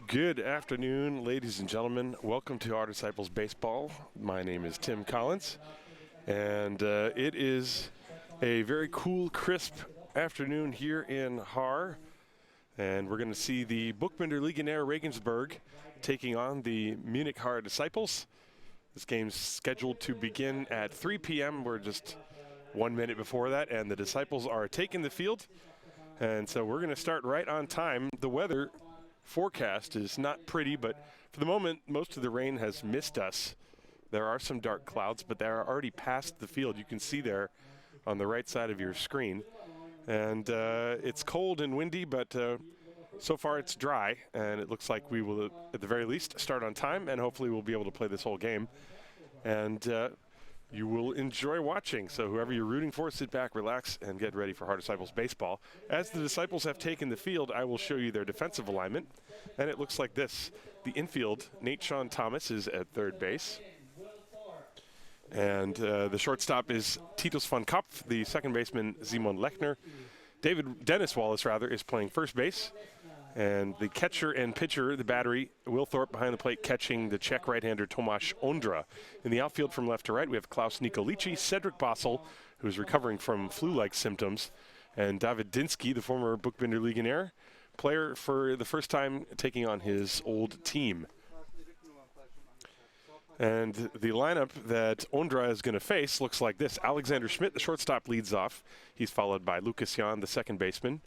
Good afternoon, ladies and gentlemen. Welcome to Our Disciples Baseball. My name is Tim Collins, and it is a very cool, crisp afternoon here in Haar, and we're going to see the Buchbinder Legionäre Regensburg taking on the Munich-Haar Disciples. This game's scheduled to begin at 3 p.m. We're just 1 minute before that, and the Disciples are taking the field, and so we're going to start right on time. The weather forecast is not pretty, but for the moment, most of the rain has missed us. There are some dark clouds, but they are already past the field. You can see there on the right side of your screen. And it's cold and windy, but so far it's dry, and it looks like we will, at the very least, start on time, and hopefully we'll be able to play this whole game. And you will enjoy watching. So whoever you're rooting for, sit back, relax, and get ready for Our Disciples Baseball. As the Disciples have taken the field, I will show you their defensive alignment. And it looks like this. The infield, Nate Sean Thomas is at third base. And the shortstop is Titus von Kopf. The second baseman, Simon Lechner. Dennis Wallace, is playing first base. And the catcher and pitcher, the battery, Will Thorpe behind the plate catching the Czech right-hander Tomáš Ondra. In the outfield from left to right, we have Klaus Nikolici, Cedric Bossel, who's recovering from flu-like symptoms, and David Dinsky, the former Buchbinder Legionnaire, player for the first time taking on his old team. And the lineup that Ondra is going to face looks like this. Alexander Schmidt, the shortstop, leads off. He's followed by Lucas Jan, the second baseman.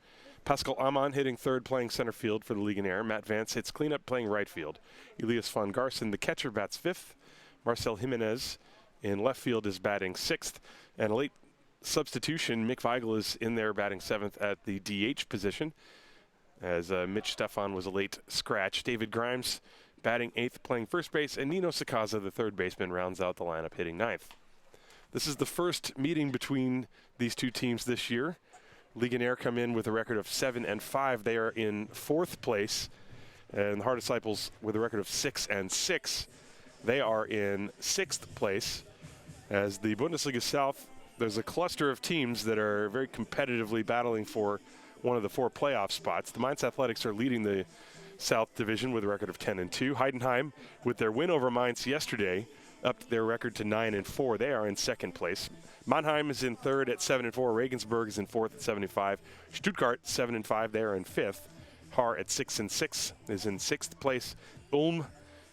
Pascal Amann hitting third, playing center field for the Legionnaire. Matt Vance hits cleanup, playing right field. Elias von Garson, the catcher, bats fifth. Marcel Jimenez in left field is batting sixth. And a late substitution, Mick Weigel is in there batting seventh at the DH position, as Mitch Stefan was a late scratch. David Grimes batting eighth, playing first base. And Nino Sakaza, the third baseman, rounds out the lineup, hitting ninth. This is the first meeting between these two teams this year. Legionnaire come in with a record of 7-5. They are in fourth place, and the Haar Disciples with a record of 6-6. They are in sixth place. As the Bundesliga South, there's a cluster of teams that are very competitively battling for one of the four playoff spots. The Mainz Athletics are leading the South Division with a record of 10-2. Heidenheim, with their win over Mainz yesterday, upped their record to 9-4. They are in second place. Mannheim is in third at 7-4. Regensburg is in fourth at 7-5. Stuttgart 7-5. They are in fifth. Haar at 6-6 is in sixth place. Ulm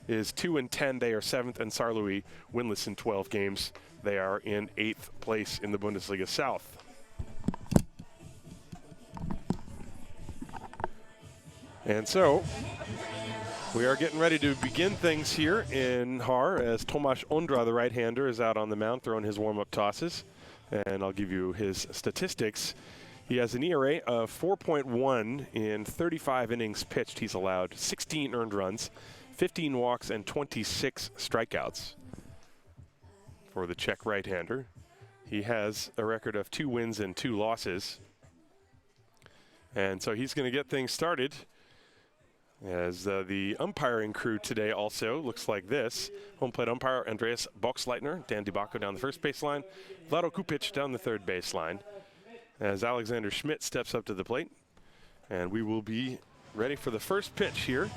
is 2-10. They are seventh, and Saarlouis winless in 12 games. They are in eighth place in the Bundesliga South. And so we are getting ready to begin things here in Haar as Tomáš Ondra, the right-hander, is out on the mound throwing his warm-up tosses. And I'll give you his statistics. He has an ERA of 4.1 in 35 innings pitched. He's allowed 16 earned runs, 15 walks, and 26 strikeouts for the Czech right-hander. He has a record of 2 wins and 2 losses. And so he's going to get things started. As the umpiring crew today also looks like this. Home plate umpire Andreas Boxleitner, Dan DiBacco down the first baseline, Vlado Kupic down the third baseline. As Alexander Schmidt steps up to the plate. And we will be ready for the first pitch here.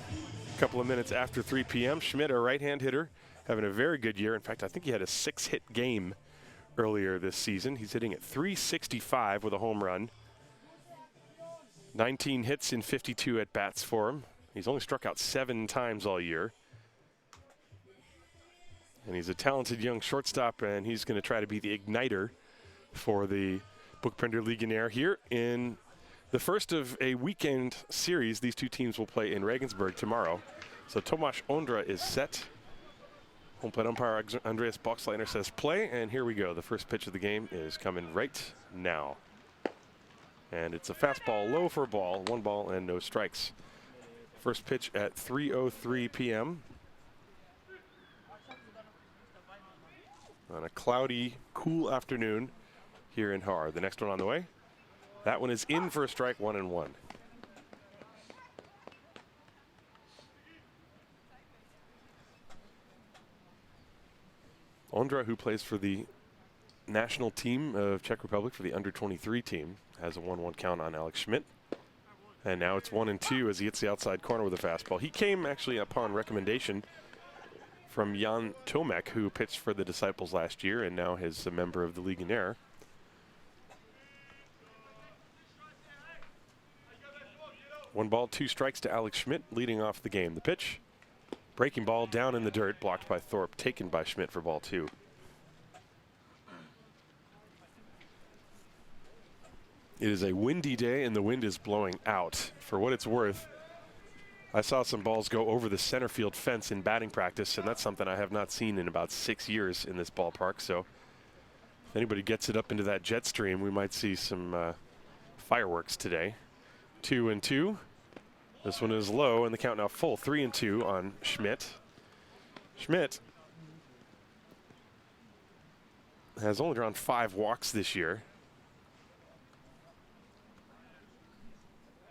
A couple of minutes after 3 p.m. Schmidt, a right-hand hitter, having a very good year. In fact, I think he had a 6-hit game earlier this season. He's hitting at .365 with a home run. 19 hits in 52 at-bats for him. He's only struck out 7 times all year. And he's a talented young shortstop, and he's going to try to be the igniter for the Buchbinder Legionnaire here in the first of a weekend series. These two teams will play in Regensburg tomorrow. So Tomáš Ondra is set. Home plate umpire Andreas Boxleitner says play, and here we go. The first pitch of the game is coming right now. And it's a fastball low for a ball, 1 ball and no strikes. First pitch at 3:03 p.m. on a cloudy, cool afternoon here in Haar. The next one on the way. That one is in for a strike, 1-1. Ondra, who plays for the national team of Czech Republic for the under-23 team, has a 1-1 count on Alex Schmidt. And now it's 1-2 as he hits the outside corner with a fastball. He came actually upon recommendation from Jan Tomek, who pitched for the Disciples last year and now is a member of the Legionnaire. One ball, two strikes to Alex Schmidt, leading off the game. The pitch, breaking ball down in the dirt, blocked by Thorpe, taken by Schmidt for ball 2. It is a windy day and the wind is blowing out. For what it's worth, I saw some balls go over the center field fence in batting practice, and that's something I have not seen in about 6 years in this ballpark. So if anybody gets it up into that jet stream, we might see some fireworks today. 2-2. This one is low, and the count now full. 3-2 on Schmidt. Schmidt has only drawn 5 walks this year,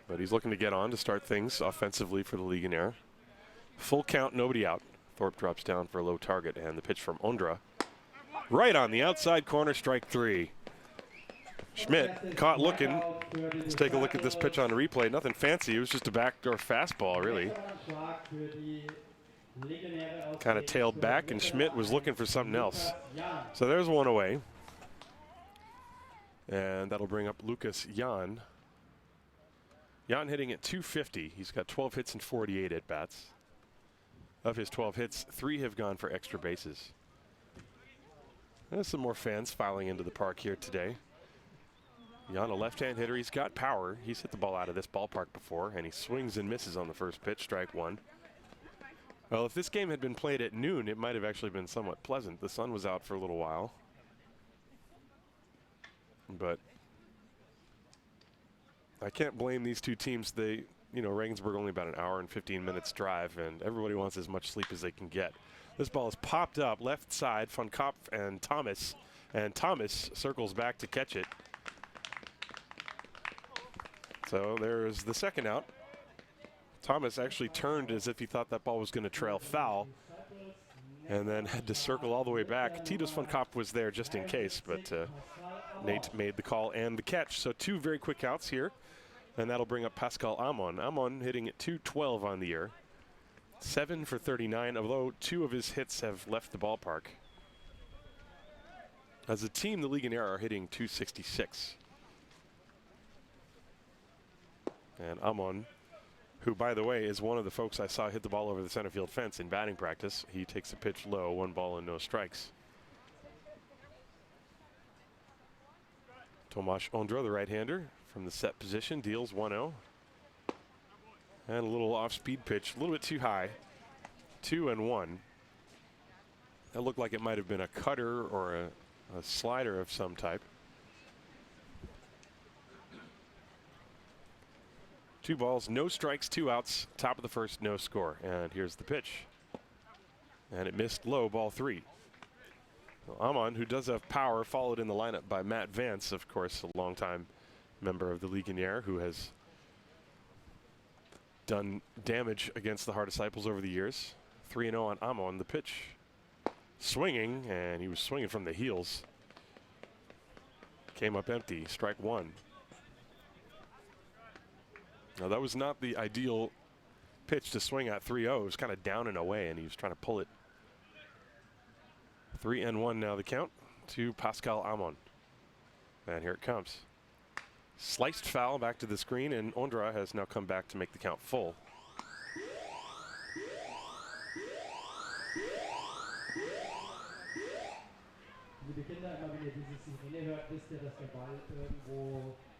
but he's looking to get on to start things offensively for the Legionnaire. Full count, nobody out. Thorpe drops down for a low target, and the pitch from Ondra. Right on the outside corner, strike 3. Schmidt caught looking. Let's take a look at this pitch on replay. Nothing fancy. It was just a backdoor fastball, really. Kind of tailed back, and Schmidt was looking for something else. So there's one away. And that'll bring up Lucas Jan. Jan hitting at .250. He's got 12 hits and 48 at-bats. Of his 12 hits, 3 have gone for extra bases. There's some more fans filing into the park here today. Jan, a left-hand hitter. He's got power. He's hit the ball out of this ballpark before, and he swings and misses on the first pitch, strike 1. Well, if this game had been played at noon, it might have actually been somewhat pleasant. The sun was out for a little while. But I can't blame these two teams. They, Regensburg only about an hour and 15 minutes drive, and everybody wants as much sleep as they can get. This ball is popped up left side, von Kopf and Thomas circles back to catch it. So there's the second out. Thomas actually turned as if he thought that ball was going to trail foul, and then had to circle all the way back. Titus von Kopf was there just in case, but Nate made the call and the catch. So 2 very quick outs here, and that'll bring up Pascal Amon. Amon hitting at .212 on the year. 7 for 39, although 2 of his hits have left the ballpark. As a team, the Legionnaire are hitting .266. And Amon, who, by the way, is one of the folks I saw hit the ball over the center field fence in batting practice. He takes a pitch low, 1 ball and no strikes. Tomasz Ondra, the right-hander, from the set position, deals 1-0. And a little off-speed pitch, a little bit too high. 2-1. That looked like it might have been a cutter or a slider of some type. 2 balls, no strikes, 2 outs, top of the first, no score. And here's the pitch. And it missed low, ball 3. Well, Amon, who does have power, followed in the lineup by Matt Vance, of course, a longtime member of the Legionnaire, who has done damage against the Haar Disciples over the years. 3-0 on Amon. The pitch swinging, and he was swinging from the heels. Came up empty, strike 1. Now, that was not the ideal pitch to swing at 3-0. It was kind of down and away, and he was trying to pull it. 3-1 now the count to Pascal Amon. And here it comes. Sliced foul back to the screen, and Ondra has now come back to make the count full.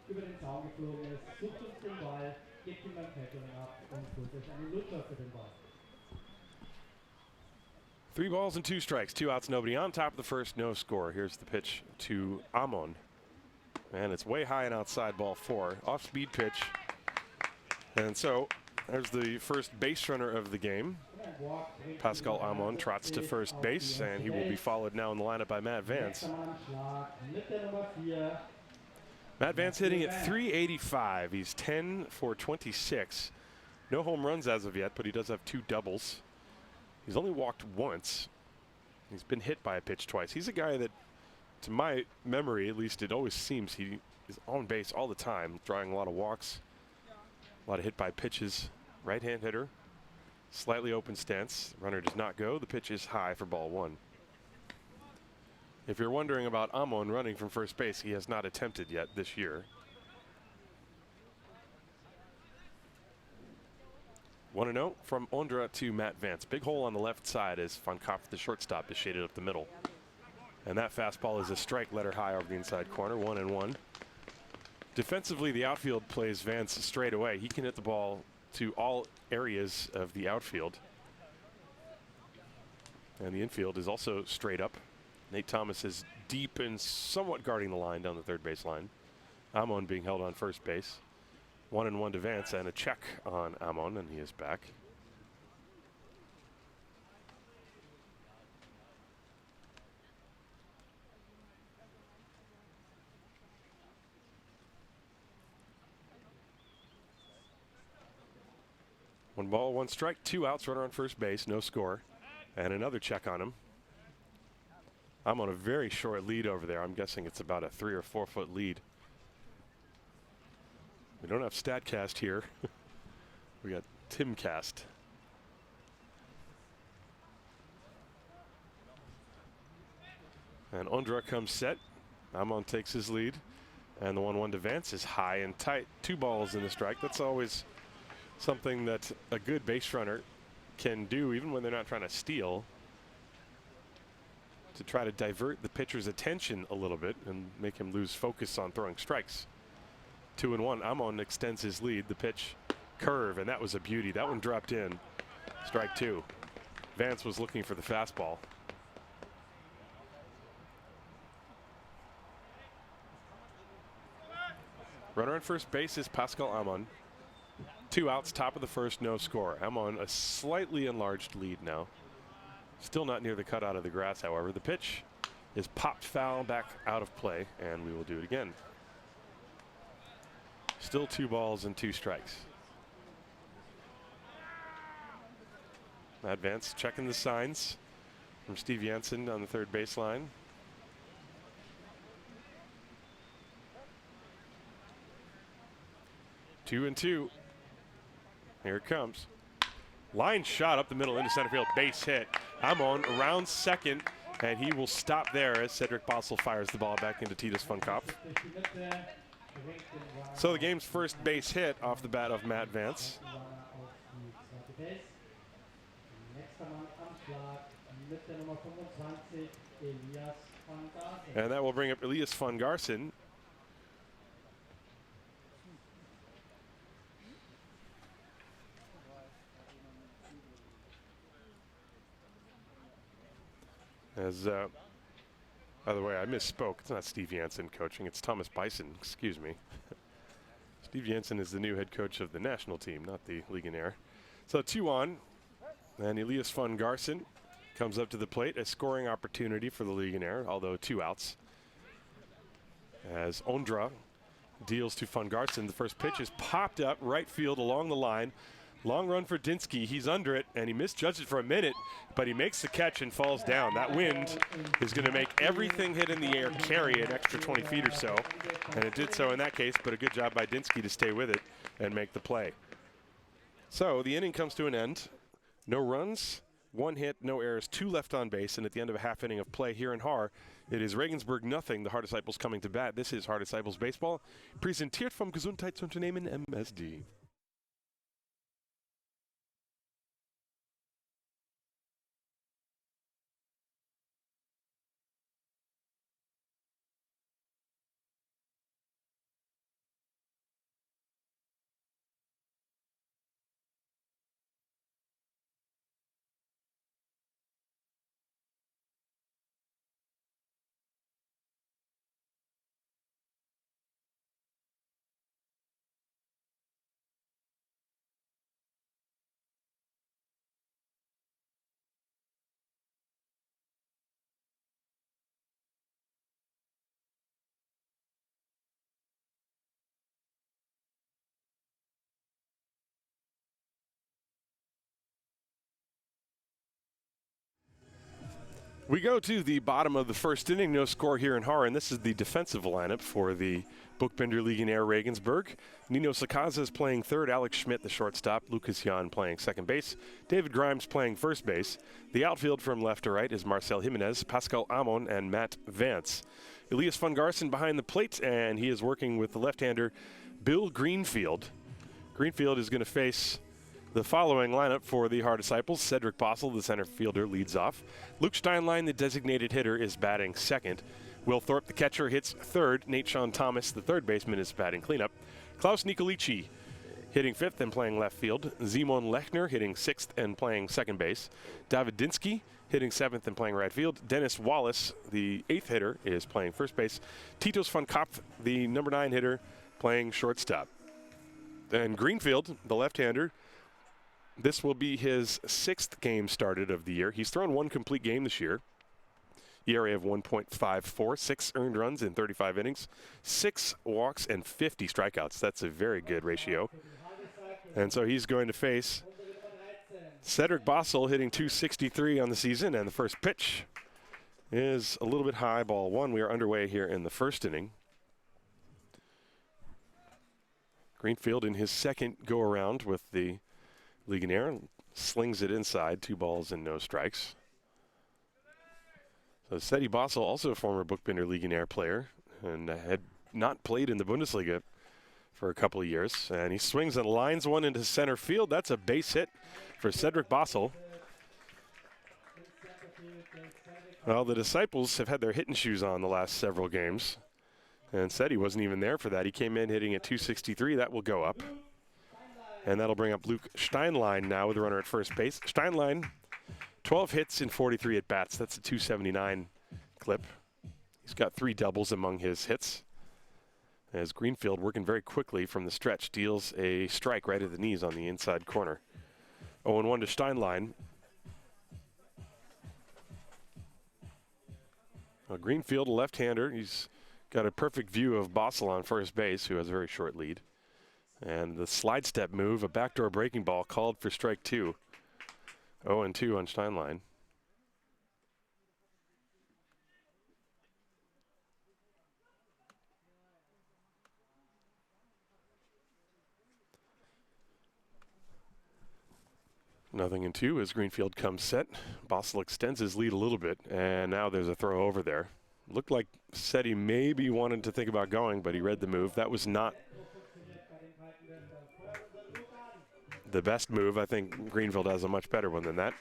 Über den Zaun geflogen ist, sucht uns den Ball, gibt ihm beim Tackling ab und holt euch einen Lutscher für den Ball. 3 balls and 2 strikes, 2 outs, nobody on. Top of the first, no score. Here's the pitch to Amon. And it's way high and outside, ball 4. Off-speed pitch. And so there's the first base runner of the game. Pascal Amon trots to first base, and he will be followed now in the lineup by Matt Vance. Matt Vance hitting at .385. He's 10 for 26. No home runs as of yet, but he does have 2 doubles. He's only walked once. He's been hit by a pitch twice. He's a guy that, to my memory, at least it always seems he is on base all the time, drawing a lot of walks. A lot of hit by pitches. Right-hand hitter. Slightly open stance. Runner does not go. The pitch is high for ball one. If you're wondering about Amon running from first base, he has not attempted yet this year. 1-0 from Ondra to Matt Vance. Big hole on the left side as Van Kopf, the shortstop, is shaded up the middle. And that fastball is a strike, letter high over the inside corner, 1-1. Defensively, the outfield plays Vance straight away. He can hit the ball to all areas of the outfield. And the infield is also straight up. Nate Thomas is deep and somewhat guarding the line down the third base line. Amon being held on first base. 1-1 to Vance and a check on Amon, and he is back. One ball, one strike, 2 outs, runner on first base, no score. And another check on him. I'm on a very short lead over there. I'm guessing it's about a 3 or 4 foot lead. We don't have StatCast here. We got TimCast. And Ondra comes set. Amon takes his lead. And the 1-1 to Vance is high and tight. 2 balls in the strike. That's always something that a good base runner can do, even when they're not trying to steal, to try to divert the pitcher's attention a little bit and make him lose focus on throwing strikes. 2-1. Amon extends his lead. The pitch, curve, and that was a beauty. That one dropped in. Strike 2. Vance was looking for the fastball. Runner on first base is Pascal Amon. 2 outs, top of the first, no score. Amon a slightly enlarged lead now. Still not near the cutout of the grass, however. The pitch is popped foul back out of play, and we will do it again. Still 2 balls and 2 strikes. Matt Vance checking the signs from Steve Jansen on the third baseline. Two and 2. Here it comes. Line shot up the middle into center field. Base hit. Amon around second, and he will stop there as Cedric Bossel fires the ball back into Titus Van Kopf. So the game's first base hit off the bat of Matt Vance. And that will bring up Elias van Garsen. As, by the way, I misspoke. It's not Steve Jansen coaching. It's Thomas Bison. Excuse me. Steve Jansen is the new head coach of the national team, not the Legionnaire. So 2 on. And Elias van Garsen comes up to the plate. A scoring opportunity for the Legionnaire, although 2 outs. As Ondra deals to van Garsen. The first pitch is popped up right field along the line. Long run for Dinsky. He's under it, and he misjudged it for a minute, but he makes the catch and falls down. That wind is going to make everything hit in the air carry an extra 20 feet or so, and it did so in that case, but a good job by Dinsky to stay with it and make the play. So the inning comes to an end. No runs, 1 hit, no errors, 2 left on base, and at the end of a half inning of play here in Haar, it is Regensburg nothing. The Haar Disciples coming to bat. This is Haar Disciples Baseball, präsentiert vom Gesundheitsunternehmen MSD. We go to the bottom of the first inning, no score here in Haar, and this is the defensive lineup for the Buchbinder Legionäre Regensburg. Nino Sakaza is playing third. Alex Schmidt, the shortstop. Lucas Jan playing second base. David Grimes playing first base. The outfield from left to right is Marcel Jimenez, Pascal Amon, and Matt Vance. Elias van Garsen behind the plate, and he is working with the left-hander Bill Greenfield. Greenfield is going to face the following lineup for the Haar Disciples. Cedric Bossel, the center fielder, leads off. Luke Steinlein, the designated hitter, is batting second. Will Thorpe, the catcher, hits third. Nate Sean Thomas, the third baseman, is batting cleanup. Klaus Nicolici hitting fifth and playing left field. Simon Lechner hitting sixth and playing second base. David Dinsky hitting seventh and playing right field. Dennis Wallace, the eighth hitter, is playing first base. Titus van Kopf, the number 9 hitter, playing shortstop. And Greenfield, the left-hander, this will be his 6th game started of the year. He's thrown 1 complete game this year. ERA of 1.54, 6 earned runs in 35 innings, 6 walks, and 50 strikeouts. That's a very good ratio. And so he's going to face Cedric Bossel, hitting .263 on the season, and the first pitch is a little bit high, ball 1. We are underway here in the first inning. Greenfield in his second go-around with the Legionnaire slings it inside, 2 balls and no strikes. So Cedric Bossel, also a former Buchbinder Legionnaire player, and had not played in the Bundesliga for a couple of years. And he swings and lines one into center field. That's a base hit for Cedric Bossel. Well, the Disciples have had their hitting shoes on the last several games, and said he wasn't even there for that. He came in hitting at .263. That will go up. And that'll bring up Luke Steinlein now with a runner at first base. Steinlein, 12 hits in 43 at-bats. That's a .279 clip. He's got 3 doubles among his hits. As Greenfield, working very quickly from the stretch, deals a strike right at the knees on the inside corner. 0-1 to Steinlein. Well, Greenfield, a left-hander. He's got a perfect view of Bossel on first base, who has a very short lead. And the slide step move, a backdoor breaking ball called for strike 2. 0-2 on Steinlein. Nothing in 2 as Greenfield comes set. Bossel extends his lead a little bit, and now there's a throw over there. Looked like Seti maybe wanted to think about going, but he read the move. That was not the best move. I think Greenfield has a much better one than that.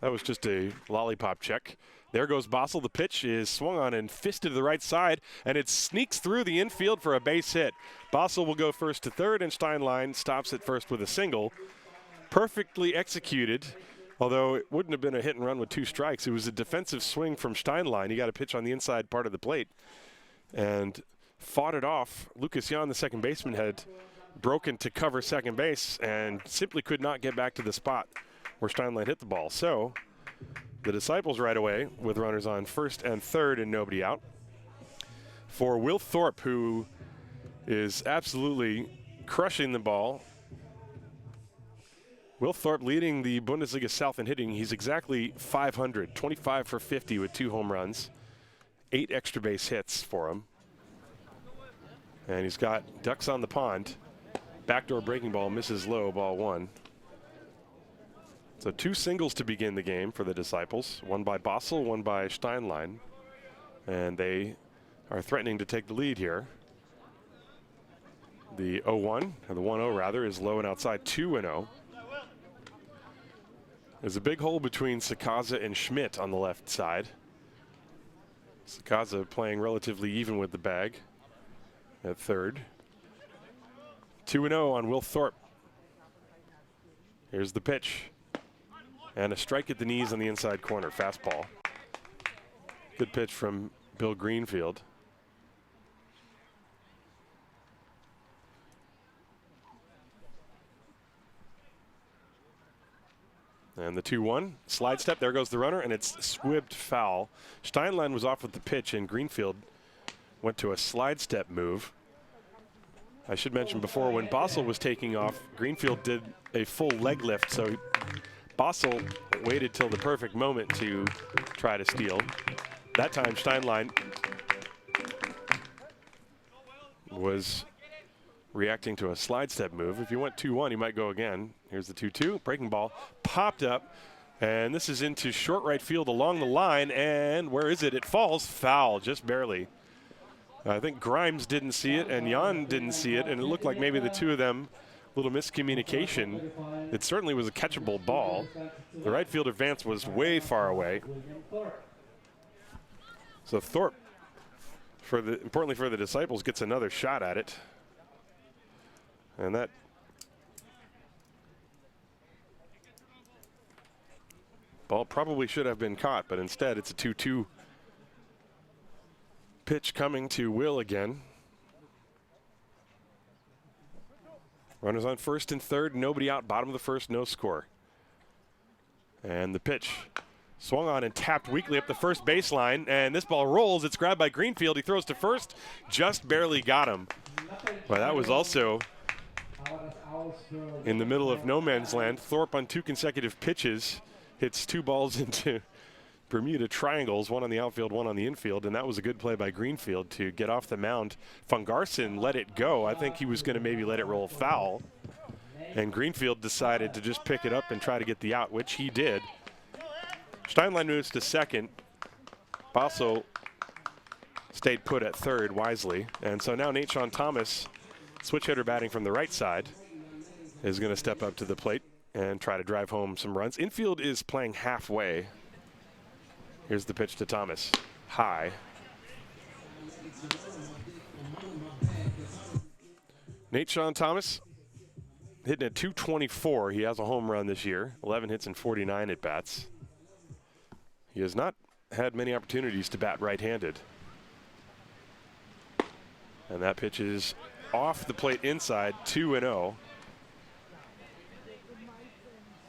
That was just a lollipop check. There goes Bossel. The pitch is swung on and fisted to the right side, and it sneaks through the infield for a base hit. Bossel will go first to third, and Steinlein stops at first with a single. Perfectly executed, although it wouldn't have been a hit and run with 2 strikes. It was a defensive swing from Steinlein. He got a pitch on the inside part of the plate and fought it off. Lucas Jan, the second baseman, had broken to cover second base and simply could not get back to the spot where Steinlein hit the ball. So the Disciples right away with runners on first and third and nobody out. For Will Thorpe, who is absolutely crushing the ball. Will Thorpe leading the Bundesliga South in hitting. He's exactly 500, 25 for 50 with 2 home runs, 8 extra base hits for him. And he's got ducks on the pond. Backdoor breaking ball misses low, ball 1. So 2 singles to begin the game for the Disciples. One by Bossel, one by Steinlein. And they are threatening to take the lead here. The 0-1, or the 1-0 rather, is low and outside, 2-0. There's a big hole between Sakaza and Schmidt on the left side. Sakaza playing relatively even with the bag at third. 2-0 on Will Thorpe. Here's the pitch. And a strike at the knees on the inside corner, fastball. Good pitch from Bill Greenfield. And the 2-1, slide step, there goes the runner, and it's squibbed foul. Steinlein was off with the pitch, and Greenfield went to a slide step move. I should mention before, when Bossel was taking off, Greenfield did a full leg lift, so Bossel waited till the perfect moment to try to steal. That time, Steinlein was reacting to a slide step move. If you went 2-1, you might go again. Here's the 2-2. Breaking ball popped up. And this is into short right field along the line. And where is it? It falls. Foul, just barely. I think Grimes didn't see it and Jan didn't see it. And it looked like maybe the two of them, a little miscommunication. It certainly was a catchable ball. The right field advance was way far away. So Thorpe, importantly for the Disciples, gets another shot at it. And that ball probably should have been caught, but instead it's a 2-2 pitch coming to Will again. Runners on first and third, nobody out, bottom of the first, no score. And the pitch swung on and tapped weakly up the first baseline, and this ball rolls. It's grabbed by Greenfield. He throws to first, just barely got him. Well, that was also in the middle of no man's land. Thorpe on 2 consecutive pitches hits 2 balls into Bermuda triangles, one on the outfield, one on the infield, and that was a good play by Greenfield to get off the mound. Fungarson let it go. I think he was going to maybe let it roll foul, and Greenfield decided to just pick it up and try to get the out, which he did. Steinlein moves to second. Basso stayed put at third wisely, and so now Nate Sean Thomas, switch hitter batting from the right side, is going to step up to the plate and try to drive home some runs. Infield is playing halfway. Here's the pitch to Thomas. High. Nate Sean Thomas hitting at .224. He has a home run this year. 11 hits and 49 at bats. He has not had many opportunities to bat right-handed. And that pitch is off the plate inside, 2-0.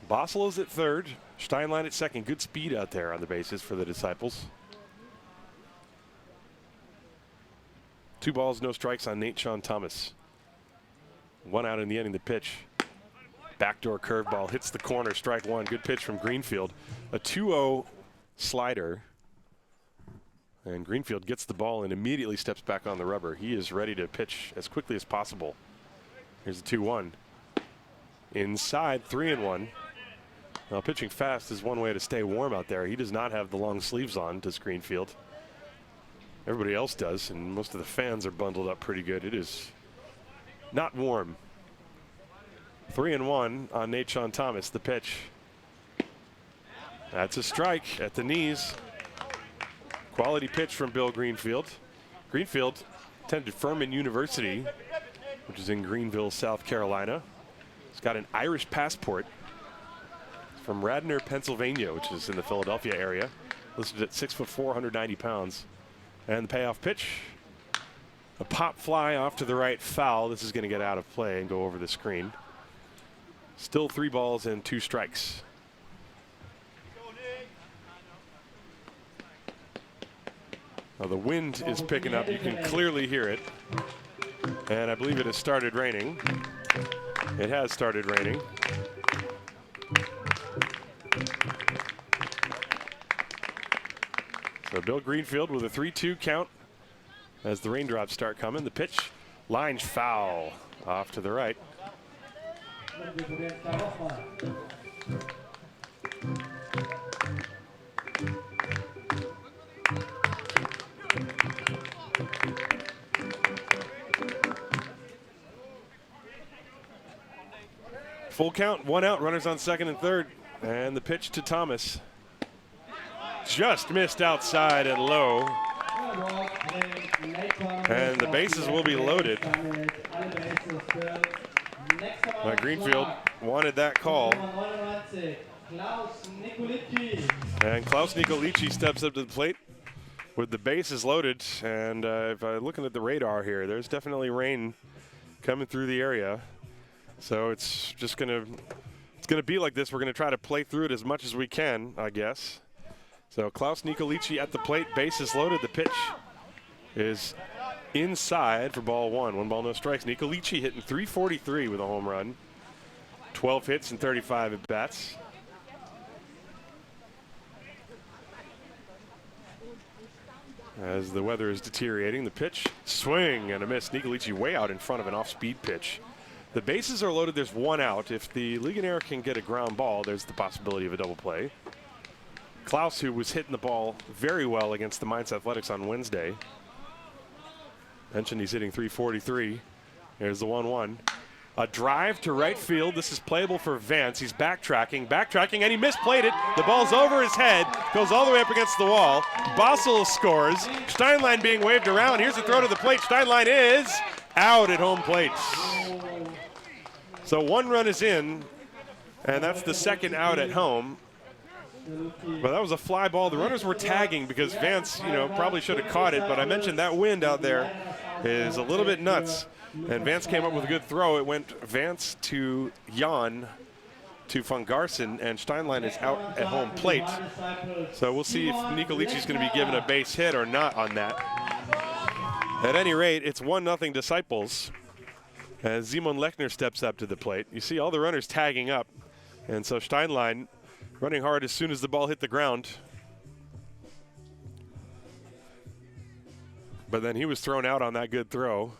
Bossel is at third. Steinlein at second. Good speed out there on the bases for the Disciples. 2 balls, no strikes on Nate Sean Thomas. 1 out in the inning. The pitch. Backdoor curveball hits the corner. Strike 1. Good pitch from Greenfield. A 2-0 slider. And Greenfield gets the ball and immediately steps back on the rubber. He is ready to pitch as quickly as possible. Here's the 2-1. Inside, 3-1. Now, pitching fast is one way to stay warm out there. He does not have the long sleeves on, does Greenfield. Everybody else does, and most of the fans are bundled up pretty good. It is not warm. 3-1 on Nate Sean Thomas. The pitch. That's a strike at the knees. Quality pitch from Bill Greenfield. Greenfield attended Furman University, which is in Greenville, South Carolina. He's got an Irish passport. From Radnor, Pennsylvania, which is in the Philadelphia area. Listed at 6'4", 190 pounds. And the payoff pitch. A pop fly off to the right, foul. This is going to get out of play and go over the screen. Still 3 balls and 2 strikes. Now the wind is picking up. You can clearly hear it. And I believe it has started raining. It has started raining. So Bill Greenfield with a 3-2 count as the raindrops start coming. The pitch, line foul off to the right. Full count, 1 out, runners on second and third. And the pitch to Thomas. Just missed outside and low. And the bases will be loaded. But Greenfield wanted that call. And Klaus Nicolici steps up to the plate with the bases loaded. And if I'm looking at the radar here, there's definitely rain coming through the area. So it's just going to be like this. We're going to try to play through it as much as we can, I guess. So Klaus Nicolici at the plate, bases loaded. The pitch is inside for ball 1. 1 ball, no strikes. Nicolici hitting .343 with a home run. 12 hits and 35 at bats. as the weather is deteriorating. The pitch, swing and a miss. Nicolici way out in front of an off-speed pitch. The bases are loaded. There's one out. If the Legionnaire can get a ground ball, there's the possibility of a double play. Klaus, who was hitting the ball very well against the Mainz Athletics on Wednesday. Mentioned he's hitting .343. Here's the 1-1. A drive to right field. This is playable for Vance. He's backtracking, and he misplayed it. The ball's over his head, goes all the way up against the wall. Bossel scores. Steinlein being waved around. Here's a throw to the plate. Steinlein is out at home plate. So one run is in, and that's the second out at home. But that was a fly ball. The runners were tagging because Vance, probably should have caught it. But I mentioned that wind out there is a little bit nuts. And Vance came up with a good throw. It went Vance to Jan to von Garsen, and Steinlein is out at home plate. So we'll see if Nicolici's going to be given a base hit or not on that. At any rate, it's 1-0 Disciples as Simon Lechner steps up to the plate. You see all the runners tagging up, and so Steinlein running hard as soon as the ball hit the ground. But then he was thrown out on that good throw.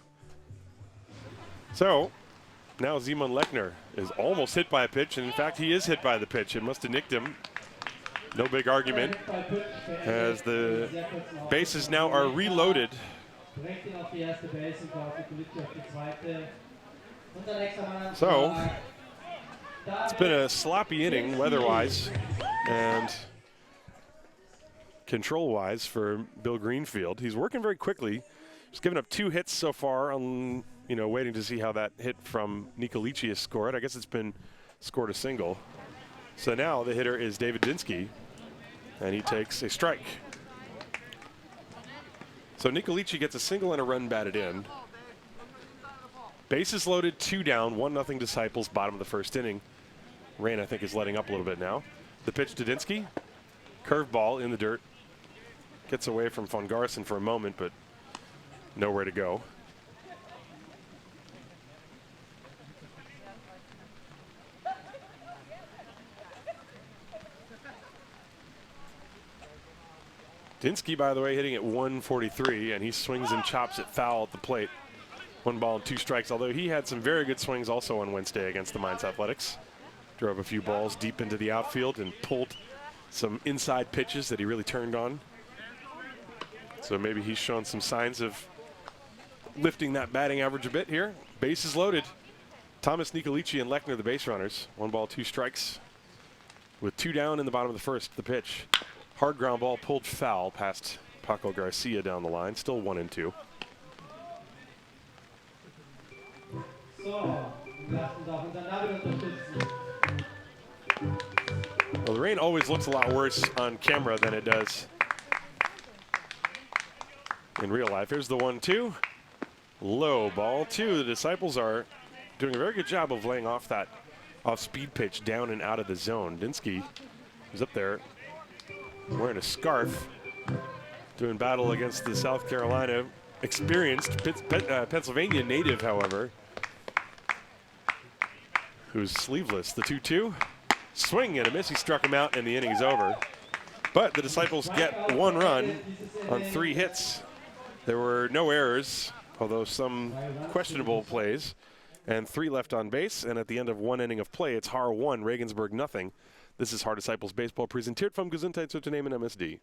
So now Simon Lechner is almost hit by a pitch, and in fact he is hit by the pitch. It must have nicked him. No big argument, as the bases now are reloaded. So it's been a sloppy inning weather-wise and control-wise for Bill Greenfield. He's working very quickly. He's given up 2 hits so far on, waiting to see how that hit from Nicolici is scored. I guess it's been scored a single. So now the hitter is David Dinsky, and he takes a strike. So Nicolici gets a single and a run batted in. Bases loaded, 2 down, 1-0 Disciples, bottom of the first inning. Rain, I think, is letting up a little bit now. The pitch to Dinsky. Curveball in the dirt. Gets away from von Garsen for a moment, but nowhere to go. Dinsky, by the way, hitting at 143, and he swings and chops it foul at the plate. 1 ball and 2 strikes, although he had some very good swings also on Wednesday against the Mainz Athletics. Drove a few balls deep into the outfield and pulled some inside pitches that he really turned on. So maybe he's shown some signs of lifting that batting average a bit here. Bases loaded. Thomas, Nicolici, and Lechner, the base runners. 1 ball, 2 strikes. With 2 down in the bottom of the first, the pitch. Hard ground ball pulled foul past Paco Garcia down the line. Still 1-2. Well, the rain always looks a lot worse on camera than it does in real life. Here's the 1-2. Low ball 2. The Disciples are doing a very good job of laying off that off-speed pitch down and out of the zone. Dinsky is up there wearing a scarf, doing battle against the South Carolina experienced Pennsylvania native, however, who's sleeveless. The 2-2. Swing and a miss. He struck him out, and the inning is over. But the Disciples get 1 run on 3 hits. There were no errors, although some questionable plays, and 3 left on base. And at the end of 1 inning of play, it's Haar 1, Regensburg nothing. This is Haar Disciples Baseball, präsentiert vom Gesundheitsunternehmen MSD.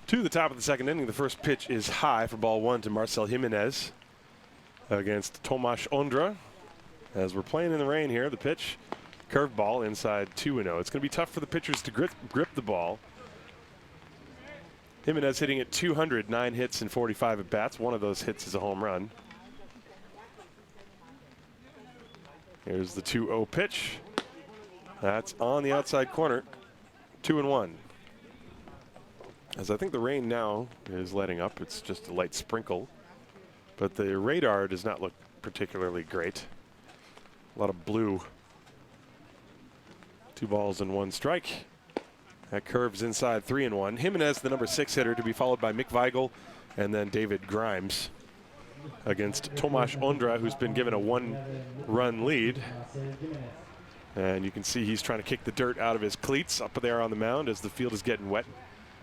To the top of the second inning, the first pitch is high for ball one to Marcel Jimenez against Tomasz Ondra. As we're playing in the rain here, the pitch, curveball inside 2-0. It's going to be tough for the pitchers to grip the ball. Jimenez hitting at 200, 9 hits and 45 at bats. One of those hits is a home run. Here's the 2-0 pitch. That's on the outside corner, 2-1. As I think the rain now is letting up, it's just a light sprinkle. But the radar does not look particularly great. A lot of blue. 2 balls and 1 strike. That curves inside 3-1. Jimenez, the number 6 hitter, to be followed by Mick Weigel and then David Grimes against Tomasz Ondra, who's been given a 1-run lead. And you can see he's trying to kick the dirt out of his cleats up there on the mound as the field is getting wet.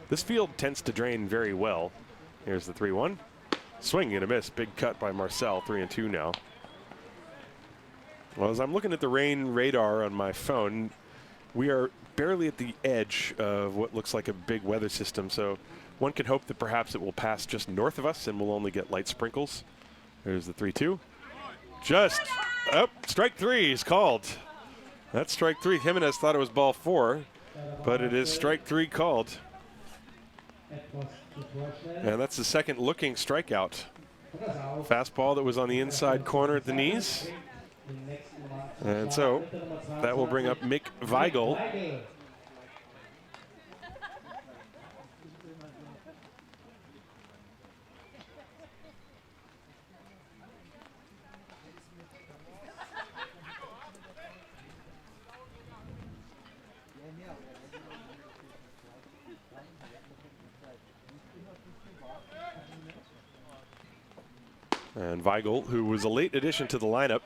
This field tends to drain very well. Here's the 3-1. Swing and a miss. Big cut by Marcel. 3-2 now. Well, as I'm looking at the rain radar on my phone, we are barely at the edge of what looks like a big weather system. So one can hope that perhaps it will pass just north of us and we'll only get light sprinkles. There's the 3-2. Just up. Strike 3 is called. That's strike 3. Jimenez thought it was ball 4, but it is strike 3 called. And that's the second looking strikeout. Fastball that was on the inside corner at the knees. And so that will bring up Mick Weigel. And Weigel, who was a late addition to the lineup.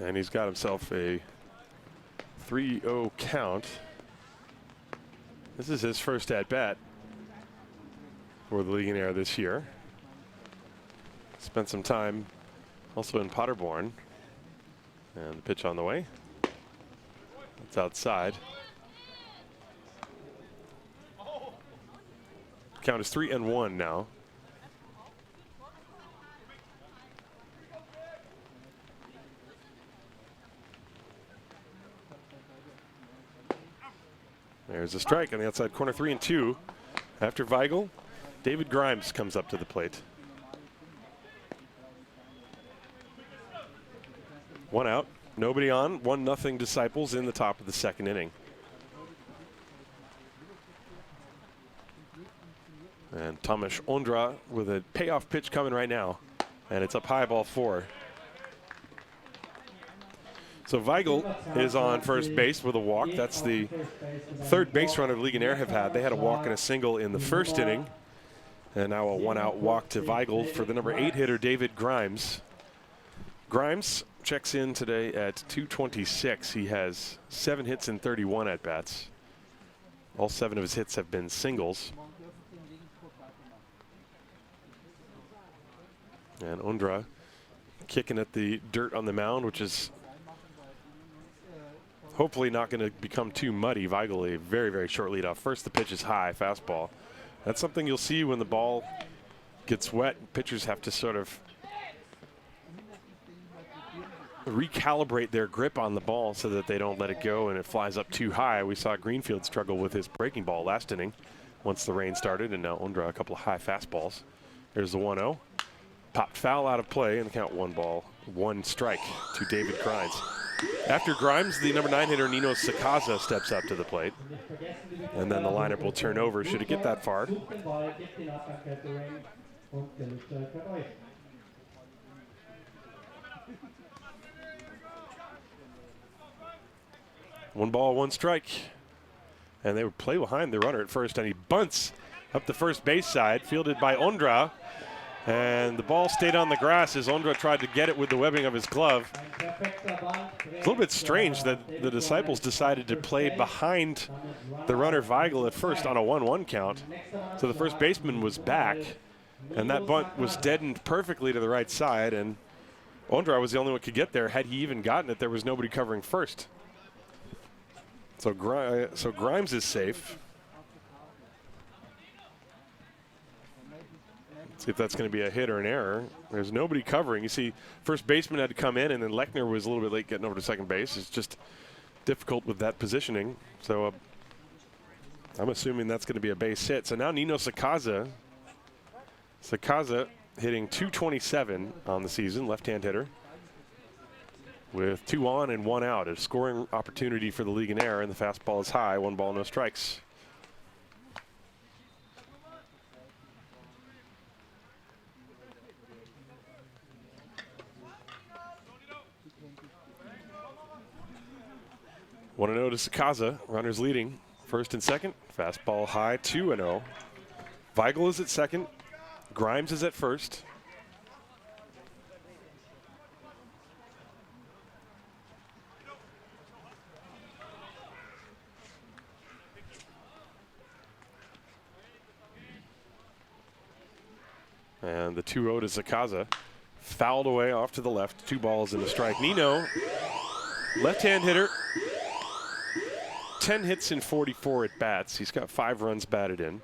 And he's got himself a 3-0 count. This is his first at-bat for the Legionnaire this year. Spent some time also in Paderborn. And the pitch on the way. It's outside. Count is 3-1 now. There's a strike on the outside corner, 3-2. After Weigel, David Grimes comes up to the plate. 1 out, nobody on, 1-0 Disciples in the top of the second inning. And Tomasz Ondra with a payoff pitch coming right now. And it's up high, ball 4. So Weigel is on first base with a walk. That's the third base runner the Legionnaire have had. They had a walk and a single in the first inning. And now a 1-out walk to Weigel for the number 8 hitter, David Grimes. Grimes checks in today at 226. He has 7 hits and 31 at-bats. All 7 of his hits have been singles. And Ondra kicking at the dirt on the mound, which is hopefully not going to become too muddy. Weigel, a very, very short leadoff. First, the pitch is high, fastball. That's something you'll see when the ball gets wet. Pitchers have to sort of recalibrate their grip on the ball so that they don't let it go and it flies up too high. We saw Greenfield struggle with his breaking ball last inning once the rain started, and now Ondra a couple of high fastballs. There's the 1-0. Popped foul out of play, and the count 1 ball, 1 strike to David Grimes. After Grimes, the number 9 hitter, Nino Sakaza, steps up to the plate. And then the lineup will turn over should it get that far. One ball, 1 strike. And they would play behind the runner at first, and he bunts up the first base side, fielded by Ondra. And the ball stayed on the grass as Ondra tried to get it with the webbing of his glove. It's a little bit strange that the Disciples decided to play behind the runner Weigel at first on a 1-1 count. So the first baseman was back, and that bunt was deadened perfectly to the right side, and Ondra was the only one who could get there. Had he even gotten it, there was nobody covering first. So Grimes is safe. See if that's going to be a hit or an error. There's nobody covering. You see, first baseman had to come in, and then Lechner was a little bit late getting over to second base. It's just difficult with that positioning. So I'm assuming that's going to be a base hit. So now Nino Sakaza. Sakaza hitting .227 on the season, left-hand hitter, with 2 on and 1 out. A scoring opportunity for the Legionnaire, and the fastball is high. 1 ball, no strikes. One 1-0 to Sakaza. Runners leading first and second. Fastball high, 2-0. Weigel is at second. Grimes is at first. And the 2-0 to Sakaza. Fouled away off to the left. 2 balls and a strike. Nino, left-hand hitter. 10 hits in 44 at bats. He's got 5 runs batted in.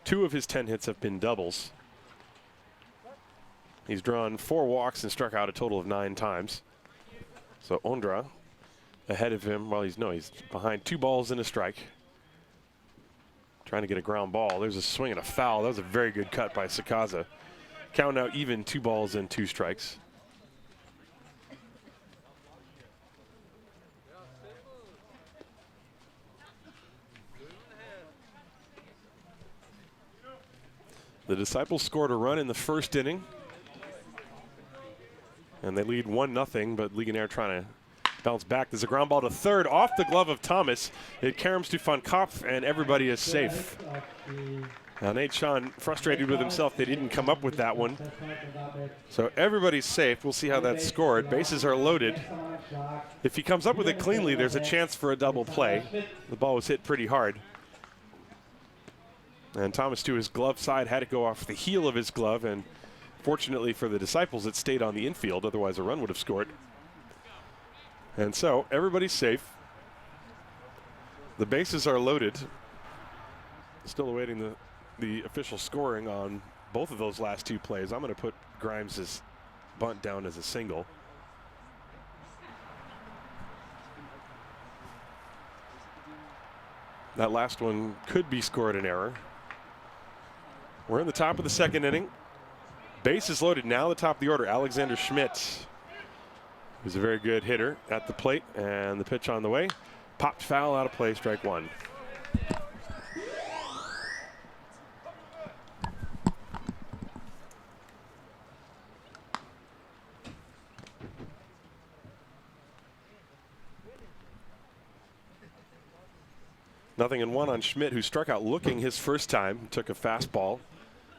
2 of his 10 hits have been doubles. He's drawn 4 walks and struck out a total of 9 times. So Ondra ahead of him. Well, he's behind 2 balls and a strike. Trying to get a ground ball. There's a swing and a foul. That was a very good cut by Sakaza. Count now even, 2 balls and 2 strikes. The Disciples scored a run in the first inning, and they lead 1-0, but Legionnaire trying to bounce back. There's a ground ball to third off the glove of Thomas. It caroms to Van Kopf, and everybody is safe. Now Nate Sean frustrated with himself. They didn't come up with that one. So everybody's safe. We'll see how that's scored. Bases are loaded. If he comes up with it cleanly, there's a chance for a double play. The ball was hit pretty hard. And Thomas, to his glove side, had to go off the heel of his glove, and fortunately for the Disciples, it stayed on the infield. Otherwise, a run would have scored. And so everybody's safe. The bases are loaded. Still awaiting the official scoring on both of those last 2 plays. I'm going to put Grimes' bunt down as a single. That last one could be scored an error. We're in the top of the second inning. Base is loaded now, the top of the order. Alexander Schmidt, who's a very good hitter at the plate, and the pitch on the way. Popped foul, out of play, strike 1. Nothing in 1 on Schmidt, who struck out looking his first time. Took a fastball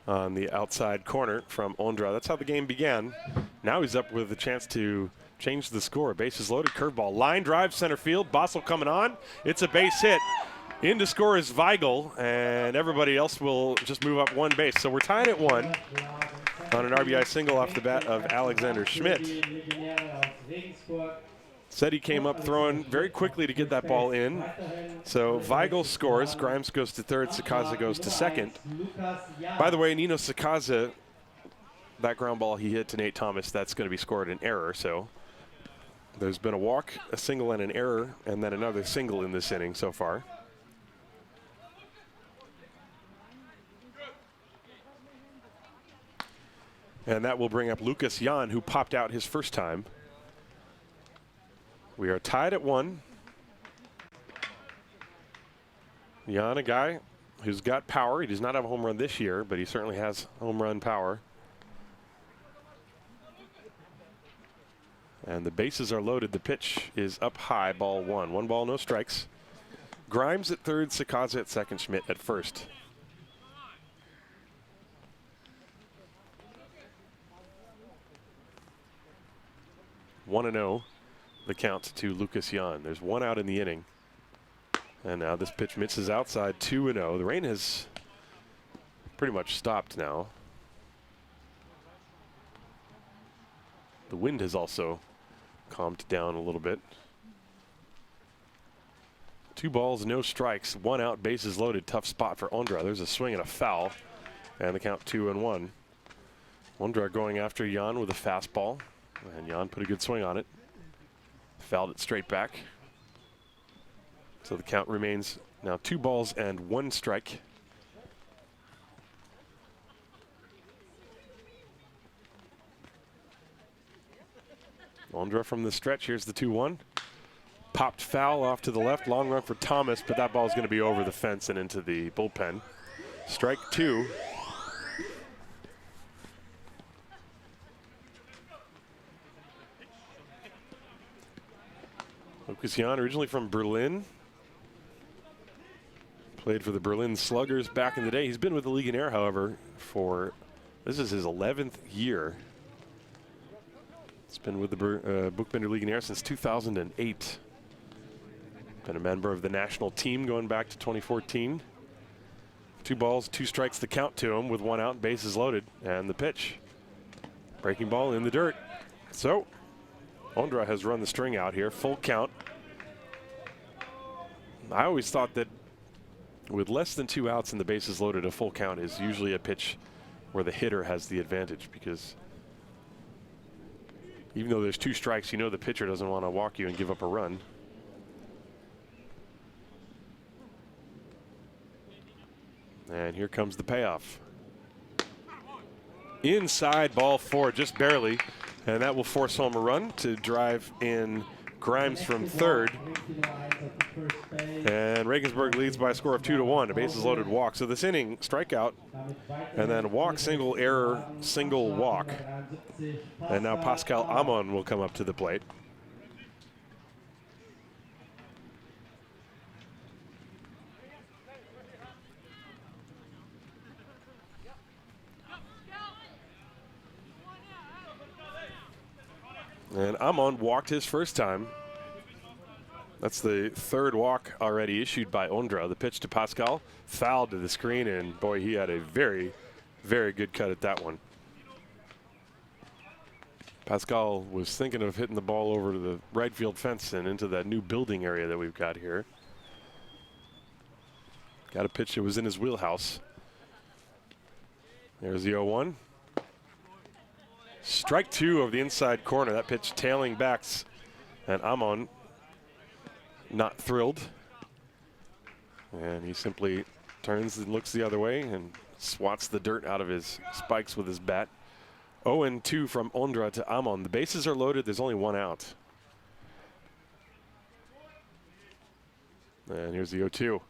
on the outside corner from Ondra. That's how the game began. Now he's up with a chance to change the score. Bases loaded, curveball. Line drive, center field. Bossel coming on. It's a base hit. In to score is Weigel, and everybody else will just move up 1 base. So we're tied at 1 on an RBI single off the bat of Alexander Schmidt. Said he came up throwing very quickly to get that ball in. So Weigel scores. Grimes goes to third. Sakaza goes to second. By the way, Nino Sakaza, that ground ball he hit to Nate Thomas, that's going to be scored an error. So there's been a walk, a single, and an error, and then another single in this inning so far. And that will bring up Lucas Jan, who popped out his first time. We are tied at 1. Jan, a guy who's got power. He does not have a home run this year, but he certainly has home run power. And the bases are loaded. The pitch is up high, ball 1. 1 ball, no strikes. Grimes at third, Sakaza at second, Schmidt at first. One and 0, the count to Lucas Jan. There's one out in the inning. And now this pitch misses outside, 2-0. The rain has pretty much stopped now. The wind has also calmed down a little bit. 2 balls, no strikes, 1 out, bases loaded. Tough spot for Ondra. There's a swing and a foul, and the count 2-1. Ondra going after Jan with a fastball, and Jan put a good swing on it. Fouled it straight back. So the count remains now 2 balls and 1 strike. Ondra from the stretch. Here's the 2-1. Popped foul off to the left. Long run for Thomas, but that ball's going to be over the fence and into the bullpen. Strike 2. Lucas Jan, originally from Berlin. Played for the Berlin Sluggers back in the day. He's been with the Legionnaire, however, for this is his 11th year. He's been with the Buchbinder Legionnaire since 2008. Been a member of the national team going back to 2014. 2 balls, 2 strikes, the count to him with 1 out, bases loaded, and the pitch. Breaking ball in the dirt. So, Ondra has run the string out here, full count. I always thought that with less than 2 outs and the bases loaded, a full count is usually a pitch where the hitter has the advantage, because even though there's 2 strikes, you know the pitcher doesn't want to walk you and give up a run. And here comes the payoff. Inside, ball 4, just barely, and that will force home a run to drive in Grimes from third. And Regensburg leads by a score of 2-1, a bases loaded walk. So this inning, strikeout, and then walk, single, error, single, walk. And now Pascal Amon will come up to the plate. And Amon walked his first time. That's the 3rd walk already issued by Ondra. The pitch to Pascal, fouled to the screen, and boy, he had a very, very good cut at that one. Pascal was thinking of hitting the ball over to the right field fence and into that new building area that we've got here. Got a pitch that was in his wheelhouse. There's the 0-1. Strike 2 of the inside corner. That pitch tailing backs, and Amon not thrilled. And he simply turns and looks the other way and swats the dirt out of his spikes with his bat. 0-2 from Ondra to Amon. The bases are loaded. There's only 1 out. And here's the 0-2.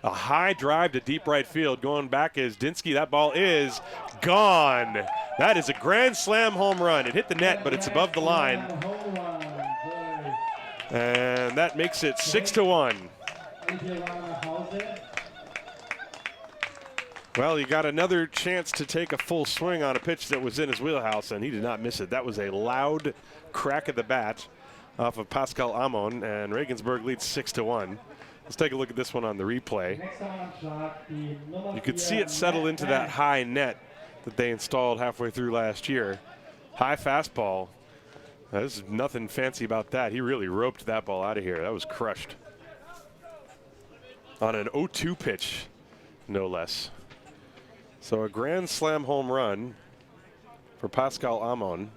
A high drive to deep right field. Going back is Dinsky. That ball is gone. That is a grand slam home run. It hit the net, but it's above the line. And that makes it 6-1. Well, he got another chance to take a full swing on a pitch that was in his wheelhouse, and he did not miss it. That was a loud crack at the bat off of Pascal Amon, and Regensburg leads 6-1. Let's take a look at this one on the replay. You could see it settle into that high net that they installed halfway through last year. High fastball. There's nothing fancy about that. He really roped that ball out of here. That was crushed. On an 0-2 pitch, no less. So a grand slam home run for Pascal Amon.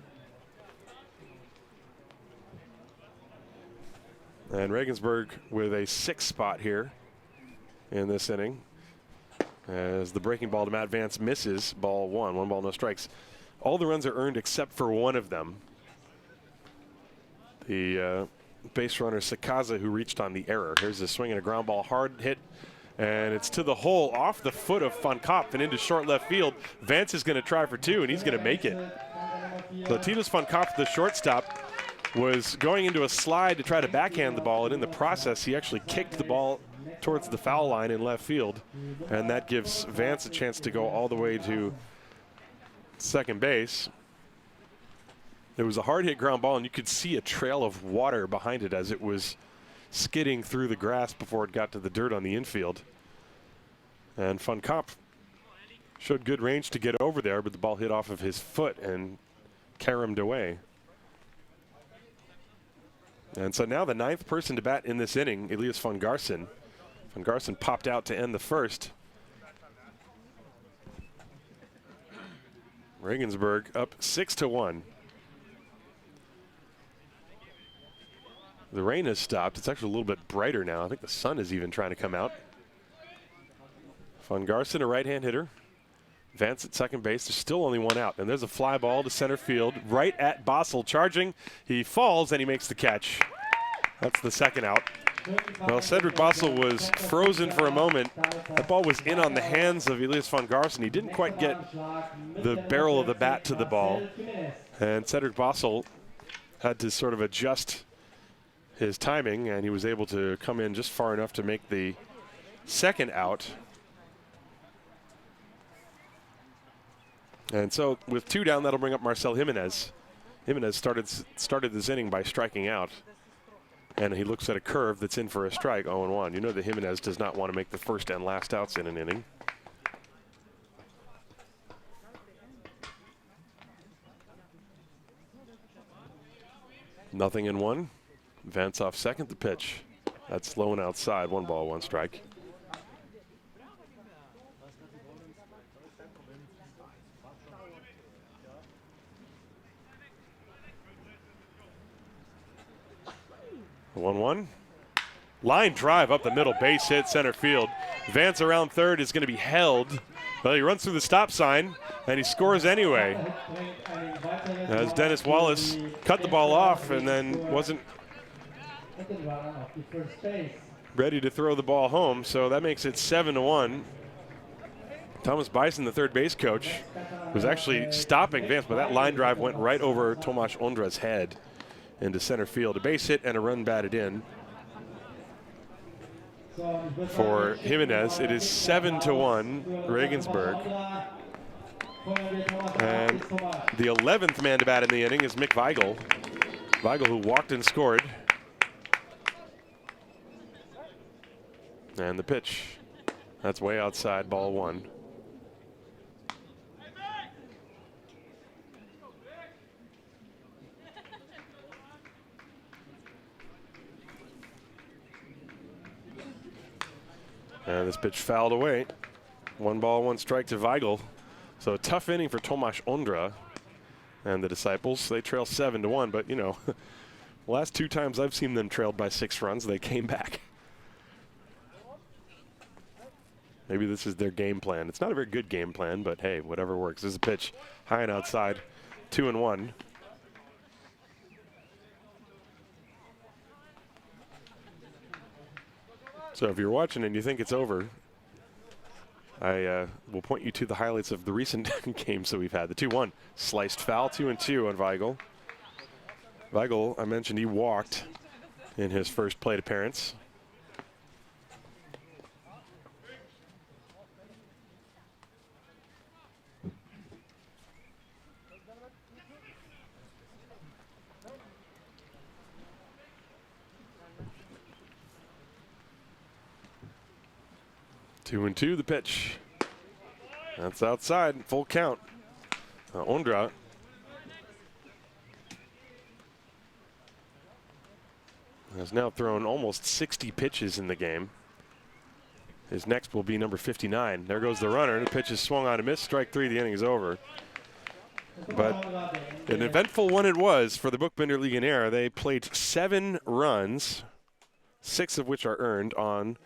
And Regensburg with a 6th spot here in this inning, as the breaking ball to Matt Vance misses. Ball 1, 1 ball, no strikes. All the runs are earned except for one of them. The base runner Sakaza, who reached on the error. Here's a swing and a ground ball, hard hit, and it's to the hole off the foot of Van Kopf and into short left field. Vance is going to try for 2, and he's going to make it. So Titus Van Kopf, the shortstop, was going into a slide to try to backhand the ball, and in the process, he actually kicked the ball towards the foul line in left field, and that gives Vance a chance to go all the way to second base. It was a hard hit ground ball, and you could see a trail of water behind it as it was skidding through the grass before it got to the dirt on the infield. And Van Kamp showed good range to get over there, but the ball hit off of his foot and caromed away. And so now the ninth person to bat in this inning, Elias van Garsen. Van Garsen popped out to end the first. Regensburg up 6-1. The rain has stopped. It's actually a little bit brighter now. I think the sun is even trying to come out. Van Garsen, a right-hand hitter. Vance at second base. There's still only one out. And there's a fly ball to center field right at Bossel charging. He falls and he makes the catch. That's the second out. Well, Cedric Bossel was frozen for a moment. That ball was in on the hands of Elias van Garsen. He didn't quite get the barrel of the bat to the ball. And Cedric Bossel had to sort of adjust his timing, and he was able to come in just far enough to make the second out. And so with two down, that'll bring up Marcel Jimenez. Jimenez started this inning by striking out. And he looks at a curve that's in for a strike, 0-1. You know that Jimenez does not want to make the first and last outs in an inning. Nothing in one. Vance off second, the pitch. That's low and outside, 1 ball, 1 strike. The 1-1. Line drive up the middle, base hit, center field. Vance around third is going to be held. Well, he runs through the stop sign, and he scores anyway. As Dennis Wallace cut the ball off and then wasn't ready to throw the ball home, so that makes it 7-1. Thomas Bison, the third base coach, was actually stopping Vance, but that line drive went right over Tomasz Ondra's head into center field. A base hit and a run batted in. For Jimenez, it is 7-1 Regensburg. And the 11th man to bat in the inning is Mick Weigel. Weigel, who walked and scored. And the pitch. That's way outside, ball 1. And this pitch fouled away. 1 ball, 1 strike to Weigel. So a tough inning for Tomasz Ondra and the Disciples. They trail 7-1, but you know, the last 2 times I've seen them trailed by 6 runs, they came back. Maybe this is their game plan. It's not a very good game plan, but hey, whatever works. This is a pitch high and outside, 2-1. So if you're watching and you think it's over, I will point you to the highlights of the recent games that we've had. The 2-1 sliced foul, 2-2 on Weigel. Weigel, I mentioned he walked in his first plate appearance. Two and two, the pitch. That's outside, full count. Ondra has now thrown almost 60 pitches in the game. His next will be number 59. There goes the runner. The pitch is swung on a miss. Strike 3, the inning is over. But an eventful one it was for the Buchbinder Legionäre. They played 7 runs, 6 of which are earned on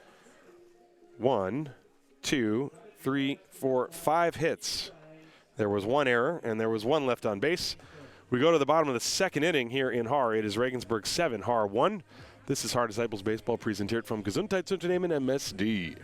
1, 2, 3, 4, 5 hits. There was 1 error, and there was 1 left on base. We go to the bottom of the second inning here in Haar. It is Regensburg 7, Haar 1. This is Haar Disciples Baseball presented from Gesundheitsunternehmen MSD.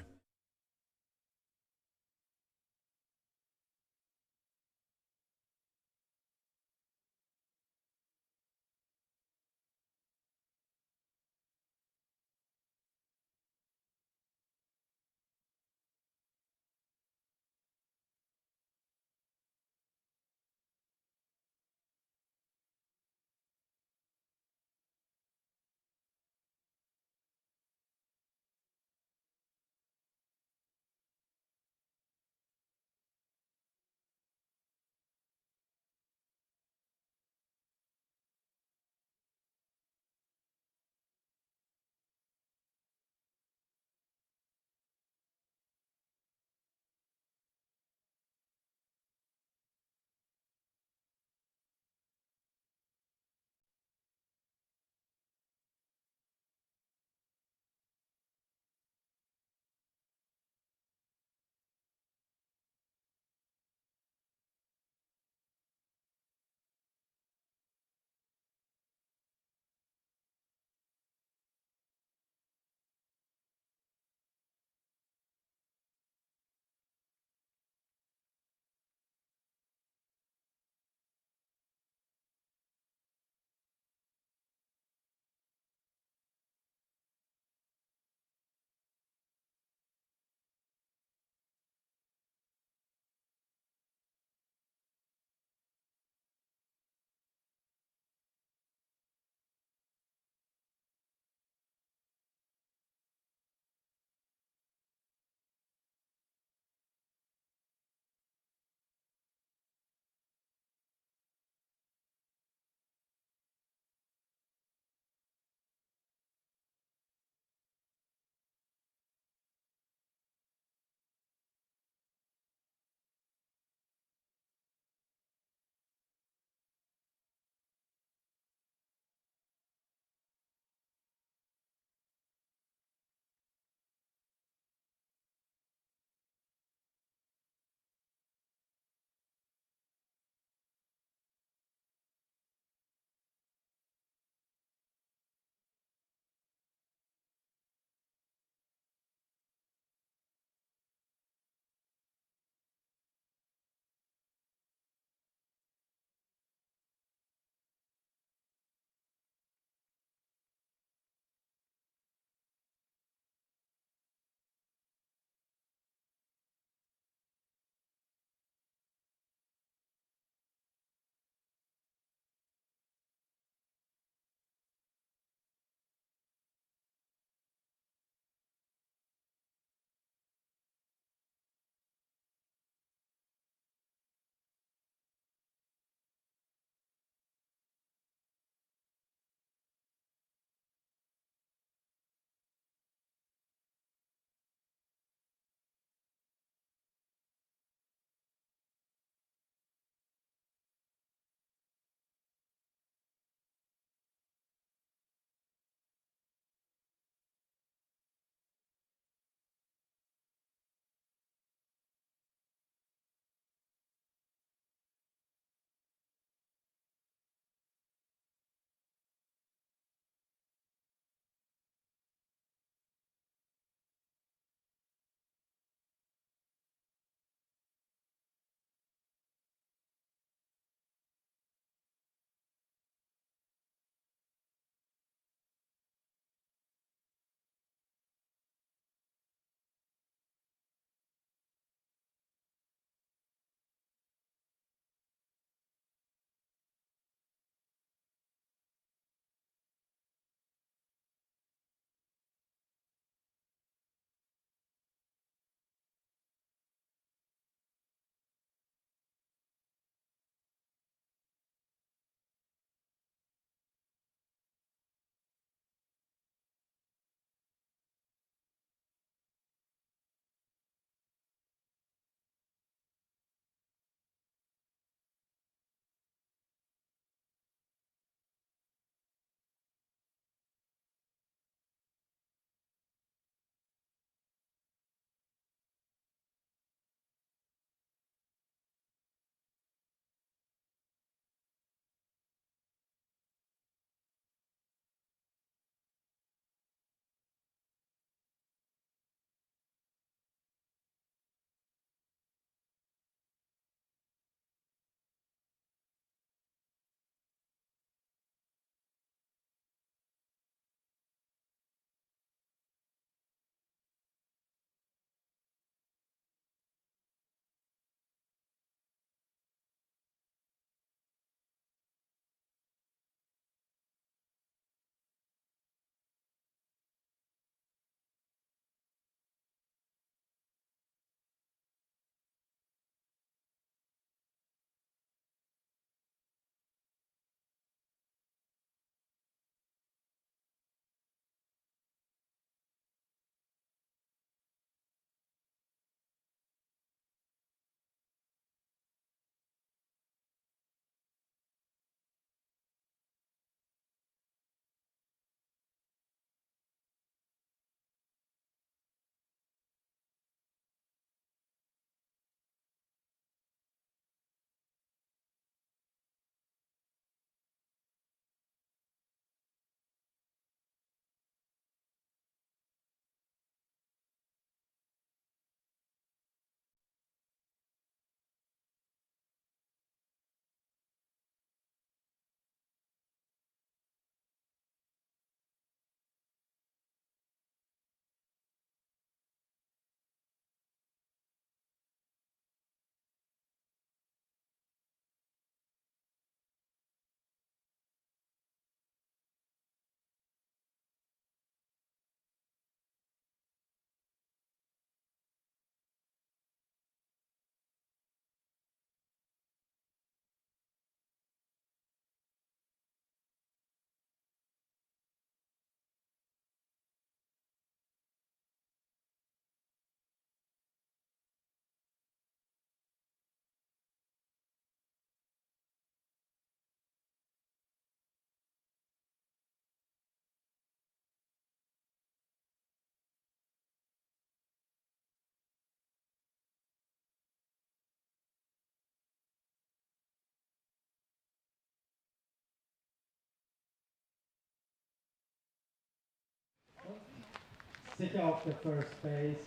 sicher auf der First Base.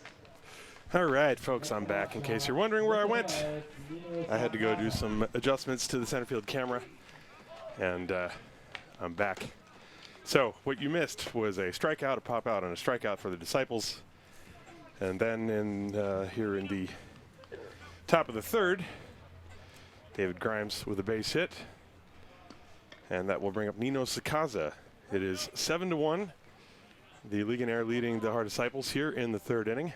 All right, folks, I'm back. In case you're wondering where I went, I had to go do some adjustments to the center field camera, and I'm back. So what you missed was a strikeout, a pop out, and a strikeout for the Disciples. And then here in the top of the third, David Grimes with a base hit. And that will bring up Nino Sakaza. It is 7-1. The Legionnaire leading the Haar Disciples here in the third inning.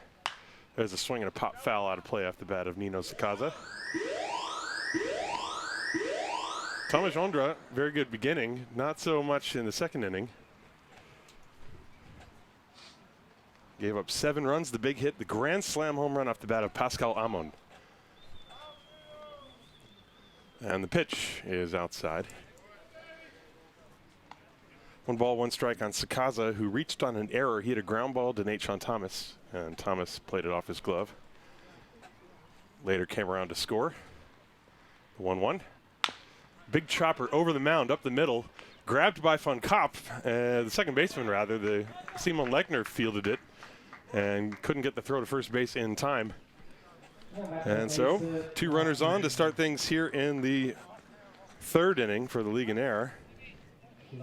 There's a swing and a pop foul out of play off the bat of Nino Sakaza. Tomáš Ondra, very good beginning. Not so much in the second inning. Gave up 7 runs, the big hit, the grand slam home run off the bat of Pascal Amon. And the pitch is outside. 1 ball, 1 strike on Sakaza, who reached on an error. He hit a ground ball to Nate Sean Thomas, and Thomas played it off his glove. Later came around to score. 1-1. Big chopper over the mound, up the middle, grabbed by Van Kopp, the second baseman rather. The Simon Lechner fielded it and couldn't get the throw to first base in time. And so 2 runners on to start things here in the third inning for the Legionnaire. It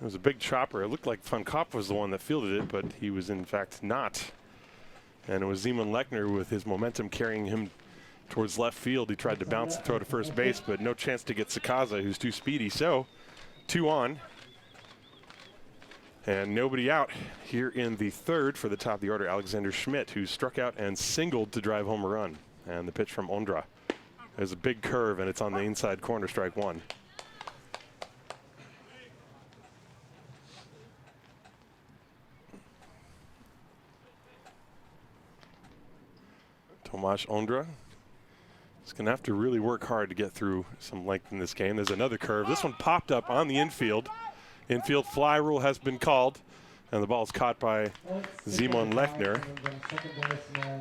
was a big chopper. It looked like Van Kopp was the one that fielded it, but he was in fact not. And it was Simon Lechner with his momentum carrying him towards left field. He tried to bounce the throw to first base, but no chance to get Sakaza, who's too speedy. So 2 on. And nobody out here in the third for the top of the order, Alexander Schmidt, who struck out and singled to drive home a run. And the pitch from Ondra. There's a big curve, and it's on the inside corner, strike 1. Tomáš Ondra is going to have to really work hard to get through some length in this game. There's another curve. This one popped up on the infield. Infield fly rule has been called, and the ball is caught by Simon Lechner.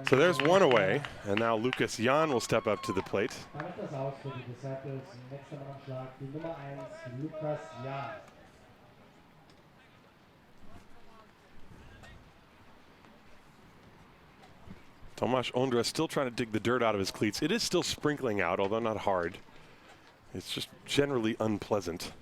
So there's 1 away, and now Lucas Jan will step up to the plate. Tomáš Ondra still trying to dig the dirt out of his cleats. It is still sprinkling out, although not hard. It's just generally unpleasant.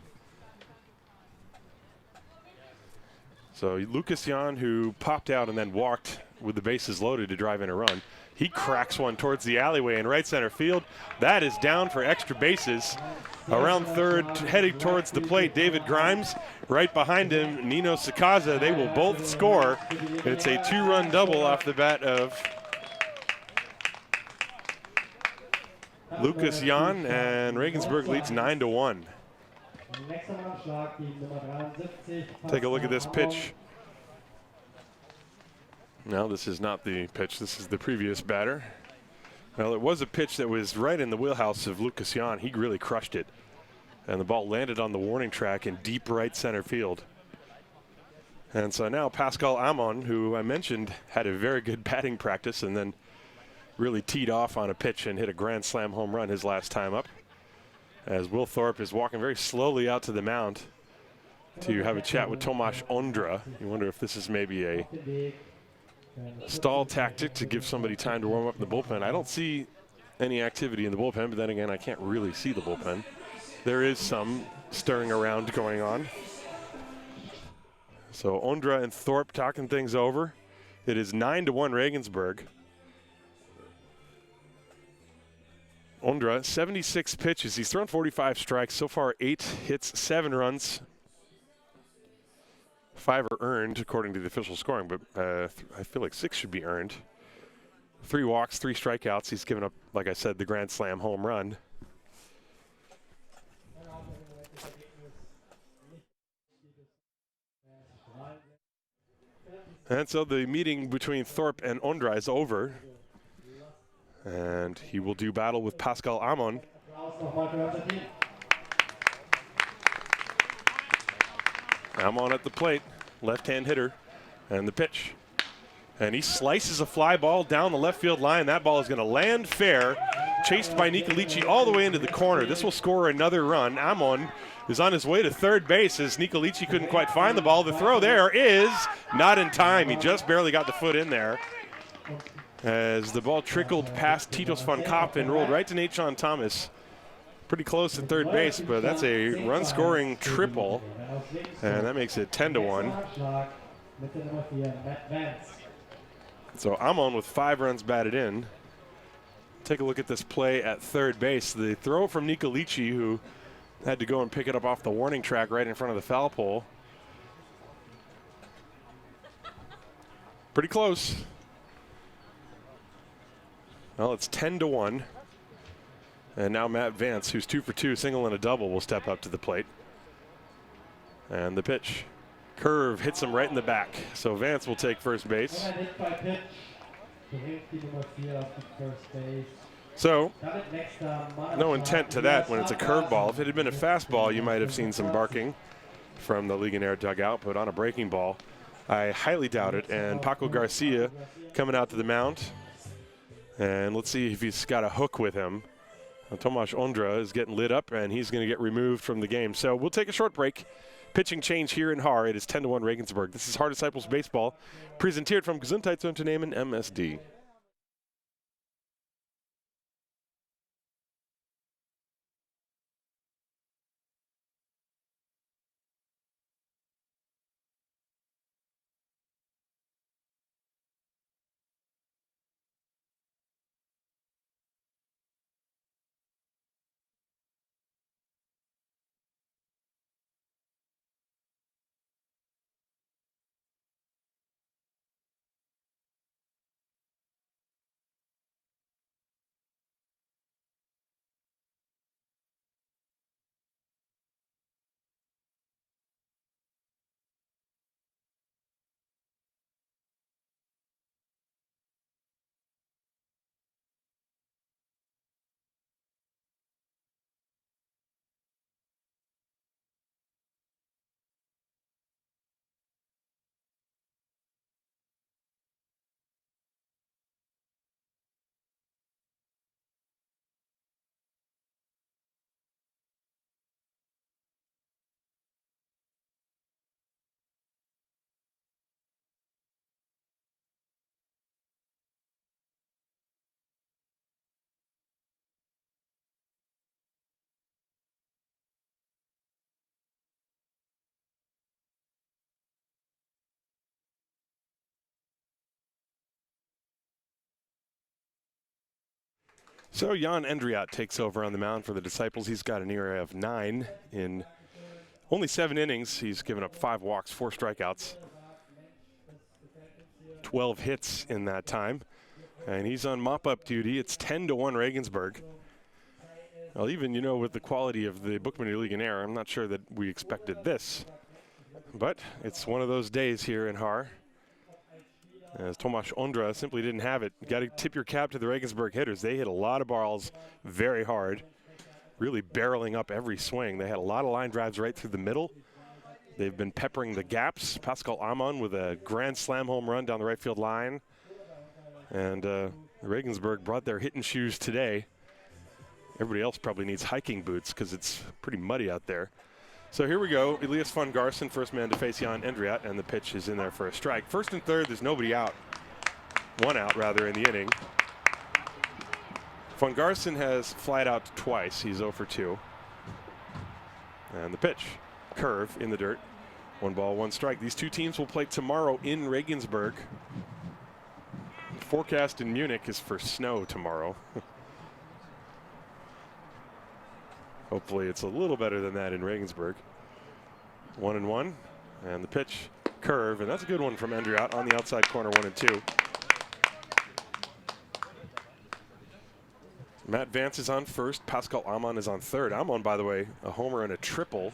So Lucas Jan, who popped out and then walked with the bases loaded to drive in a run, he cracks one towards the alleyway in right center field. That is down for extra bases. Around third, heading towards the plate, David Grimes. Right behind him, Nino Sakaza. They will both score. It's a 2-run double off the bat of Lucas Jan, and Regensburg leads 9-1. Take a look at this pitch. No, this is not the pitch. This is the previous batter. Well, it was a pitch that was right in the wheelhouse of Lucas Jan. He really crushed it. And the ball landed on the warning track in deep right center field. And so now Pascal Amon, who I mentioned had a very good batting practice and then really teed off on a pitch and hit a grand slam home run his last time up, as Will Thorpe is walking very slowly out to the mound to have a chat with Tomáš Ondra. You wonder if this is maybe a stall tactic to give somebody time to warm up in the bullpen. I don't see any activity in the bullpen, but then again, I can't really see the bullpen. There is some stirring around going on. So Ondra and Thorpe talking things over. It is 9-1 Regensburg. Ondra, 76 pitches. He's thrown 45 strikes. So far, 8 hits, 7 runs. 5 are earned, according to the official scoring, but I feel like 6 should be earned. 3 walks, 3 strikeouts. He's given up, like I said, the grand slam home run. And so the meeting between Thorpe and Ondra is over. And he will do battle with Pascal Amon. Amon at the plate, left-hand hitter, and the pitch. And he slices a fly ball down the left field line. That ball is going to land fair, chased by Nicolici all the way into the corner. This will score another run. Amon is on his way to third base as Nicolici couldn't quite find the ball. The throw there is not in time. He just barely got the foot in there as the ball trickled past Titus von Kopp and rolled right to Nate Sean Thomas. Pretty close at third base, but that's a run-scoring triple, and that makes it 10-1. So Amon with 5 runs batted in. Take a look at this play at third base. The throw from Nicolici, who had to go and pick it up off the warning track right in front of the foul pole. Pretty close. Well, it's 10-1. And now Matt Vance, who's 2 for 2, single and a double, will step up to the plate. And the pitch. Curve hits him right in the back. So Vance will take first base. So, no intent to that when it's a curveball. If it had been a fastball, you might have seen some barking from the Legionnaire dugout, but on a breaking ball, I highly doubt it. And Paco Garcia coming out to the mound. And let's see if he's got a hook with him. Tomasz Ondra is getting lit up, and he's going to get removed from the game. So we'll take a short break. Pitching change here in Haar. It is 10-1 Regensburg. This is Haar Disciples Baseball, presented from Gesundheitsunternehmen MSD. So Jan Endriat takes over on the mound for the Disciples. He's got an ERA of 9 in only 7 innings. He's given up 5 walks, 4 strikeouts, 12 hits in that time. And he's on mop-up duty. It's 10-1 Regensburg. Well, even, you know, with the quality of the Buchbinder Legionäre, I'm not sure that we expected this. But it's one of those days here in Haar, as Tomasz Ondra simply didn't have it. You got to tip your cap to the Regensburg hitters. They hit a lot of balls very hard, really barreling up every swing. They had a lot of line drives right through the middle. They've been peppering the gaps. Pascal Amon with a grand slam home run down the right field line. And Regensburg brought their hitting shoes today. Everybody else probably needs hiking boots because it's pretty muddy out there. So here we go. Elias von Garson, first man to face Jan Endriat, and the pitch is in there for a strike. First and third, there's nobody out. 1 out, rather, in the inning. Von Garson has flied out twice. He's 0 for 2. And the pitch, curve in the dirt. 1 ball, 1 strike. These two teams will play tomorrow in Regensburg. The forecast in Munich is for snow tomorrow. Hopefully it's a little better than that in Regensburg. 1-1, and the pitch, curve, and that's a good one from Endriat on the outside corner, 1-2. Matt Vance is on first. Pascal Amon is on third. Amon, by the way, a homer and a triple.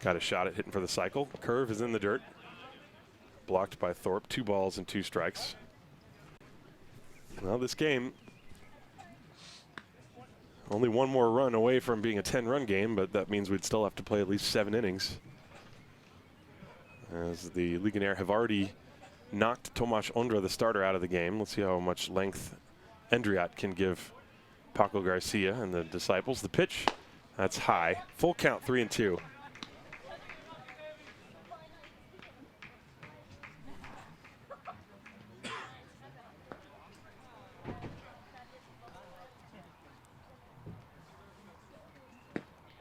Got a shot at hitting for the cycle. Curve is in the dirt. Blocked by Thorpe. 2 balls and 2 strikes. Well, this game, only 1 more run away from being a 10-run game, but that means we'd still have to play at least 7 innings. As the Legionnaire have already knocked Tomasz Ondra, the starter, out of the game. Let's see how much length Endriat can give Paco Garcia and the Disciples. The pitch, That's high. Full count, 3-2.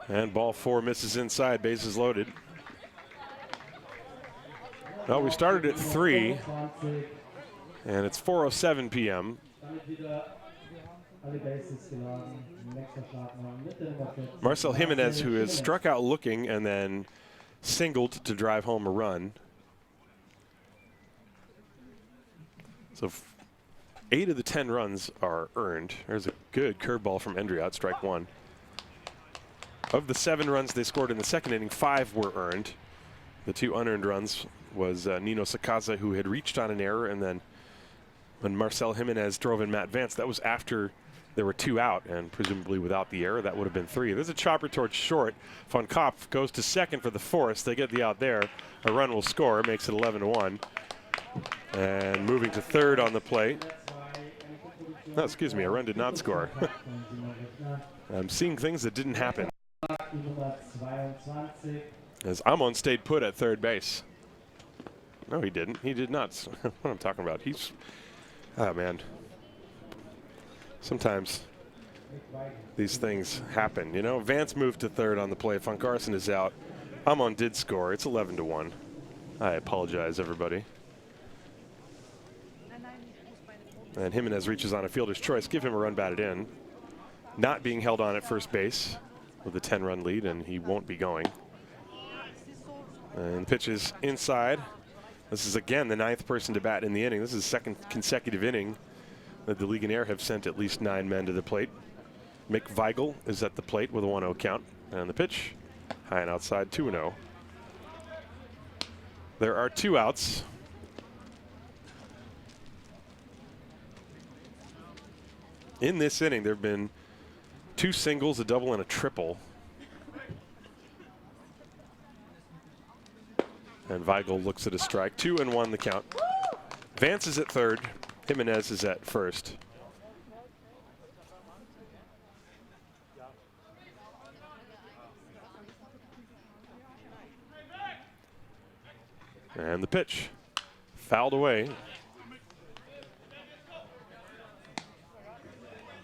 And ball 4 misses inside, bases loaded. Well, we started at 3, and it's 4:07 p.m. Marcel Jimenez, who has struck out looking and then singled to drive home a run. So 8 of the 10 runs are earned. There's a good curveball from Endriot, strike 1. Of the 7 runs they scored in the second inning, 5 were earned. The 2 unearned runs was Nino Sakaza, who had reached on an error, and then when Marcel Jimenez drove in Matt Vance, that was after there were 2 out, and presumably without the error, that would have been 3. There's a chopper towards short. Von Kopf goes to second for the force. They get the out there. A run will score, makes it 11-1. And moving to third on the plate. No, excuse me, a run did not score. I'm seeing things that didn't happen. As Amon stayed put at third base. No, he didn't. He did not. What I'm talking about. He's, oh man. Sometimes these things happen, you know. Vance moved to third on the play. Von Carson is out. Amon did score. It's 11-1. I apologize, everybody. And Jimenez reaches on a fielder's choice. Give him a run batted in. Not being held on at first base with a 10-run lead, and he won't be going. And pitches inside. This is again the 9th person to bat in the inning. This is the 2nd consecutive inning that the Legionnaire have sent at least 9 men to the plate. Mick Weigel is at the plate with a 1-0 count. And the pitch, high and outside, 2-0. There are 2 outs. In this inning, there have been 2 singles, a double, and a triple. And Weigel looks at a strike. 2-1 the count. Vance is at third. Jimenez is at first. And the pitch. Fouled away.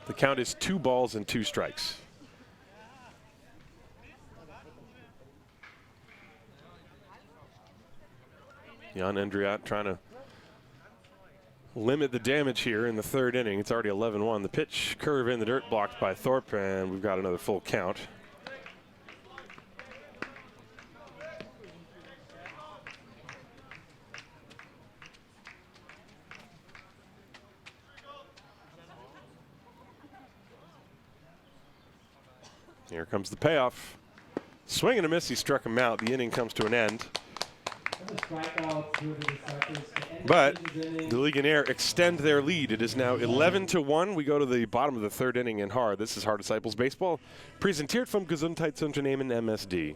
The count is 2 balls and 2 strikes. Jan Endriot trying to limit the damage here in the 3rd inning. It's already 11-1. The pitch, curve in the dirt, blocked by Thorpe, and we've got another full count. Here comes the payoff. Swing and a miss, he struck him out. The inning comes to an end. But the Legionnaire extend their lead. It is now 11-1. We go to the bottom of the 3rd inning in Haar. This is Haar Disciples Baseball, präsentiert vom Gesundheitsunternehmen MSD.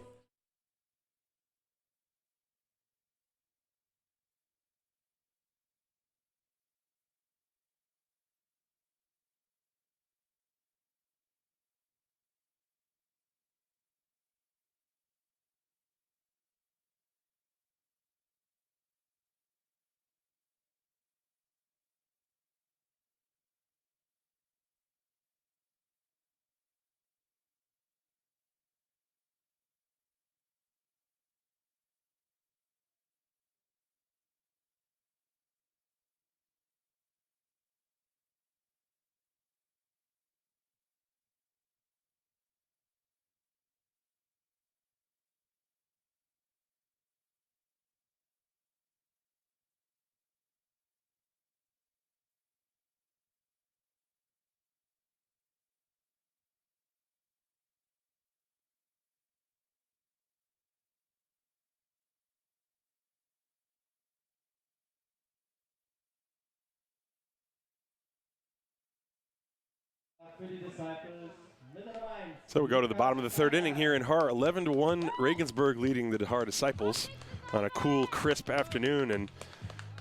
So we go to the bottom of the 3rd inning here in Haar. 11-1, Regensburg leading the Haar Disciples on a cool, crisp afternoon. And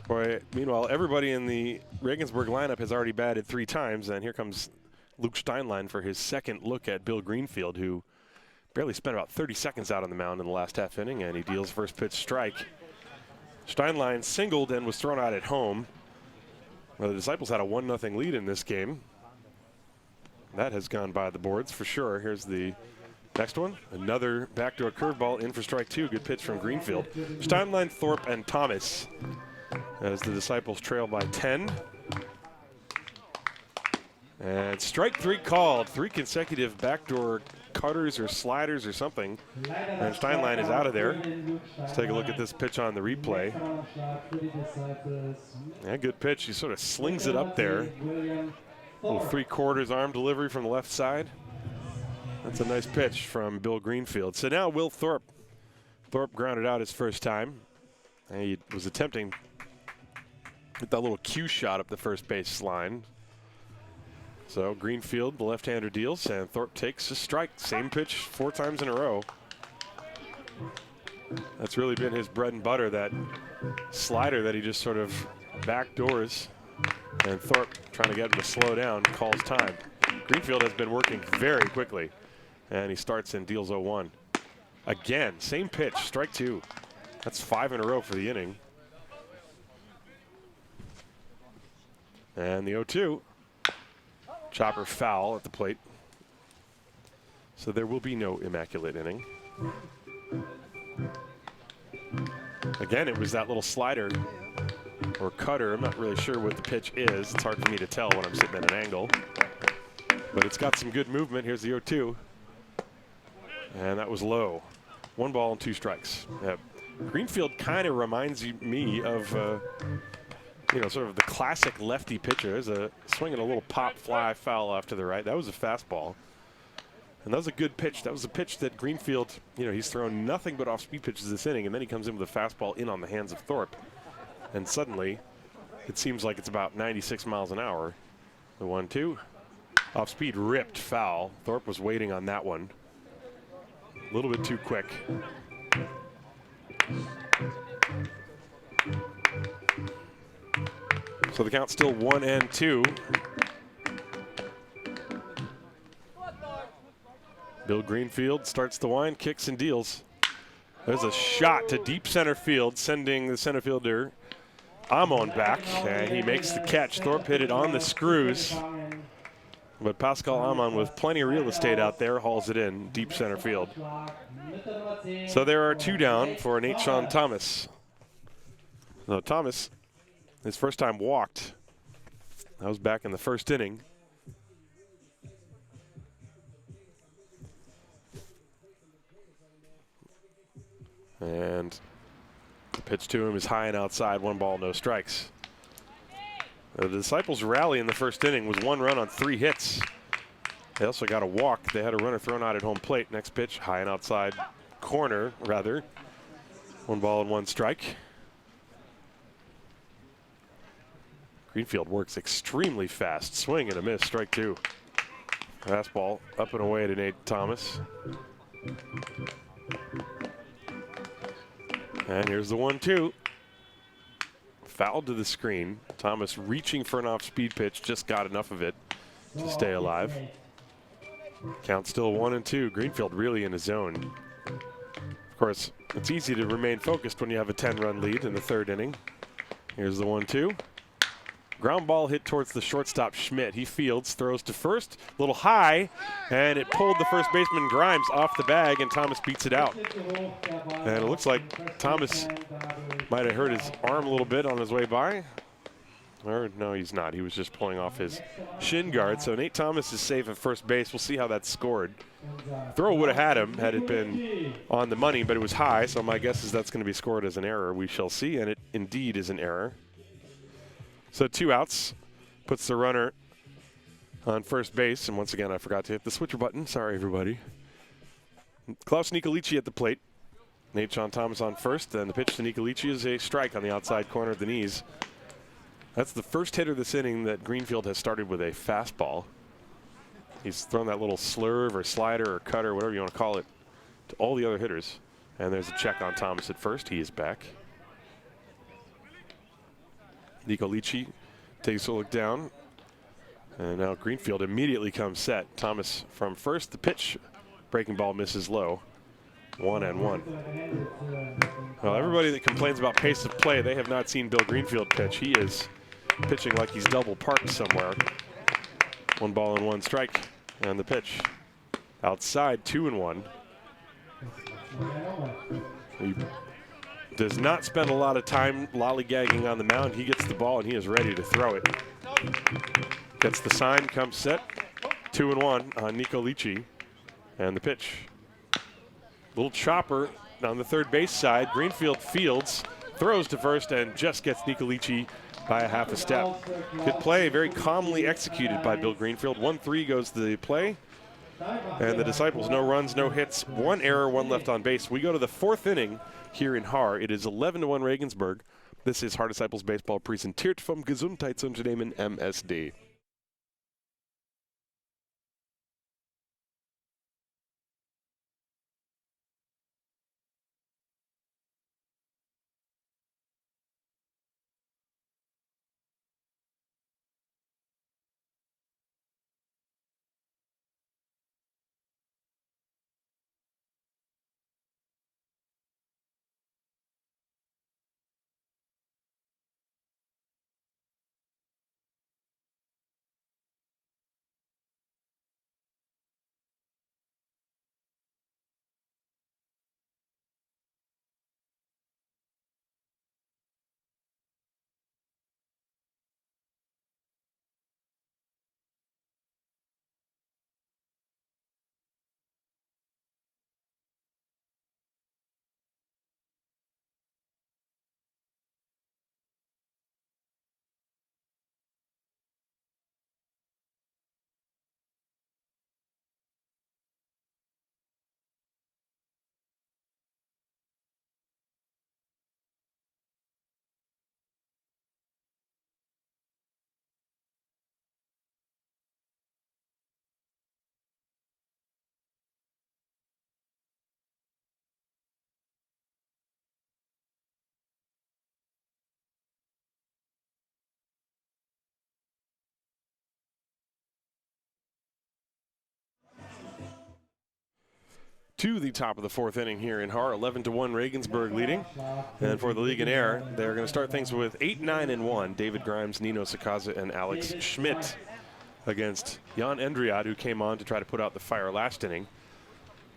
boy, meanwhile, everybody in the Regensburg lineup has already batted 3 times. And here comes Luke Steinlein for his 2nd look at Bill Greenfield, who barely spent about 30 seconds out on the mound in the last half inning, and he deals first pitch strike. Steinlein singled and was thrown out at home. Well, the Disciples had a 1-0 lead in this game. That has gone by the boards for sure. Here's the next one. Another backdoor curveball in for strike 2. Good pitch from Greenfield. Steinlein, Thorpe, and Thomas as the Disciples trail by 10. And strike 3 called. 3 consecutive backdoor cutters or sliders or something. And Steinlein is out of there. Let's take a look at this pitch on the replay. Yeah, good pitch. He sort of slings it up there. Little 3/4 arm delivery from the left side. That's a nice pitch from Bill Greenfield. So now Will Thorpe. Thorpe grounded out his first time. And he was attempting with that little cue shot up the first base line. So Greenfield, the left-hander, deals, and Thorpe takes a strike. Same pitch 4 times in a row. That's really been his bread and butter, that slider that he just sort of backdoors. And Thorpe, trying to get him to slow down, calls time. Greenfield has been working very quickly, and he starts and deals 0-1. Again, same pitch, strike 2. That's 5 in a row for the inning. And the 0-2. Chopper foul at the plate. So there will be no immaculate inning. Again, it was that little slider or cutter. I'm not really sure what the pitch is. It's hard for me to tell when I'm sitting at an angle. But it's got some good movement. Here's the 0-2. And that was low. 1 ball and 2 strikes. Greenfield kind of reminds me of sort of the classic lefty pitcher. There's a swinging a little pop fly foul off to the right. That was a fastball. And that was a good pitch. That was a pitch that Greenfield, he's thrown nothing but off-speed pitches this inning, and then he comes in with a fastball in on the hands of Thorpe. And suddenly, it seems like it's about 96 miles an hour. The 1-2. Off-speed ripped foul. Thorpe was waiting on that one. A little bit too quick. So the count's still 1-2. Bill Greenfield starts the wind, kicks and deals. There's a shot to deep center field, sending the center fielder Amon back, and he makes the catch. Thorpe hit it on the screws, but Pascal Amon, with plenty of real estate out there, hauls it in deep center field. So there are 2 down for Nate Sean Thomas. So Thomas, his first time walked. That was back in the first inning. And the pitch to him is high and outside. 1 ball, no strikes. The Disciples' rally in the first inning was 1 run on 3 hits. They also got a walk. They had a runner thrown out at home plate. Next pitch, high and outside corner, rather. 1 ball and 1 strike. Greenfield works extremely fast. Swing and a miss, strike 2. Fastball up and away to Nate Thomas. And here's the 1-2. Fouled to the screen. Thomas reaching for an off-speed pitch, just got enough of it to stay alive. Count still 1-2. Greenfield really in his zone. Of course, it's easy to remain focused when you have a 10-run lead in the 3rd inning. Here's the 1-2. Ground ball hit towards the shortstop, Schmidt. He fields, throws to first, a little high, and it pulled the first baseman Grimes off the bag, and Thomas beats it out. And it looks like Thomas might have hurt his arm a little bit on his way by. Or no, he's not. He was just pulling off his shin guard. So Nate Thomas is safe at first base. We'll see how that's scored. Throw would have had him had it been on the money, but it was high, so my guess is that's going to be scored as an error. We shall see, and it indeed is an error. So 2 outs, puts the runner on first base. And once again, I forgot to hit the switcher button. Sorry, everybody. Klaus Nicolici at the plate. Nate Sean Thomas on first. And the pitch to Nicolici is a strike on the outside corner of the knees. That's the first hitter this inning that Greenfield has started with a fastball. He's thrown that little slurve or slider or cutter, whatever you want to call it, to all the other hitters. And there's a check on Thomas at first. He is back. Nicolici takes a look down. And now Greenfield immediately comes set. Thomas from first. The pitch Breaking ball misses low. 1-1. Well, everybody that complains about pace of play, they have not seen Bill Greenfield pitch. He is pitching like he's double parked somewhere. 1-1 strike, and the pitch outside. 2-1. He does not spend a lot of time lollygagging on the mound. He gets the ball and he is ready to throw it. Gets the sign, comes set. 2-1 on Nico Lici, and the pitch. Little chopper on the third base side. Greenfield fields, throws to first, and just gets Nico Lici by a half a step. Good play, very calmly executed by Bill Greenfield. 1-3 goes the play. And the Disciples, no runs, no hits, 1 error, 1 left on base. We go to the 4th inning here in Haar. It is 11-1 Regensburg. This is Haar Disciples Baseball präsentiert vom Gesundheitsunternehmen MSD. To the top of the 4th inning here in Haar, 11-1 Regensburg leading. And for the Legionnaire, they're going to start things with 8, 9, and 1. David Grimes, Nino Sakaza, and Alex Schmidt against Jan Endriad, who came on to try to put out the fire last inning.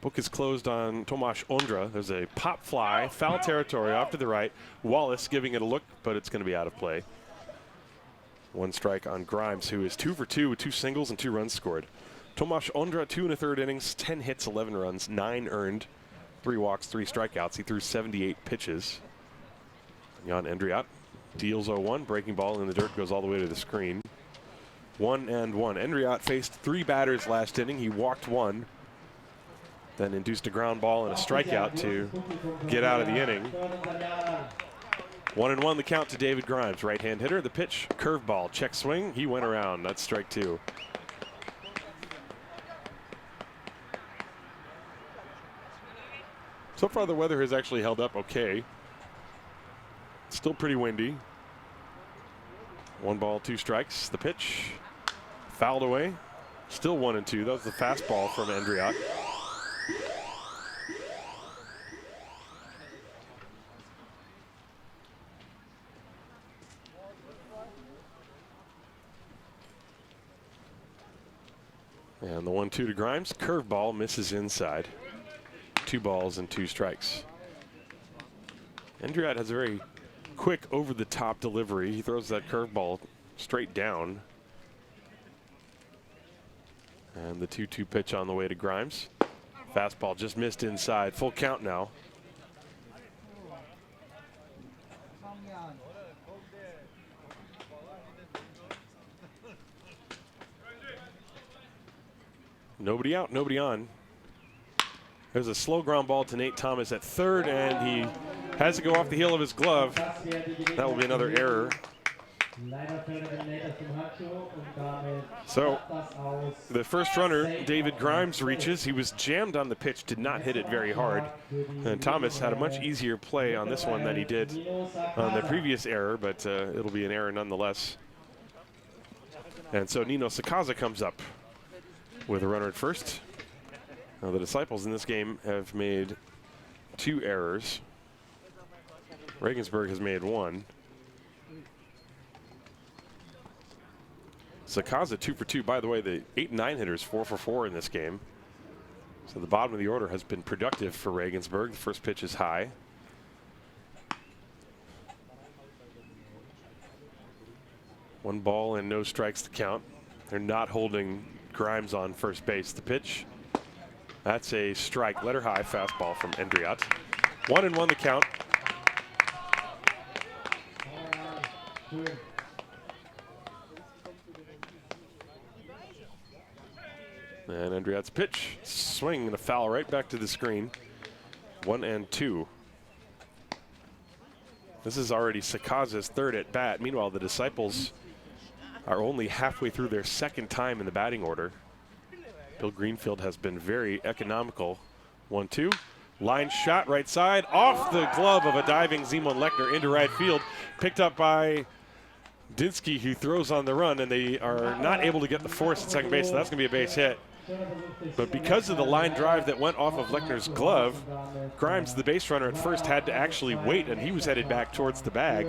Book is closed on Tomasz Ondra. There's a pop fly, foul territory off to the right. Wallace giving it a look, but it's going to be out of play. 1 strike on Grimes, who is 2 for 2 with 2 singles and 2 runs scored. Tomasz Ondra, 2 1/3 innings, 10 hits, 11 runs, 9 earned, 3 walks, 3 strikeouts. He threw 78 pitches. Jan Endriat deals 0-1. Breaking ball in the dirt, goes all the way to the screen. 1-1. Endriat faced 3 batters last inning. He walked 1, then induced a ground ball and a strikeout to get out of the inning. 1-1 the count to David Grimes, right-hand hitter. The pitch, curveball, check swing. He went around. That's strike 2. So far, the weather has actually held up okay. Still pretty windy. 1 ball, 2 strikes. The pitch, fouled away. Still 1-2. That was the fastball from Endriat. And the 1-2 to Grimes. Curveball misses inside. 2 balls and 2 strikes. Endriat has a very quick over-the-top delivery. He throws that curveball straight down. And the 2-2 pitch on the way to Grimes. Fastball just missed inside. Full count now. Nobody out, nobody on. There's a slow ground ball to Nate Thomas at third, and he has to go off the heel of his glove. That will be another error. So the first runner, David Grimes, reaches. He was jammed on the pitch, did not hit it very hard. And Thomas had a much easier play on this one than he did on the previous error, but it'll be an error nonetheless. And so Nino Sakaza comes up with a runner at first. Now, the Disciples in this game have made 2 errors. Regensburg has made 1. Sakaza 2 for 2. By the way, the 8 and 9 hitters 4 for 4 in this game. So the bottom of the order has been productive for Regensburg. The first pitch is high. One ball and no strikes to count. They're not holding Grimes on first base. The pitch, that's a strike. Letter high fastball from Endriat. 1-1 the count. And Endriat's pitch, swing and a foul right back to the screen. 1-2. This is already Sakaza's 3rd at bat. Meanwhile, the Disciples are only halfway through their 2nd time in the batting order. Bill Greenfield has been very economical. 1-2. Line shot right side, off the glove of a diving Simon Lechner into right field. Picked up by Dinsky, who throws on the run, and they are not able to get the force at second base, so that's going to be a base hit. But because of the line drive that went off of Lechner's glove, Grimes, the base runner at first, had to actually wait, and he was headed back towards the bag.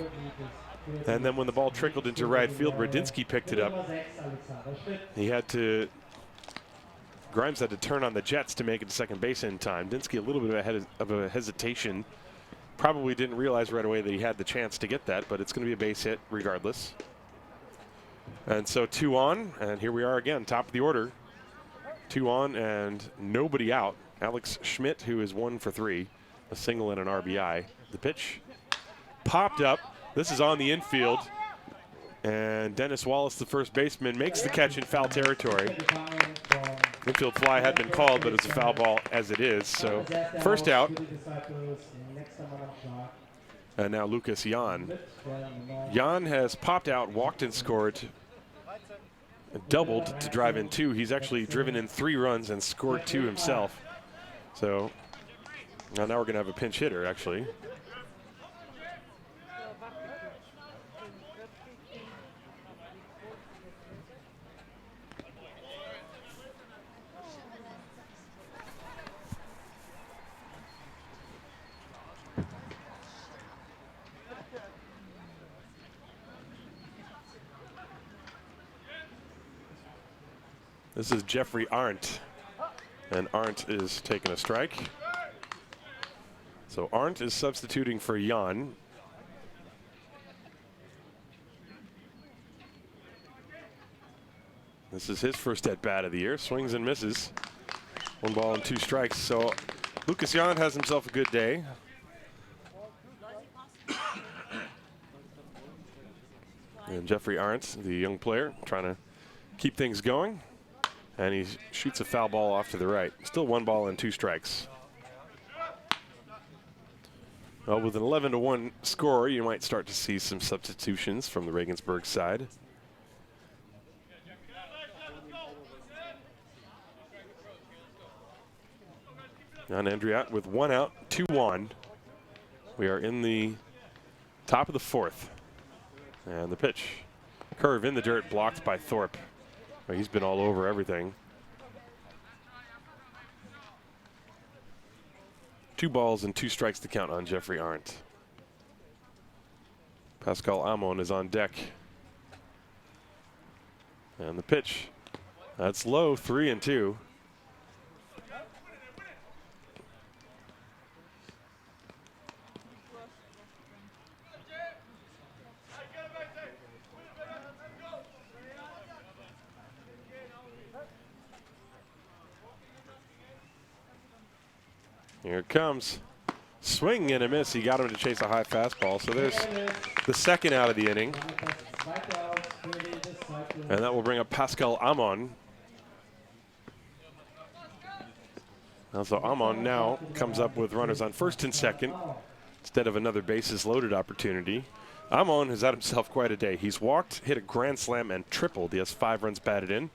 And then when the ball trickled into right field, Radinsky picked it up. Grimes had to turn on the jets to make it to second base in time. Dinsky a little bit of a hesitation. Probably didn't realize right away that he had the chance to get that, but it's going to be a base hit regardless. And so 2 on, and here we are again, top of the order. 2 on and nobody out. Alex Schmidt, who is 1 for 3, a single and an RBI. The pitch popped up. This is on the infield, and Dennis Wallace, the first baseman, makes the catch in foul territory. Infield fly had been called, but it's a foul ball as it is. So first out. And now Lucas Jan. Jan has popped out, walked and scored, doubled to drive in 2. He's actually driven in 3 runs and scored 2 himself. So now we're going to have a pinch hitter, actually. This is Geoffrey Arndt, and Arndt is taking a strike. So Arndt is substituting for Jan. This is his first at bat of the year. Swings and misses. 1 ball and 2 strikes. So Lucas Jan has himself a good day. And Geoffrey Arndt, the young player, trying to keep things going. And he shoots a foul ball off to the right. Still 1 ball and 2 strikes. Well, with an 11-1 score, you might start to see some substitutions from the Regensburg side. Jan Endriat with 1 out, 2 on. We are in the top of the 4th. And the pitch. Curve in the dirt, blocked by Thorpe. He's been all over everything. 2 balls and 2 strikes to count on Geoffrey Arndt. Pascal Amon is on deck. And the pitch. That's low, 3-2. Here it comes. Swing and a miss. He got him to chase a high fastball. So there's the 2nd out of the inning. And that will bring up Pascal Amon. So Amon now comes up with runners on 1st and 2nd instead of another bases loaded opportunity. Amon has had himself quite a day. He's walked, hit a grand slam, and tripled. He has 5 runs batted in.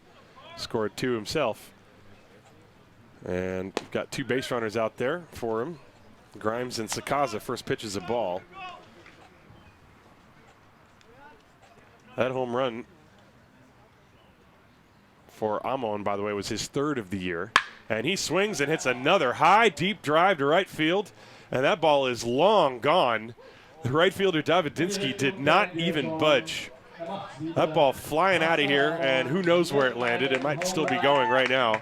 Scored 2 himself. And we've got 2 base runners out there for him. Grimes and Sakaza. First pitch is a ball. That home run for Amon, by the way, was his 3rd of the year. And he swings and hits another high, deep drive to right field. And that ball is long gone. The right fielder, Davidinsky, did not even budge. That ball flying out of here, and who knows where it landed. It might still be going right now.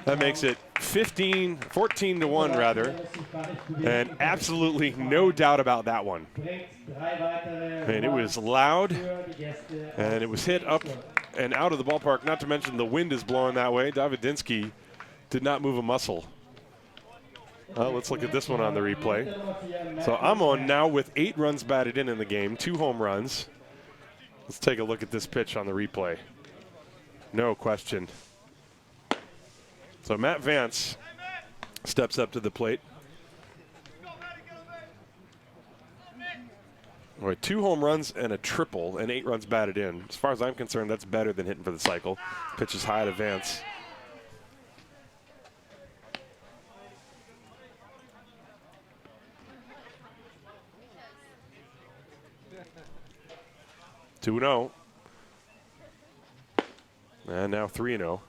That makes it 14-1 rather. And absolutely no doubt about that one. And it was loud, and it was hit up and out of the ballpark, not to mention the wind is blowing that way. Davidinsky did not move a muscle. Let's look at this one on the replay. So I'm on now with 8 runs batted in the game, 2 home runs. Let's take a look at this pitch on the replay. No question. So Matt Vance steps up to the plate. All right, 2 home runs and a triple and 8 runs batted in. As far as I'm concerned, that's better than hitting for the cycle. Pitch is high to Vance. (2-0), and now 3-0.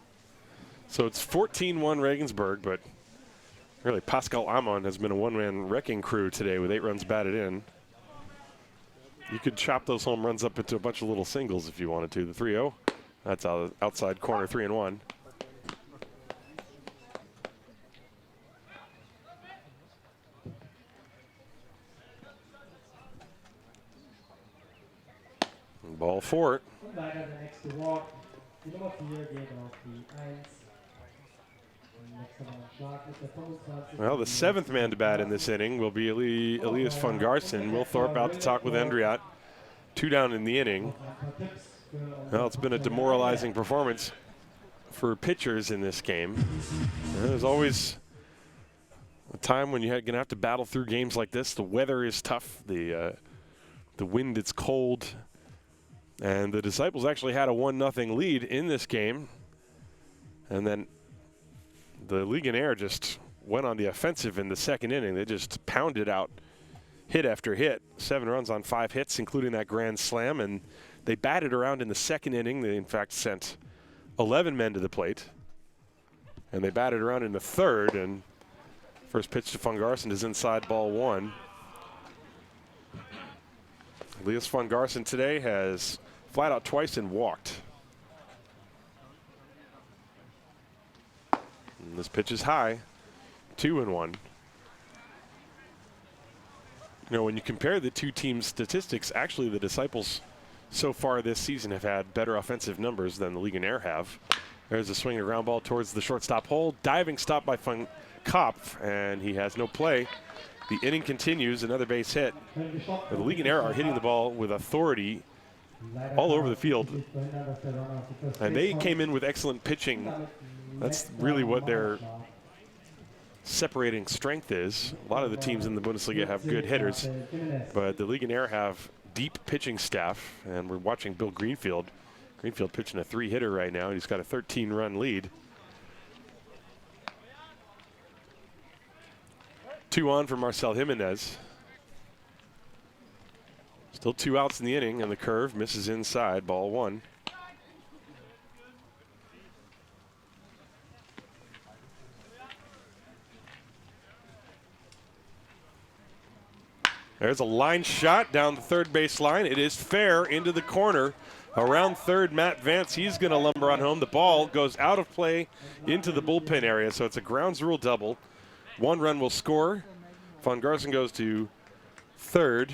So it's 14-1 Regensburg, but really Pascal Amon has been a one-man wrecking crew today with 8 runs batted in. You could chop those home runs up into a bunch of little singles if you wanted to. The 3-0, that's outside corner, 3-1. Ball 4. Well, the 7th man to bat in this inning will be Elias von Garsten. Will Thorpe out to talk with Andriat. 2 down in the inning. Well, it's been a demoralizing performance for pitchers in this game. There's always a time when you're going to have to battle through games like this. The weather is tough. The wind, it's cold. And the Disciples actually had a 1-0 lead in this game. And then the Legionnaire just went on the offensive in the 2nd inning. They just pounded out hit after hit. 7 runs on 5 hits, including that grand slam. And they batted around in the 2nd inning. They, in fact, sent 11 men to the plate. And they batted around in the 3rd. And first pitch to von Garsten is inside, ball 1. Elias von Garsten today has flat out twice and walked. And this pitch is high, 2-1. You know, when you compare the 2 teams' statistics, actually the Disciples so far this season have had better offensive numbers than the Legionnaire have. There's a swinging ground ball towards the shortstop hole. Diving stop by von Kopf, and he has no play. The inning continues, another base hit. The Legionnaire are hitting the ball with authority all over the field. And they came in with excellent pitching. That's really what their separating strength is. A lot of the teams in the Bundesliga have good hitters, but the Legionnaire have deep pitching staff, and we're watching Bill Greenfield. Greenfield pitching a 3-hitter right now. He's got a 13-run lead. 2 on for Marcel Jimenez. Still 2 outs in the inning, and the curve misses inside, ball 1. There's a line shot down the 3rd base line. It is fair into the corner. Around 3rd, Matt Vance, he's going to lumber on home. The ball goes out of play into the bullpen area, so it's a grounds rule double. 1 run will score. Von Garsten goes to 3rd,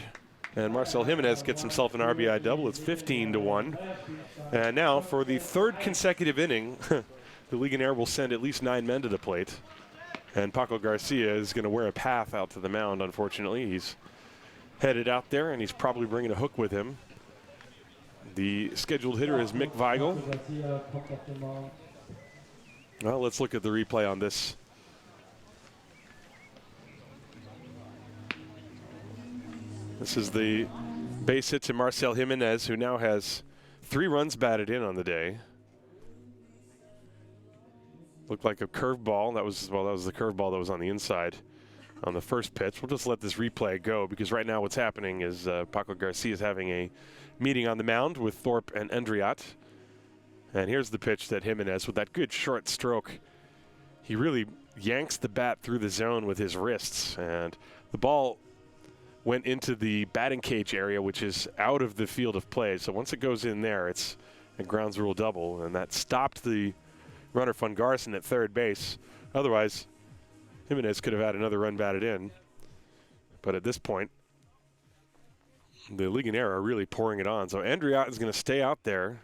and Marcel Jimenez gets himself an RBI double. It's 15-1. And now for the 3rd consecutive inning, the Legionnaire will send at least 9 men to the plate. And Paco Garcia is going to wear a path out to the mound, unfortunately. He's headed out there, and he's probably bringing a hook with him. The scheduled hitter is Mick Weigel. Well, let's look at the replay on this. This is the base hit to Marcel Jimenez, who now has 3 runs batted in on the day. Looked like a curveball. That was the curveball that was on the inside on the first pitch. We'll just let this replay go, because right now what's happening is Paco Garcia is having a meeting on the mound with Thorpe and Andriat. And here's the pitch that Jimenez, with that good short stroke, he really yanks the bat through the zone with his wrists, and the ball went into the batting cage area, which is out of the field of play. So once it goes in there, it's a grounds rule double, and that stopped the runner Van Garson at third base. Otherwise, Jimenez could have had another run batted in. But at this point, the Legionnaire are really pouring it on. So Andriat is going to stay out there.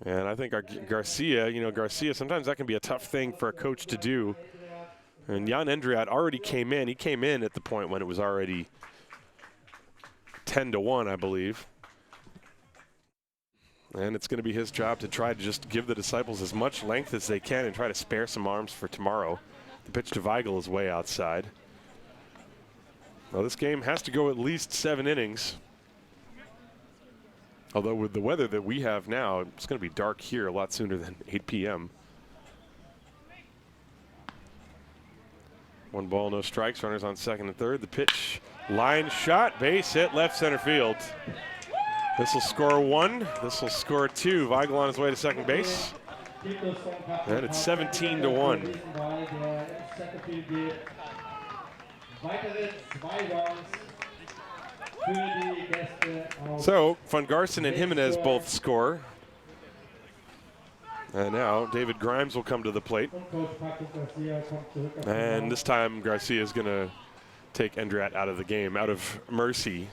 And I think Garcia, sometimes that can be a tough thing for a coach to do. And Jan Andriat already came in. He came in at the point when it was already 10-1, I believe. And it's going to be his job to try to just give the Disciples as much length as they can and try to spare some arms for tomorrow. The pitch to Weigel is way outside. Well, this game has to go at least 7 innings. Although with the weather that we have now, it's going to be dark here a lot sooner than 8 p.m. 1 ball, no strikes. Runners on second and third. The pitch, line shot, base hit, left center field. This will score 1. This will score 2. Weigel on his way to second base. And it's 17-1. So Van Garson and Jimenez both score. And now David Grimes will come to the plate. And this time Garcia is going to take Andriat out of the game, out of mercy,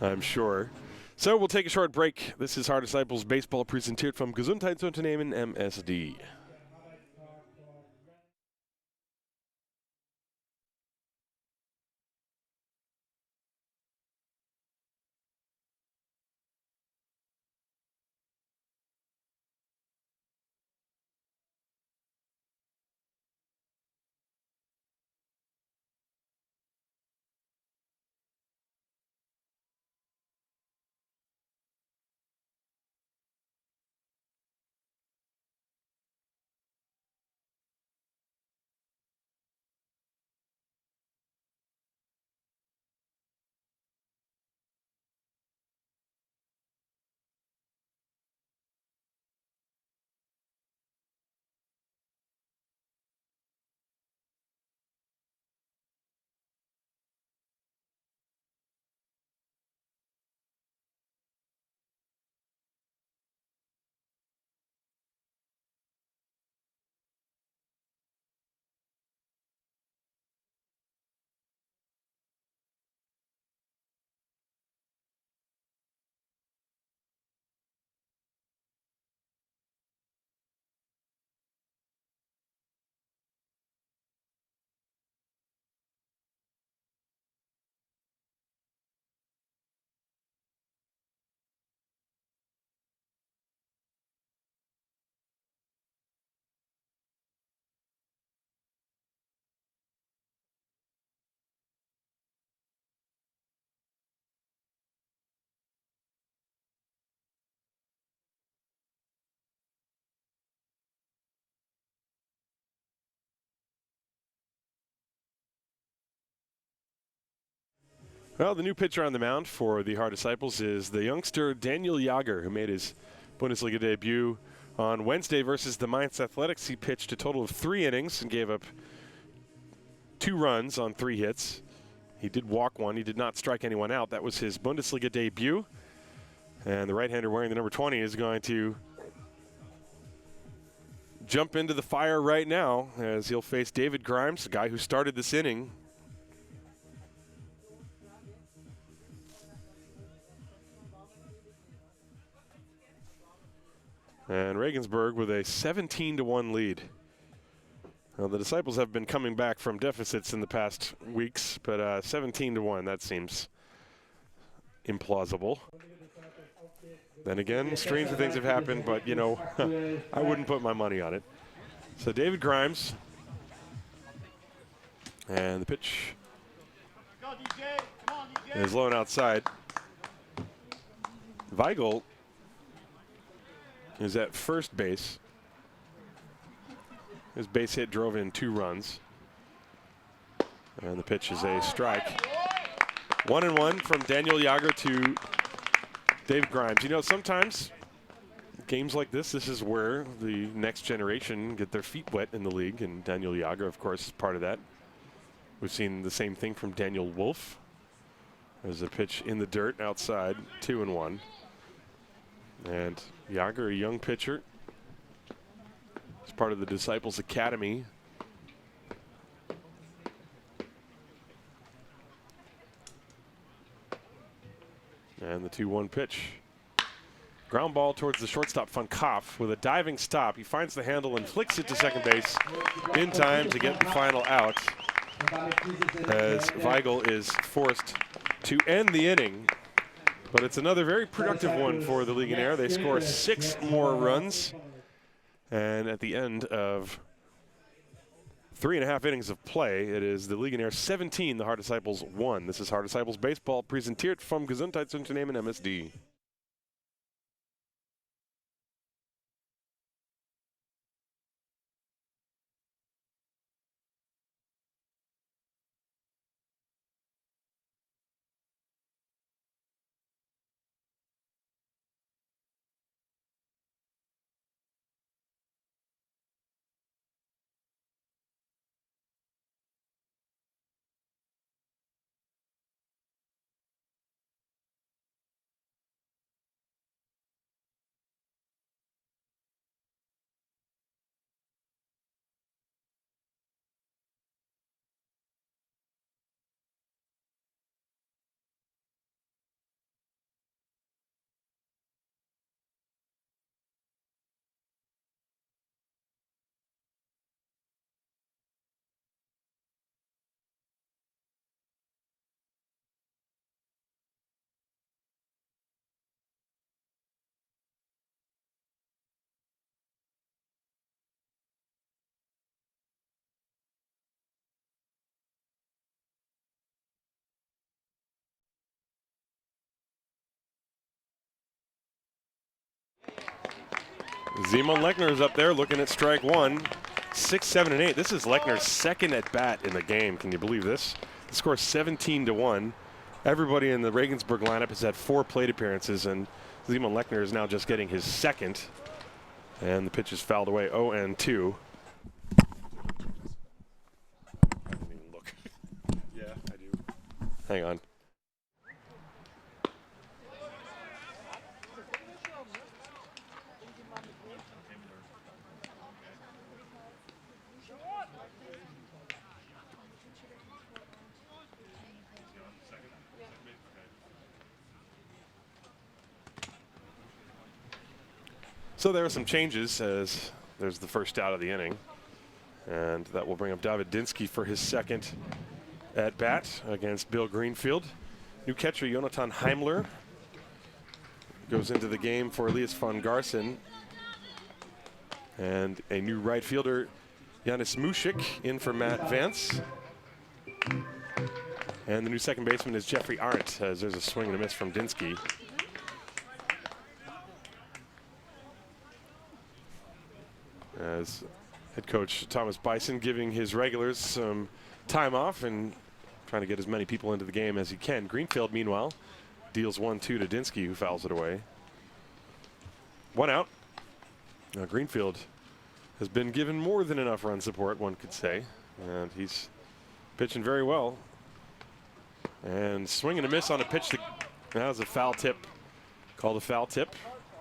I'm sure. So we'll take a short break. This is Haar Disciples Baseball präsentiert vom Gesundheitsunternehmen MSD. Well, the new pitcher on the mound for the Haar Disciples is the youngster Daniel Yeager, who made his Bundesliga debut on Wednesday versus the Mainz Athletics. He pitched a total of 3 innings and gave up 2 runs on 3 hits. He did walk 1. He did not strike anyone out. That was his Bundesliga debut. And the right-hander wearing the number 20 is going to jump into the fire right now as he'll face David Grimes, the guy who started this inning. And Regensburg with a 17-1 lead. Well, the Disciples have been coming back from deficits in the past weeks, but 17-1, that seems implausible. Then again, stranger things have happened, but, you know, I wouldn't put my money on it. So David Grimes. And the pitch is low and outside. Weigel is at first base. His base hit drove in 2 runs. And the pitch is a strike. 1-1 from Daniel Yeager to Dave Grimes. You know, sometimes games like this is where the next generation get their feet wet in the league, and Daniel Yeager, of course, is part of that. We've seen the same thing from Daniel Wolf. There's a pitch in the dirt outside, 2-1. And Yeager, a young pitcher, is part of the Disciples Academy. And the 2-1 pitch. Ground ball towards the shortstop, Van Kaff, with a diving stop. He finds the handle and flicks it to second base in time to get the final out, as Weigel is forced to end the inning. But it's another very productive one for the Legionnaire. They score 6 more runs. And at the end of 3.5 innings of play, it is the Legionnaire 17, the Haar Disciples 1. This is Haar Disciples Baseball, präsentiert vom Gesundheitsunternehmen MSD. Simon Lechner is up there looking at strike one. 6, 7, and 8. This is Lechner's second at bat in the game. Can you believe this? The score is 17-1. Everybody in the Regensburg lineup has had 4 plate appearances, and Simon Lechner is now just getting his second. And the pitch is fouled away, 0-2. I didn't even look. Yeah, I do. Hang on. So there are some changes as there's the first out of the inning. And that will bring up David Dinsky for his second at bat against Bill Greenfield. New catcher Jonathan Heimler goes into the game for Elias von Garson. And a new right fielder, Janis Mushik, in for Matt Vance. And the new second baseman is Geoffrey Arndt, as there's a swing and a miss from Dinsky. As head coach Thomas Bison giving his regulars some time off and trying to get as many people into the game as he can. Greenfield, meanwhile, deals 1-2 to Dinsky, who fouls it away. 1 out. Now Greenfield has been given more than enough run support, one could say, and he's pitching very well. And swing and a miss on a pitch that was a foul tip, called a foul tip,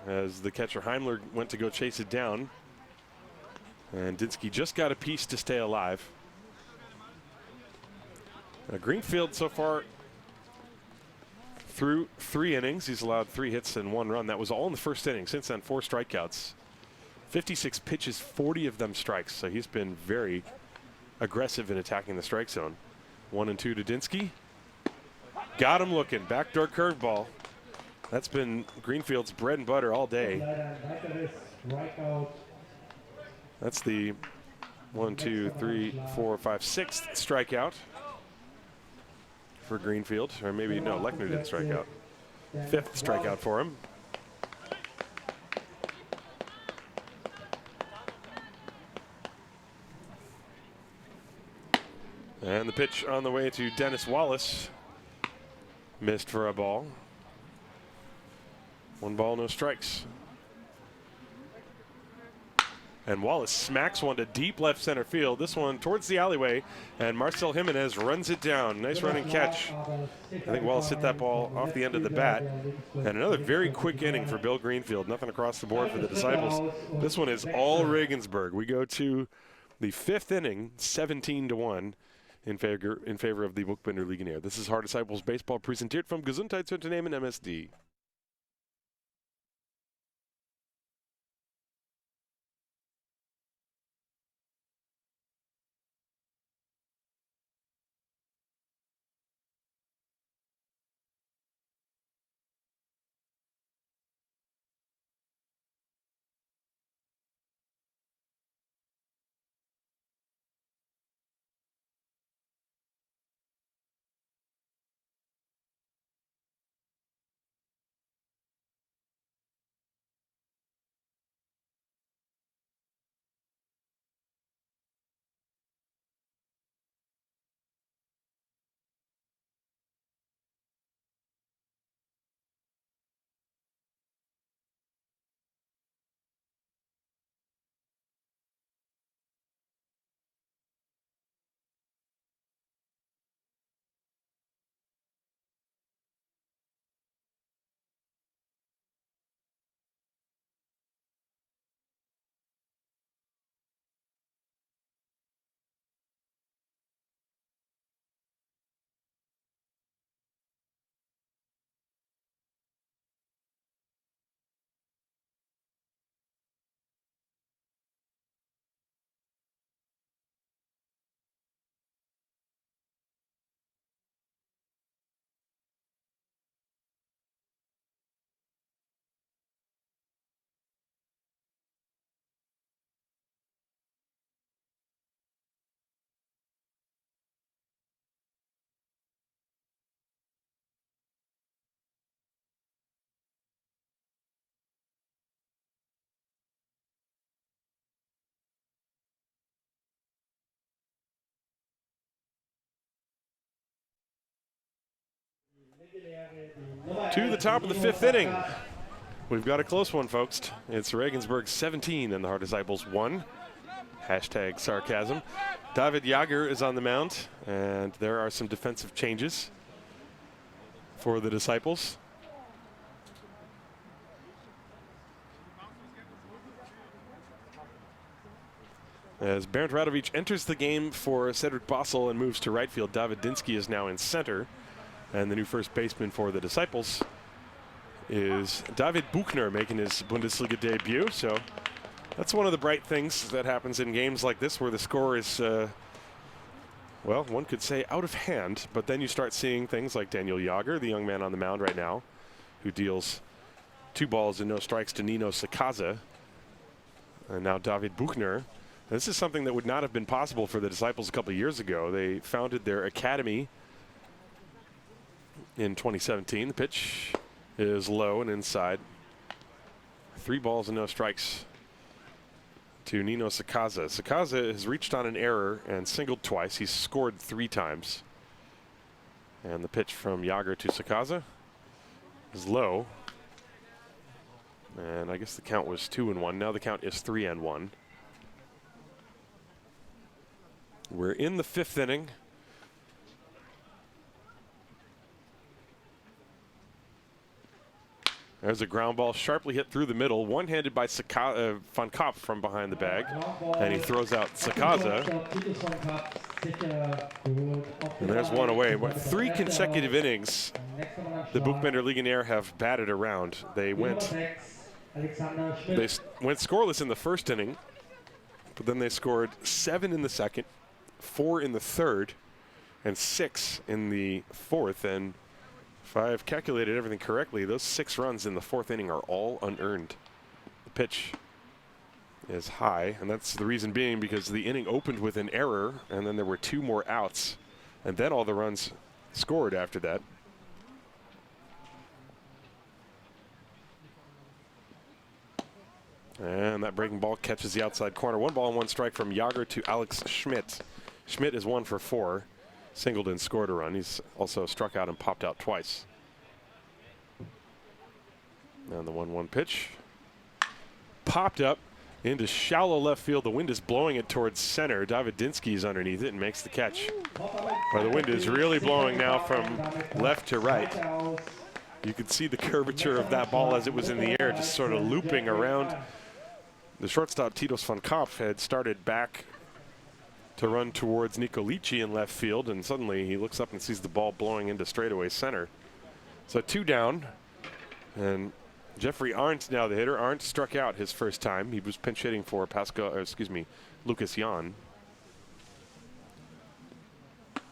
as the catcher Heimler went to go chase it down. And Dinsky just got a piece to stay alive. Greenfield so far through 3 innings. He's allowed 3 hits and 1 run. That was all in the first inning. Since then, 4 strikeouts. 56 pitches, 40 of them strikes. So he's been very aggressive in attacking the strike zone. 1-2 to Dinsky. Got him looking. Backdoor curveball. That's been Greenfield's bread and butter all day. That's the 1, 2, 3, 4, 5, 6th strikeout for Greenfield. Or maybe, no, Lechner didn't strike out. 5th strikeout for him. And the pitch on the way to Dennis Wallace. Missed for a ball. 1 ball, no strikes. And Wallace smacks one to deep left center field. This one towards the alleyway, and Marcel Jimenez runs it down. Nice running catch. I think Wallace hit that ball off the end of the bat. And another very quick inning for Bill Greenfield. Nothing across the board for the Disciples. This one is all Regensburg. We go to the 5th inning, 17-1 in favor of the Buchbinder Legionäre. This is Haar Disciples baseball presented from Gesundheitsunternehmen MSD. To the top of the 5th inning. We've got a close one, folks. It's Regensburg 17 and the Haar Disciples 1. Hashtag sarcasm. David Yeager is on the mound, and there are some defensive changes for the Disciples. As Bernd Radovic enters the game for Cedric Bossel and moves to right field, David Dinsky is now in center. And the new first baseman for the Disciples is David Buckner, making his Bundesliga debut. So that's one of the bright things that happens in games like this, where the score is, well, one could say out of hand. But then you start seeing things like Daniel Yeager, the young man on the mound right now, who deals 2 balls and no strikes to Nino Sakaza. And now David Buchner. This is something that would not have been possible for the Disciples a couple of years ago. They founded their academy in 2017. The pitch is low and inside. 3 balls and no strikes to Nino Sakaza. Sakaza has reached on an error and singled twice. He's scored 3 times. And the pitch from Yeager to Sakaza is low. And I guess the count was 2-1. Now the count is 3-1. We're in the 5th inning. There's a ground ball sharply hit through the middle, one-handed by Van Kopf from behind the bag, and he throws out Sakaza. And there's one away. 3 consecutive innings the Buchbinder Legionäre have batted around. They went scoreless in the 1st inning, but then they scored 7 in the 2nd, 4 in the 3rd, and 6 in the 4th. And if I've calculated everything correctly, those 6 runs in the 4th inning are all unearned. The pitch is high, and that's the reason being because the inning opened with an error, and then there were 2 more outs, and then all the runs scored after that. And that breaking ball catches the outside corner. 1 ball and 1 strike from Yeager to Alex Schmidt. Schmidt is 1 for 4. Singled and scored a run. He's also struck out and popped out twice. And the 1-1 pitch popped up into shallow left field. The wind is blowing it towards center. Davidinsky is underneath it and makes the catch. Well, the wind is really blowing now from left to right. You could see the curvature of that ball as it was in the air, just sort of looping around. The shortstop, Titos van Kopf, had started back to run towards Nicolici in left field, and suddenly he looks up and sees the ball blowing into straightaway center. So 2 down, and Geoffrey Arndt now the hitter. Arndt struck out his first time. He was pinch hitting for Lucas Jan.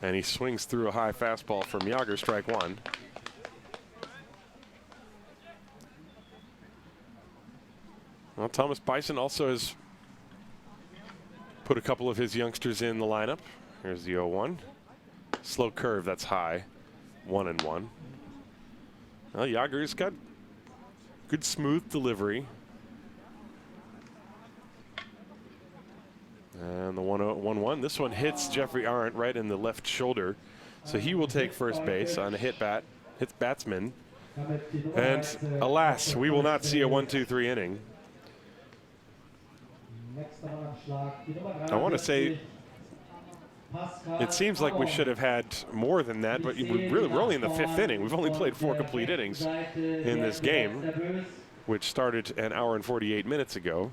And he swings through a high fastball from Yeager, strike 1. Well, Thomas Bison also has put a couple of his youngsters in the lineup. Here's the 0-1. Slow curve, that's high. 1-1. Well, Yeager's got good smooth delivery. And the 1-1. This one hits Geoffrey Arndt right in the left shoulder. So he will take first base on a hits batsman. And alas, we will not see a 1-2-3 inning. I want to say it seems like we should have had more than that, but we're only in the 5th inning. We've only played 4 complete innings in this game, which started an hour and 48 minutes ago.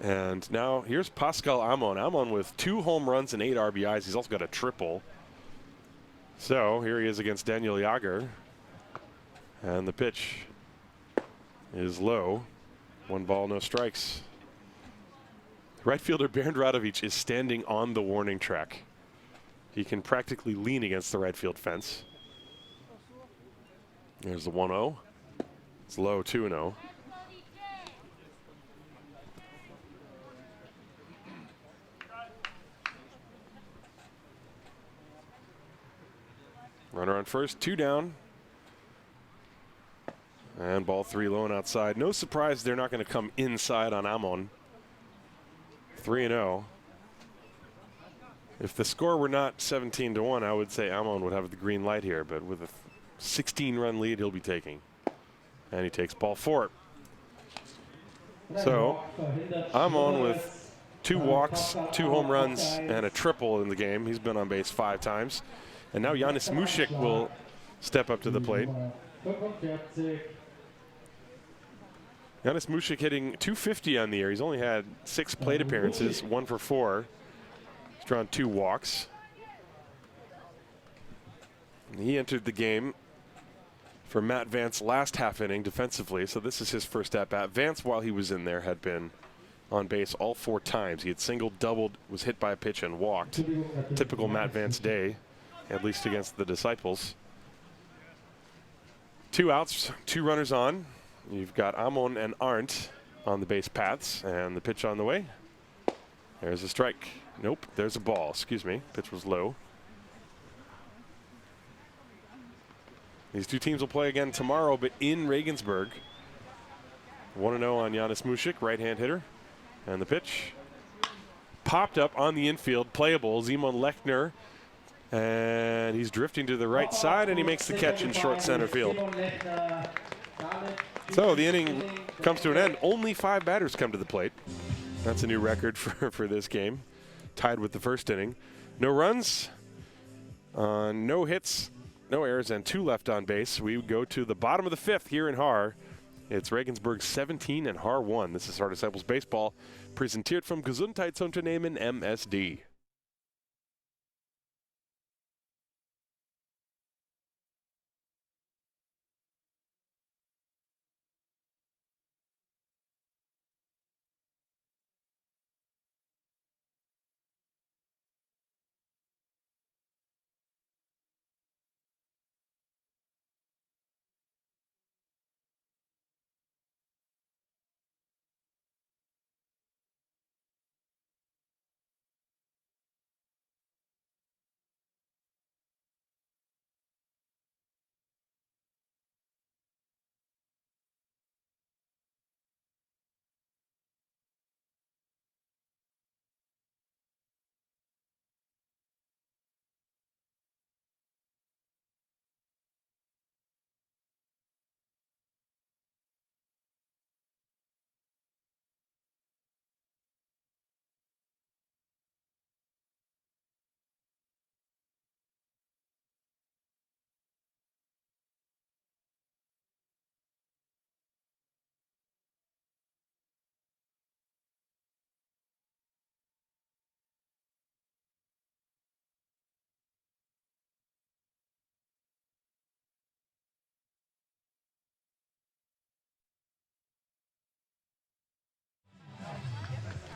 And now here's Pascal Amon. Amon with 2 home runs and 8 RBIs. He's also got a triple. So here he is against Daniel Yeager. And the pitch is low. 1 ball, no strikes. Right fielder Bernd Radovic is standing on the warning track. He can practically lean against the right field fence. There's the 1-0. It's low, 2-0. Runner on first, 2 down. And ball 3 low and outside. No surprise they're not going to come inside on Amon. 3-0. If the score were not 17-1, I would say Amon would have the green light here, but with a 16-run lead, he'll be taking. And he takes ball 4. So Amon with 2 walks, 2 home runs, and a triple in the game. He's been on base 5 times. And now Janis Mušik will step up to the plate. Janis Mušik hitting .250 on the year. He's only had 6 plate appearances, 1 for 4. He's drawn 2 walks. And he entered the game for Matt Vance last half inning defensively, so this is his first at-bat. Vance, while he was in there, had been on base all 4 times. He had singled, doubled, was hit by a pitch, and walked. Typical Matt Vance day, at least against the Disciples. 2 outs, 2 runners on. You've got Amon and Arndt on the base paths, and the pitch on the way. There's a strike. Nope, there's a ball. Excuse me. Pitch was low. These 2 teams will play again tomorrow, but in Regensburg. 1-0 on Janis Mušik, right-hand hitter. And the pitch popped up on the infield, playable. Simon Lechner, and he's drifting to the right side, and he makes the catch in short center field. So the inning comes to an end. Only 5 batters come to the plate. That's a new record for this game. Tied with the first inning. No runs, no hits, no errors, and 2 left on base. We go to the bottom of the 5th here in Haar. It's Regensburg 17 and Haar 1. This is Our Disciples Baseball, präsentiert vom Gesundheitsunternehmen MSD.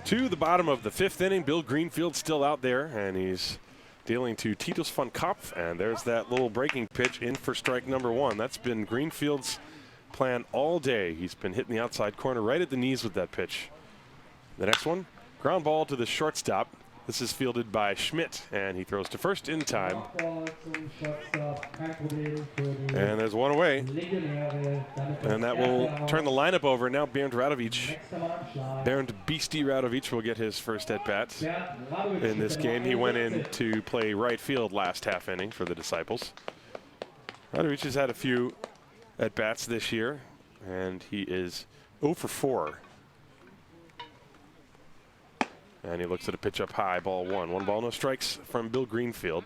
To the bottom of the 5th inning, Bill Greenfield still out there, and he's dealing to Titus van Kopf, and there's that little breaking pitch in for strike number 1. That's been Greenfield's plan all day. He's been hitting the outside corner right at the knees with that pitch. The next one, ground ball to the shortstop. This is fielded by Schmidt, and he throws to first in time. And there's one away. And that will turn the lineup over. Now Bernd Radovic. Bernd Beastie Radovic will get his first at-bat in this game. He went in to play right field last half inning for the Disciples. Radovic has had a few at-bats this year, and he is 0 for 4. And he looks at a pitch up high, ball 1. 1 ball, no strikes from Bill Greenfield.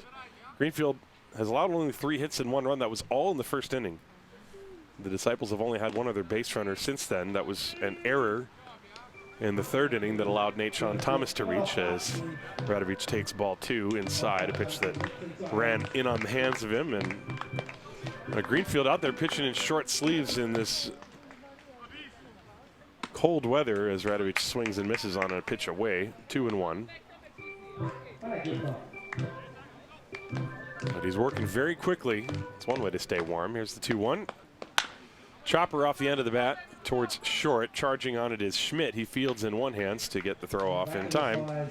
Greenfield has allowed only 3 hits and 1 run. That was all in the first inning. The Disciples have only had 1 other base runner since then. That was an error in the 3rd inning that allowed Nate Sean Thomas to reach as Radovic takes ball 2 inside, a pitch that ran in on the hands of him. And Greenfield out there pitching in short sleeves in this cold weather as Radovic swings and misses on a pitch away. 2-1. But he's working very quickly. It's one way to stay warm. Here's the 2-1. Chopper off the end of the bat towards short. Charging on it is Schmidt. He fields in one hands to get the throw off in time.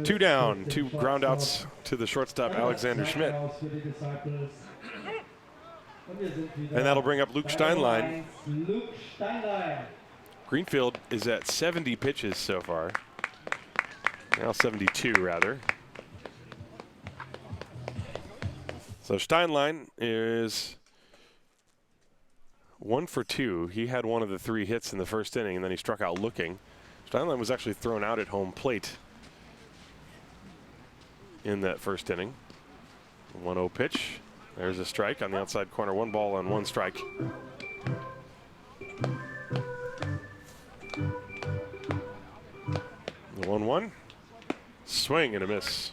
2 down. 2 ground outs to the shortstop, Alexander Schmidt. And that'll bring up Luke Steinlein. Greenfield is at 70 pitches so far. Now 72, rather. So Steinlein is 1 for 2. He had 1 of the 3 hits in the first inning, and then he struck out looking. Steinlein was actually thrown out at home plate in that first inning. 1-0 pitch. There's a strike on the outside corner. 1 ball and 1 strike. The 1-1. Swing and a miss.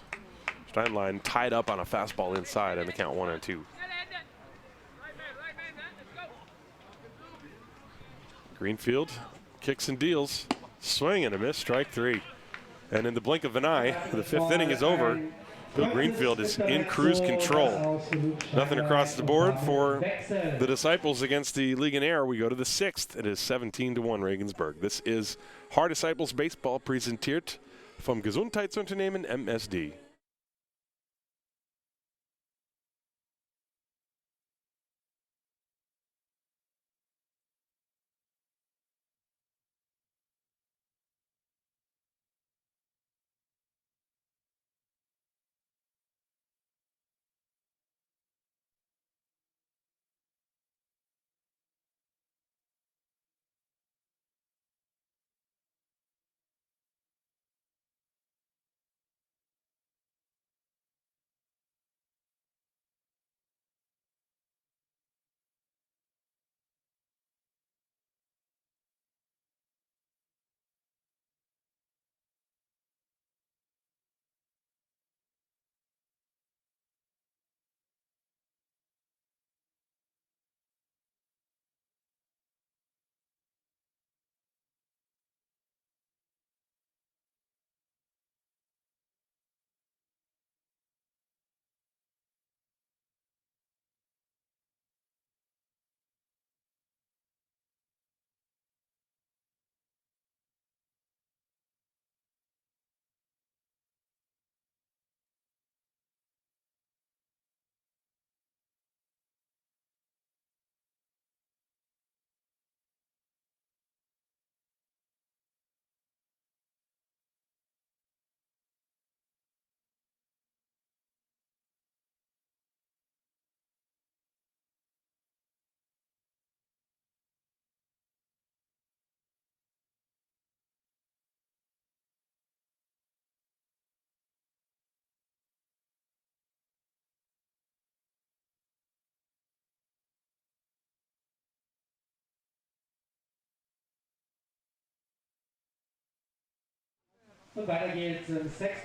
Steinlein tied up on a fastball inside, and the count 1-2. Greenfield kicks and deals. Swing and a miss, strike 3. And in the blink of an eye, the 5th inning is over. Bill Greenfield is in cruise control. Nothing across the board for the Disciples against the Legionäre. We go to the 6th. It is 17-1 Regensburg. This is Haar Disciples Baseball, präsentiert vom Gesundheitsunternehmen MSD.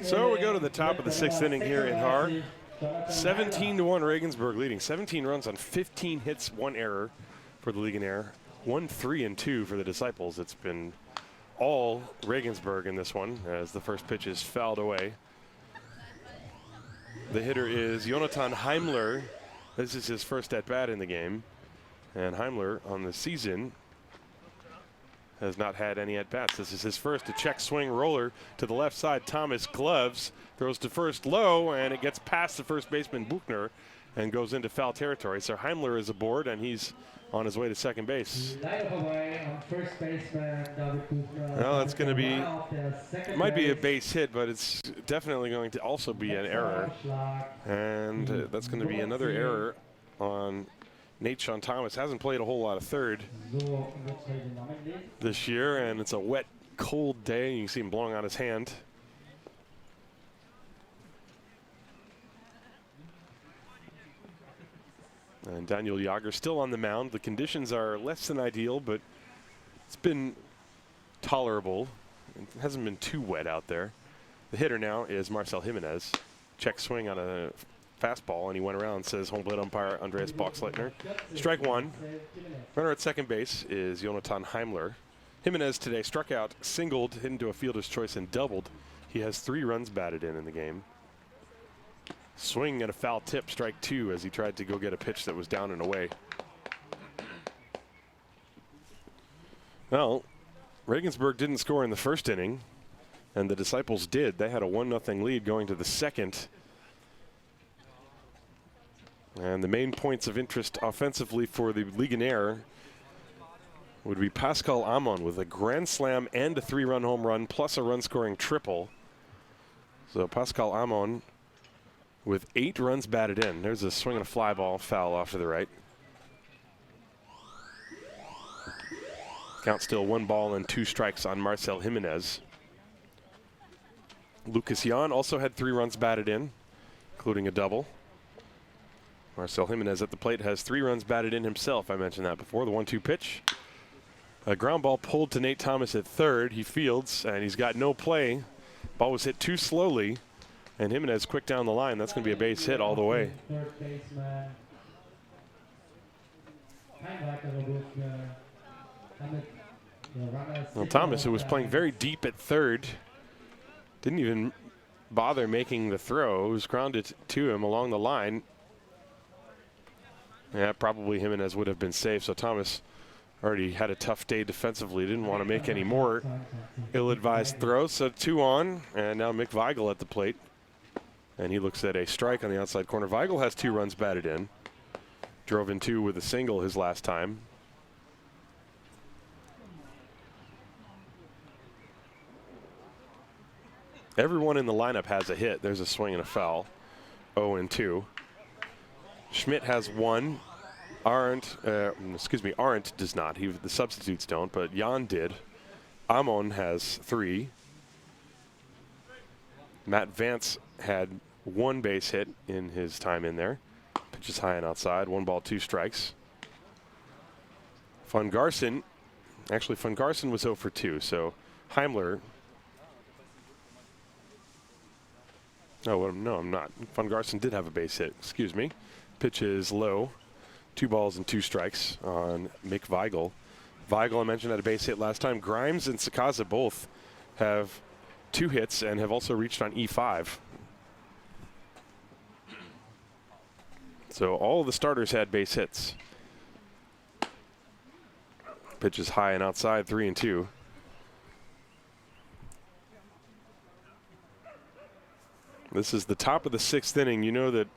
So we go to the top of the 6th inning here in Haar. 17-1 Regensburg leading. 17 runs on 15 hits, 1 error for the Legionäre. 1-3-2 for the Disciples. It's been all Regensburg in this one as the first pitch is fouled away. The hitter is Jonathan Heimler. This is his first at-bat in the game. And Heimler on the season has not had any at-bats. This is his first. A check swing roller to the left side. Thomas gloves, throws to first low, and it gets past the first baseman Buchner and goes into foul territory. So Heimler is aboard, and he's on his way to second base. Well, it's going to be, might be a base hit, but it's definitely going to also be an error. And that's going to be another error on Nate Sean Thomas. Hasn't played a whole lot of third this year, and it's a wet, cold day. You can see him blowing out his hand. And Daniel Yeager still on the mound. The conditions are less than ideal, but it's been tolerable. It hasn't been too wet out there. The hitter now is Marcel Jimenez. Check swing on a fastball, and he went around, says home plate umpire Andreas Boxleitner. Strike one. Runner at second base is Jonathan Heimler. Jimenez today struck out, singled, hit into a fielder's choice, and doubled. He has 3 runs batted in the game. Swing and a foul tip, strike 2, as he tried to go get a pitch that was down and away. Well, Regensburg didn't score in the first inning, and the Disciples did. They had a 1-0 lead going to the second. And the main points of interest offensively for the Legionnaire would be Pascal Amon with a grand slam and a 3-run home run, plus a run-scoring triple. So Pascal Amon with 8 runs batted in. There's a swing and a fly ball, foul off to the right. Count still 1 ball and 2 strikes on Marcel Jimenez. Lucas Jan also had 3 runs batted in, including a double. Marcel Jimenez at the plate has 3 runs batted in himself. I mentioned that before. The 1-2 pitch. A ground ball pulled to Nate Thomas at third. He fields, and he's got no play. Ball was hit too slowly. And Jimenez quick down the line. That's going to be a base hit all the way. Well, Thomas, who was playing very deep at third, didn't even bother making the throw. It was grounded to him along the line. Yeah, probably Jimenez would have been safe. So Thomas already had a tough day defensively. Didn't want to make any more ill-advised throws. So 2 on, and now Mick Weigel at the plate. And he looks at a strike on the outside corner. Weigel has 2 runs batted in. Drove in 2 with a single his last time. Everyone in the lineup has a hit. There's a swing and a foul. 0-2. Schmidt has 1. Arndt does not. The substitutes don't, but Jan did. Amon has 3. Matt Vance had 1 base hit in his time in there. Pitch is high and outside. 1 ball, 2 strikes. Von Garson was 0 for 2. So Heimler. Oh, no, I'm not. Von Garson did have a base hit. Excuse me. Pitch is low. 2 balls and 2 strikes on Mick Weigel. Weigel, I mentioned, had a base hit last time. Grimes and Sakaza both have 2 hits and have also reached on E5. So all of the starters had base hits. Pitch is high and outside, 3-2. This is the top of the 6th inning. You know that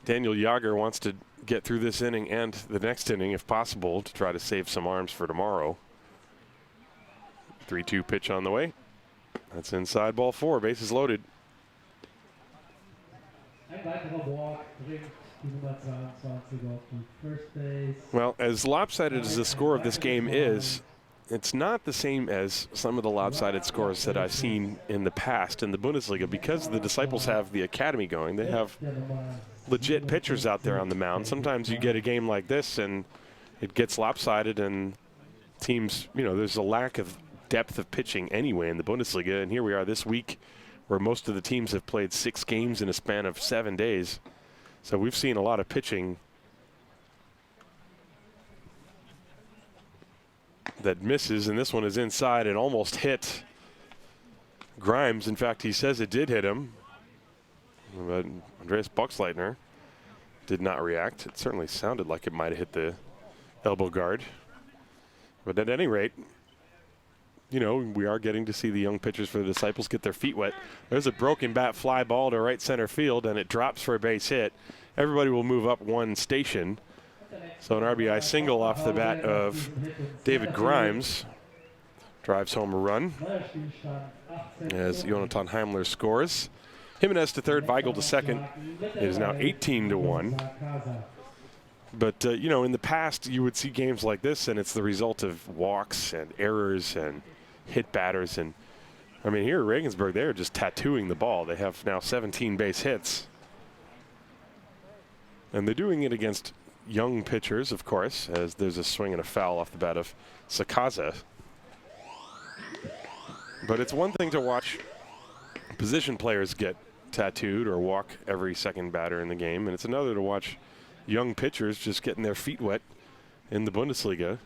Daniel Yeager wants to get through this inning and the next inning if possible to try to save some arms for tomorrow. 3-2 pitch on the way. That's inside, ball 4, bases loaded. Well, as lopsided as the score of this game is, it's not the same as some of the lopsided scores that I've seen in the past in the Bundesliga, because the Disciples have the academy going. They have legit pitchers out there on the mound. Sometimes you get a game like this and it gets lopsided, and teams, there's a lack of depth of pitching anyway in the Bundesliga. And here we are this week where most of the teams have played 6 games in a span of 7 days. So we've seen a lot of pitching. that misses, and this one is inside and almost hit Grimes. In fact, he says it did hit him, but Andreas Buchsleitner did not react. It certainly sounded like it might have hit the elbow guard. But at any rate, you know, we are getting to see the young pitchers for the Disciples get their feet wet. There's a broken bat fly ball to right center field, and it drops for a base hit. Everybody will move up one station. So an RBI single off the bat of David Grimes drives home a run as Jonathan Heimler scores. Jimenez to third, Weigel to second. It is now 18-1. But, you know, in the past, you would see games like this, and it's the result of walks and errors and hit batters. And, I mean, here at Regensburg, they're just tattooing the ball. They have now 17 base hits. And they're doing it against young pitchers, of course, as there's a swing and a foul off the bat of Sakaza. But it's one thing to watch position players get tattooed or walk every second batter in the game, and it's another to watch young pitchers just getting their feet wet in the Bundesliga.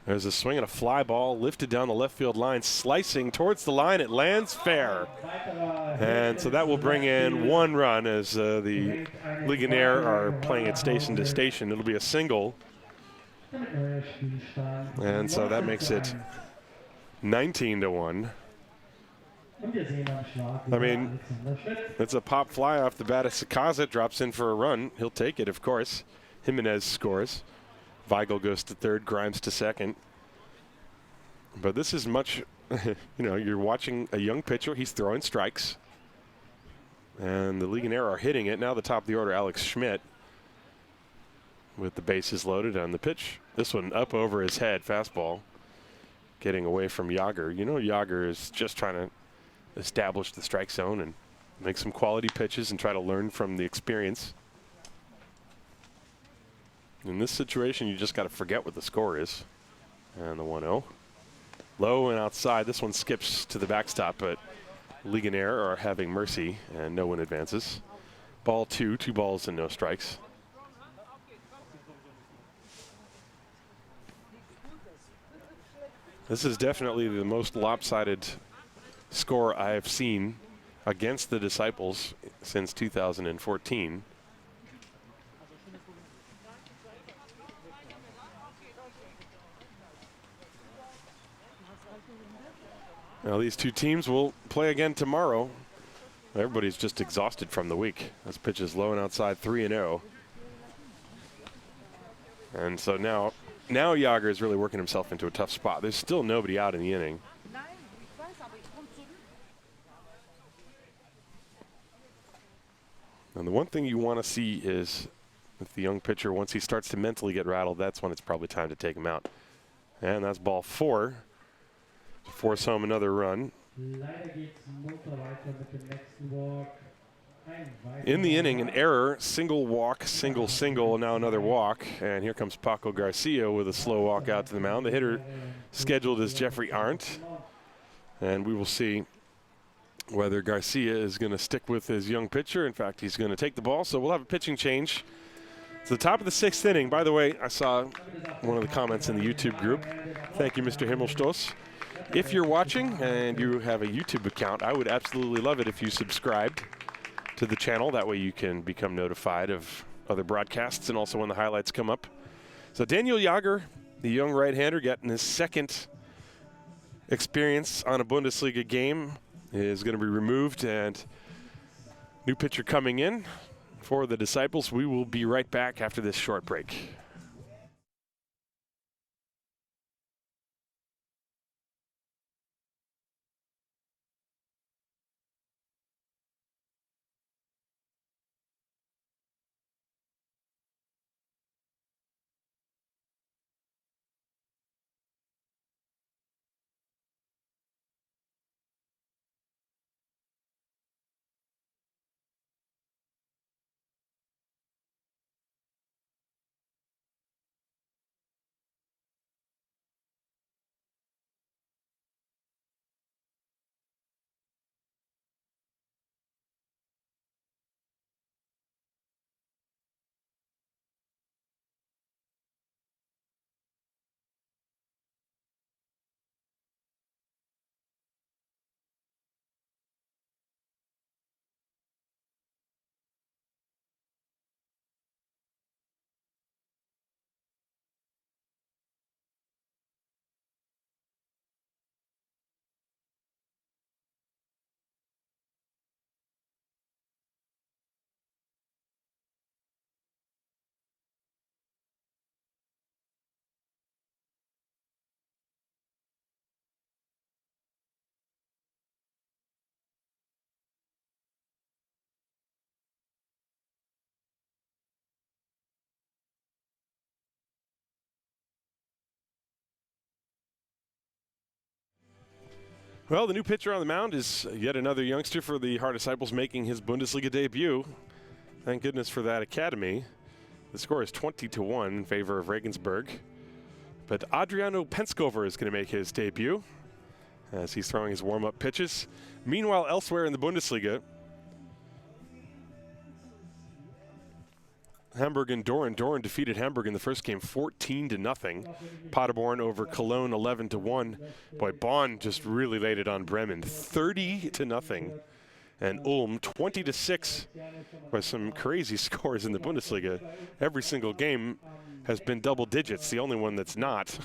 There's a swing and a fly ball lifted down the left field line, slicing towards the line. It lands fair. And so that will bring in one run as the Legionnaire are playing it station to station. It'll be a single. And so that makes it 19-1. I mean, it's a pop fly off the bat of Sakaza. Drops in for a run. He'll take it, of course. Jimenez scores. Weigel goes to third, Grimes to second. But this is much, you know, you're watching a young pitcher. He's throwing strikes. And the Legionnaire are hitting it. Now the top of the order, Alex Schmidt, with the bases loaded on the pitch. This one up over his head, fastball, getting away from Yeager. You know, Yeager is just trying to establish the strike zone and make some quality pitches and try to learn from the experience. In this situation, you just got to forget what the score is. And the 1-0. Low and outside. This one skips to the backstop, but Legionnaire are having mercy, and no one advances. Ball 2, 2 balls and no strikes. This is definitely the most lopsided score I have seen against the Disciples since 2014. Now these two teams will play again tomorrow. Everybody's just exhausted from the week. This pitch is low and outside, 3-0. And so now Yeager is really working himself into a tough spot. There's still nobody out in the inning. And the one thing you want to see is with the young pitcher, once he starts to mentally get rattled, that's when it's probably time to take him out. And that's ball 4 to force home another run. In the inning, an error, single walk, single, now another walk. And here comes Paco Garcia with a slow walk out to the mound. The hitter scheduled is Geoffrey Arndt. And we will see whether Garcia is going to stick with his young pitcher. In fact, he's going to take the ball. So we'll have a pitching change. It's the top of the 6th inning. By the way, I saw one of the comments in the YouTube group. Thank you, Mr. Himmelstoss. If you're watching and you have a YouTube account, I would absolutely love it if you subscribed to the channel. That way you can become notified of other broadcasts and also when the highlights come up. So Daniel Yeager, the young right-hander, getting his second experience on a Bundesliga game, is going to be removed, and new pitcher coming in for the Disciples. We will be right back after this short break. Well, the new pitcher on the mound is yet another youngster for the Haar Disciples making his Bundesliga debut. Thank goodness for that academy. The score is 20-1 in favor of Regensburg. But Adriano Penskover is going to make his debut as he's throwing his warm-up pitches. Meanwhile, elsewhere in the Bundesliga, Hamburg and Doran. Doran defeated Hamburg in the first game 14-0. Paderborn over Cologne 11-1. Boy, Bonn just really laid it on Bremen 30-0. And Ulm 20-6. With some crazy scores in the Bundesliga. Every single game has been double digits. The only one that's not.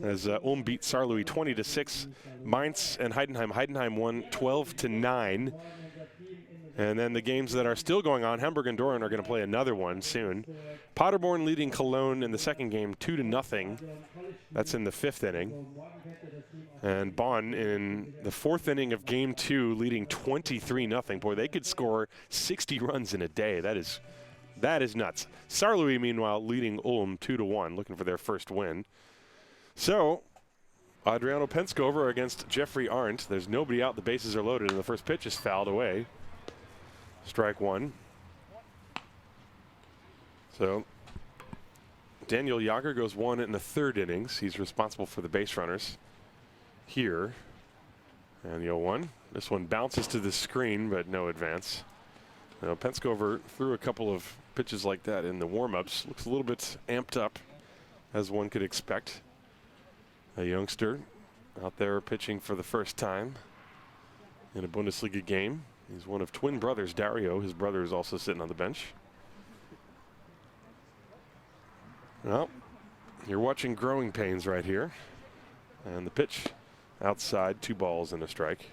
As Ulm beat Saarlouis 20-6. Mainz and Heidenheim. Heidenheim won 12-9. And then the games that are still going on, Hamburg and Doran are going to play another one soon. Paderborn leading Cologne in the second game 2-0. That's in the 5th inning. And Bonn in the 4th inning of game 2 leading 23-0. Boy, they could score 60 runs in a day. That is nuts. Saarlouis, meanwhile, leading Ulm 2-1, looking for their first win. So, Adriano Penskover against Geoffrey Arndt. There's nobody out. The bases are loaded, and the first pitch is fouled away. Strike one. So Daniel Yeager goes 1 in the 3rd innings. He's responsible for the base runners here. And the 0-1. This one bounces to the screen, but no advance. Now, Penskover threw a couple of pitches like that in the warm-ups. Looks a little bit amped up, as one could expect. A youngster out there pitching for the first time in a Bundesliga game. He's one of twin brothers, Dario. His brother is also sitting on the bench. Well, you're watching growing pains right here. And the pitch outside, 2 balls and a strike.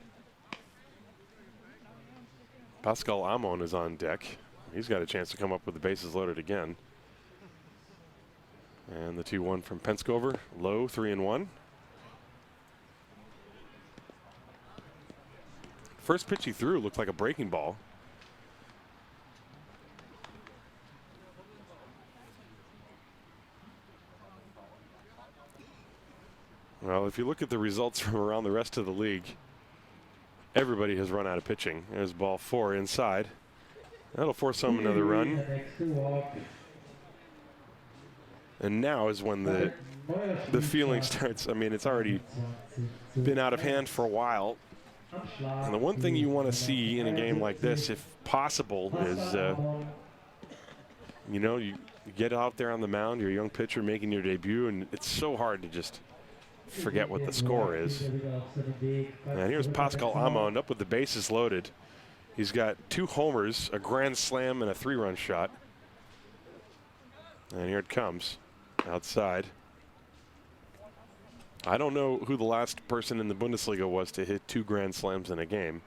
Pascal Amon is on deck. He's got a chance to come up with the bases loaded again. And the 2-1 from Penskover, low, 3-1. First pitch he threw looked like a breaking ball. Well, if you look at the results from around the rest of the league, everybody has run out of pitching. There's ball 4 inside. That'll force home another run. And now is when the feeling starts. I mean, it's already been out of hand for a while. And the one thing you want to see in a game like this, if possible, is, you get out there on the mound, you're a young pitcher making your debut, and it's so hard to just forget what the score is. And here's Pascal Amon up with the bases loaded. He's got 2 homers, a grand slam, and a 3-run shot. And here it comes, outside. I don't know who the last person in the Bundesliga was to hit 2 grand slams in a game.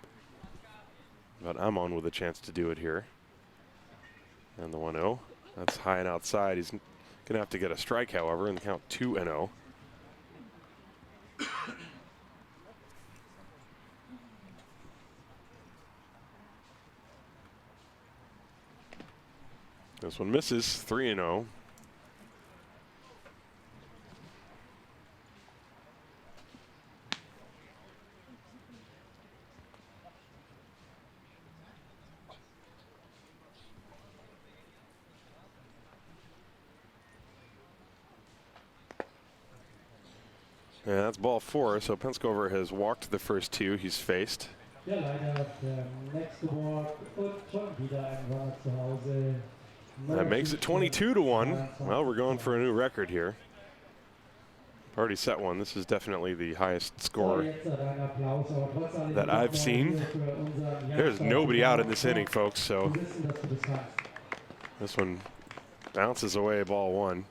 But Amon with a chance to do it here. And the 1-0. That's high and outside. He's going to have to get a strike, however, and count 2-0. This one misses, 3-0. Yeah, that's ball 4, so Penskover has walked the first 2 he's faced. That makes it 22-1. Well, we're going for a new record here. Already set one. This is definitely the highest score that I've seen. There's nobody out in this inning, folks, so this one bounces away, ball 1.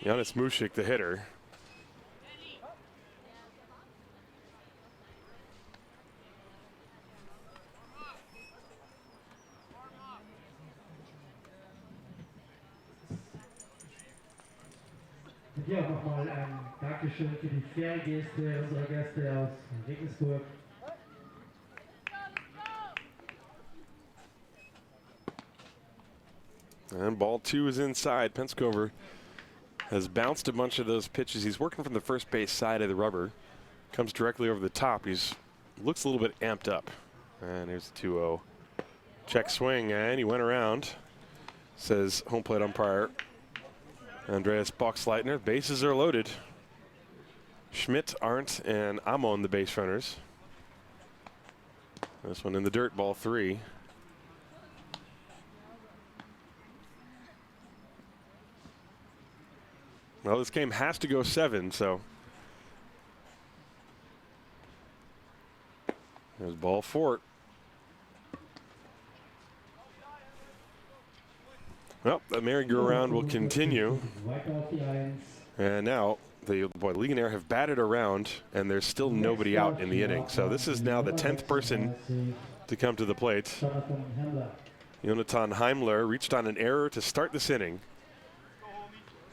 Janis Mušik, the hitter. Hier nochmal ein Dankeschön für die faire Geste unserer Gäste aus Regensburg. And ball 2 is inside. Penskover has bounced a bunch of those pitches. He's working from the first base side of the rubber. Comes directly over the top. Looks a little bit amped up. And here's the 2-0. Check swing, and he went around. Says home plate umpire Andreas Boxleitner. Bases are loaded. Schmidt, Arndt, and Amon, the base runners. This one in the dirt, ball 3. Well, this game has to go 7, so. There's ball 4. Well, the merry-go-round will continue. And now the Legionnaire have batted around, and there's still nobody out in the inning. So this is now the 10th person to come to the plate. Jonathan Heimler reached on an error to start this inning.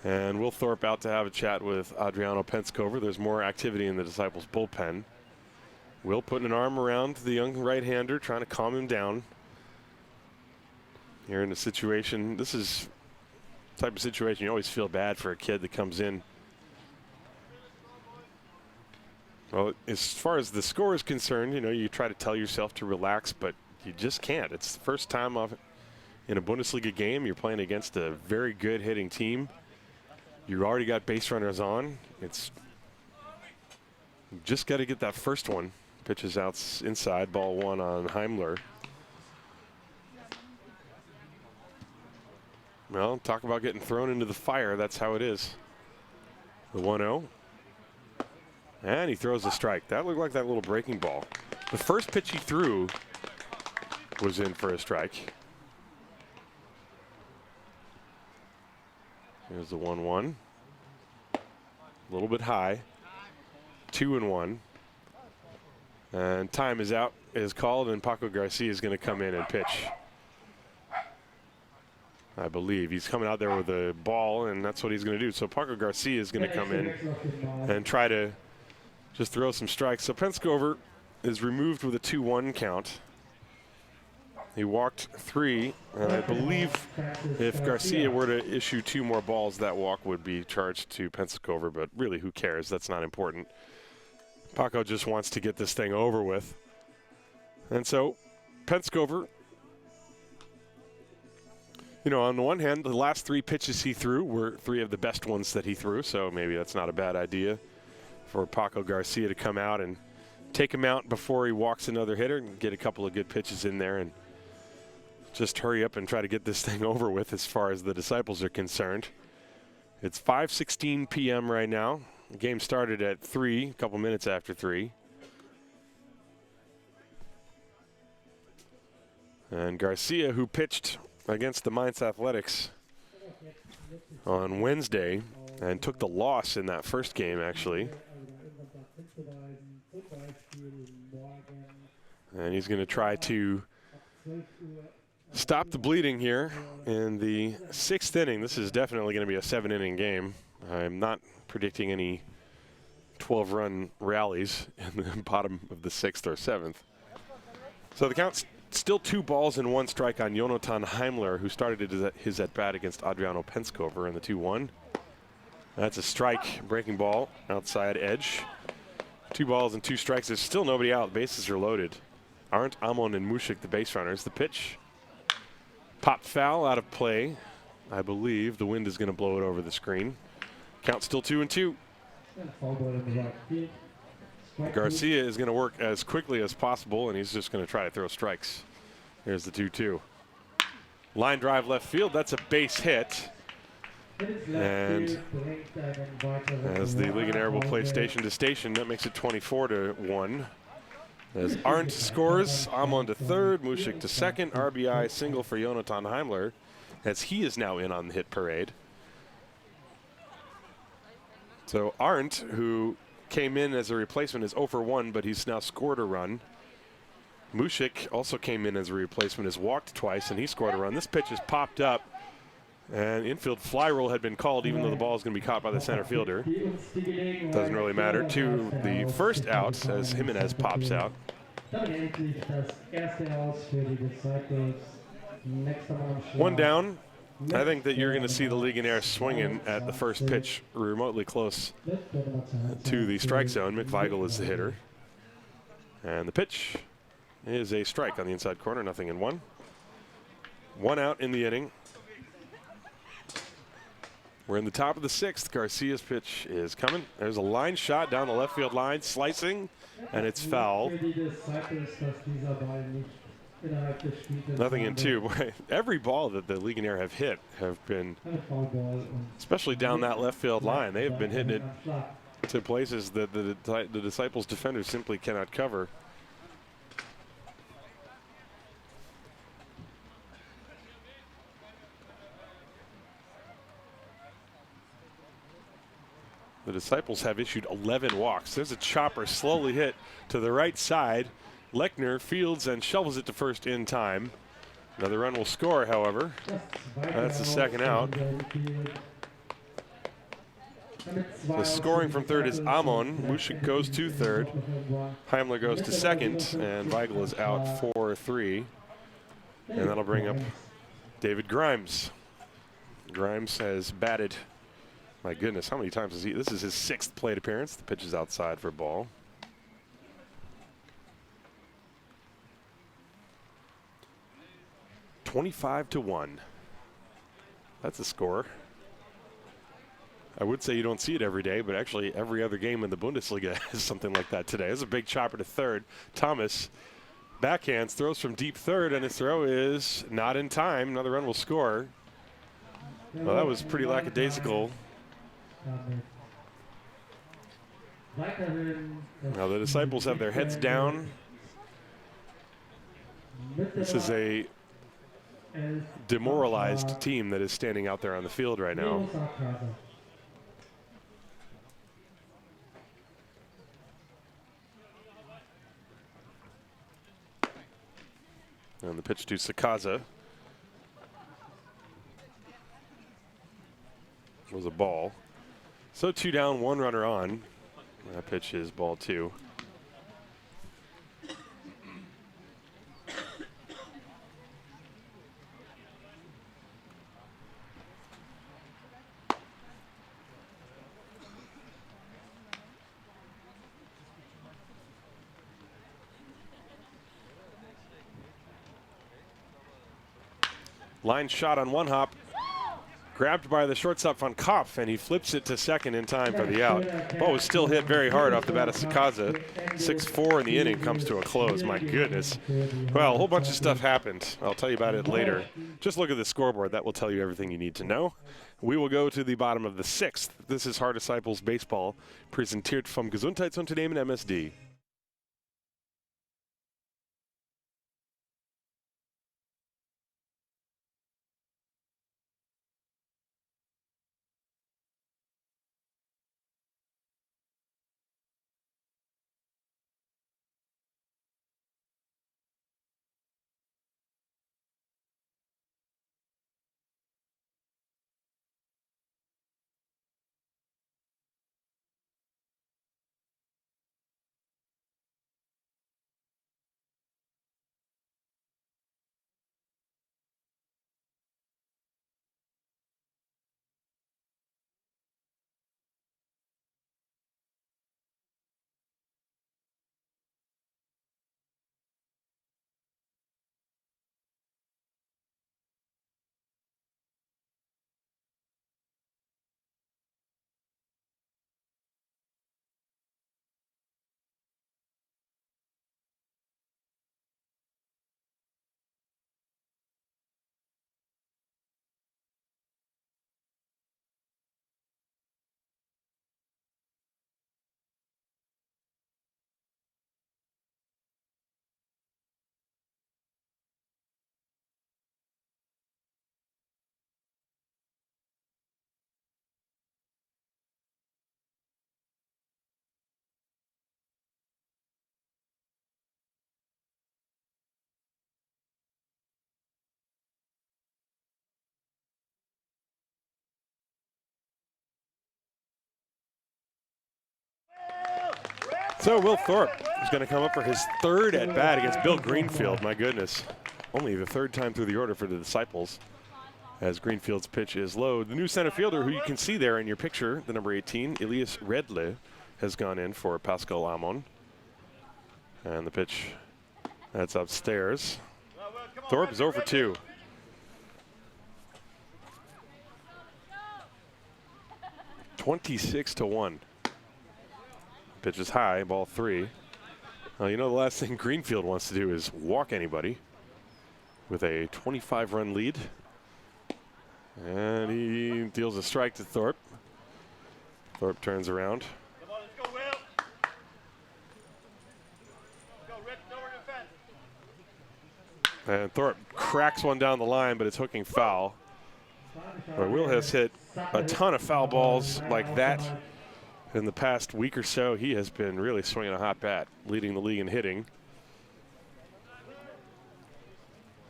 And Will Thorpe out to have a chat with Adriano Penskover. There's more activity in the Disciples bullpen. Will putting an arm around the young right-hander, trying to calm him down. You're in a situation, this is the type of situation you always feel bad for a kid that comes in. Well, as far as the score is concerned, you know, you try to tell yourself to relax, but you just can't. It's the first time off in a Bundesliga game. You're playing against a very good hitting team. You already got base runners on. You just got to get that first one. Pitches out inside, ball 1 on Heimler. Well, talk about getting thrown into the fire. That's how it is. The 1-0. And he throws a strike. That looked like that little breaking ball. The first pitch he threw was in for a strike. Here's the 1-1. A little bit high. 2-1. And time is called, and Paco Garcia is going to come in and pitch. I believe he's coming out there with a ball, and that's what he's going to do. So Paco Garcia is going to come in and try to just throw some strikes. So Penskover is removed with a 2-1 count. He walked 3, and I believe if Garcia were to issue 2 more balls, that walk would be charged to Penskover, but really who cares? That's not important. Paco just wants to get this thing over with. And so Penskover, you know, on the one hand, the last 3 pitches he threw were 3 of the best ones that he threw, so maybe that's not a bad idea for Paco Garcia to come out and take him out before he walks another hitter and get a couple of good pitches in there and just hurry up and try to get this thing over with as far as the Disciples are concerned. It's 5:16 p.m. right now. The game started at 3, a couple minutes after 3. And Garcia, who pitched against the Mainz Athletics on Wednesday and took the loss in that first game, actually. And he's going to try to stop the bleeding here in the 6th inning. This is definitely going to be a 7-inning game. I'm not predicting any 12-run rallies in the bottom of the 6th or 7th. So the count's still 2 balls and 1 strike on Jonathan Heimler, who started his at-bat against Adriano Penskover in the 2-1. That's a strike, breaking ball, outside edge. 2 balls and 2 strikes. There's still nobody out. Bases are loaded. Arndt, Amon, and Mushik, the base runners. The pitch. Popped foul, out of play. I believe the wind is going to blow it over the screen. Count still 2-2. Garcia is going to work as quickly as possible, and he's just going to try to throw strikes. Here's the 2-2. Line drive left field. That's a base hit. And as the Legionnaire will play station to station, that makes it 24-1. As Arndt scores, Amon to 3rd, Mushik to 2nd, RBI single for Jonathan Heimler, as he is now in on the hit parade. So Arndt, who came in as a replacement, is 0 for 1, but he's now scored a run. Mushik also came in as a replacement, has walked twice, and he scored a run. This pitch is popped up, and infield fly roll had been called, even though the ball is going to be caught by the center fielder. Doesn't really matter. To the first out as Jimenez pops out. One down, I think that you're going to see the Legionnaires swinging at the first pitch remotely close to the strike zone. Mick Weigel is the hitter. And the pitch is a strike on the inside corner, 0-1. 1 out in the inning. We're in the top of the 6th. Garcia's pitch is coming. There's a line shot down the left field line, slicing, and it's foul. 0-2. Boy, every ball that the Legionnaire have hit have been, especially down that left field line, they have been hitting it to places that the Disciples defenders simply cannot cover. The Disciples have issued 11 walks. There's a chopper slowly hit to the right side. Lechner fields and shovels it to first in time. Another run will score, however. That's the second out. The scoring from third is Amon. Mushik goes to third. Heimler goes to second, and Weigel is out 4-3. And that'll bring up David Grimes. Grimes has batted, my goodness, how many times has he? This is his 6th plate appearance. The pitch is outside for a ball. $25-1. That's a score. I would say you don't see it every day, but actually every other game in the Bundesliga has something like that today. There's a big chopper to third. Thomas backhands, throws from deep third, and his throw is not in time. Another run will score. Well, that was pretty lackadaisical. Now the Disciples have their heads down. This is a demoralized team that is standing out there on the field right now. And the pitch to Sakaza was a ball. So 2 down, 1 runner on. That pitch is ball 2. Line shot on one hop, grabbed by the shortstop von Kopf, and he flips it to second in time for the out. Ball was still hit very hard off the bat of Sakaza. 6-4 in the inning comes to a close. My goodness. Well, a whole bunch of stuff happened. I'll tell you about it later. Just look at the scoreboard. That will tell you everything you need to know. We will go to the bottom of the 6th. This is Haar Disciples Baseball, präsentiert vom Gesundheitsunternehmen MSD. So Will Thorpe is going to come up for his 3rd at bat against Bill Greenfield. My goodness. Only the 3rd time through the order for the Disciples. as Greenfield's pitch is low. The new center fielder, who you can see there in your picture, the number 18, Elias Redle, has gone in for Pascal Amon. And the pitch, that's upstairs. Thorpe is 0 for 2. (26-1). Pitch is high, ball 3. Well, you know, the last thing Greenfield wants to do is walk anybody with a 25-run lead. And he deals a strike to Thorpe. Thorpe turns around. Come on, let's go, Will. Go, Rick, over the fence. And Thorpe cracks one down the line, but it's hooking foul. But Will has hit a ton of foul balls like that in the past week or so. He has been really swinging a hot bat, leading the league in hitting.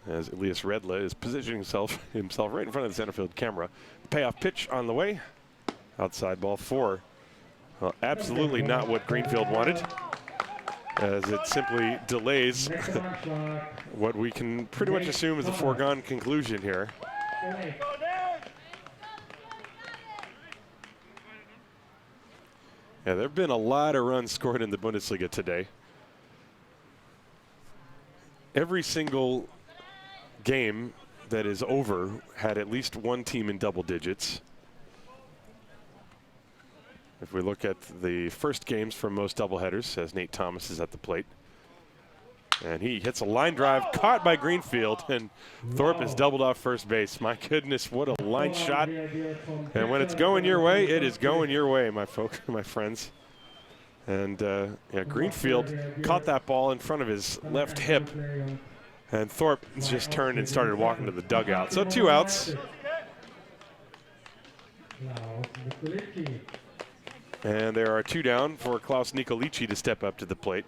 As Elias Redle is positioning himself right in front of the center field camera. Payoff pitch on the way. Outside ball 4. Well, absolutely not what Greenfield wanted, as it simply delays what we can pretty much assume is a foregone conclusion here. Yeah, there have been a lot of runs scored in the Bundesliga today. Every single game that is over had at least one team in double digits. If we look at the first games from most doubleheaders, as Nate Thomas is at the plate. And he hits a line drive caught by Greenfield, and Thorpe is doubled off first base. My goodness, what a line shot. And when it's going your way, it is going your way, my friends. And yeah, Greenfield caught that ball in front of his left hip, and Thorpe just turned and started walking to the dugout. So 2 outs. And there are 2 down for Klaus Nicolici to step up to the plate.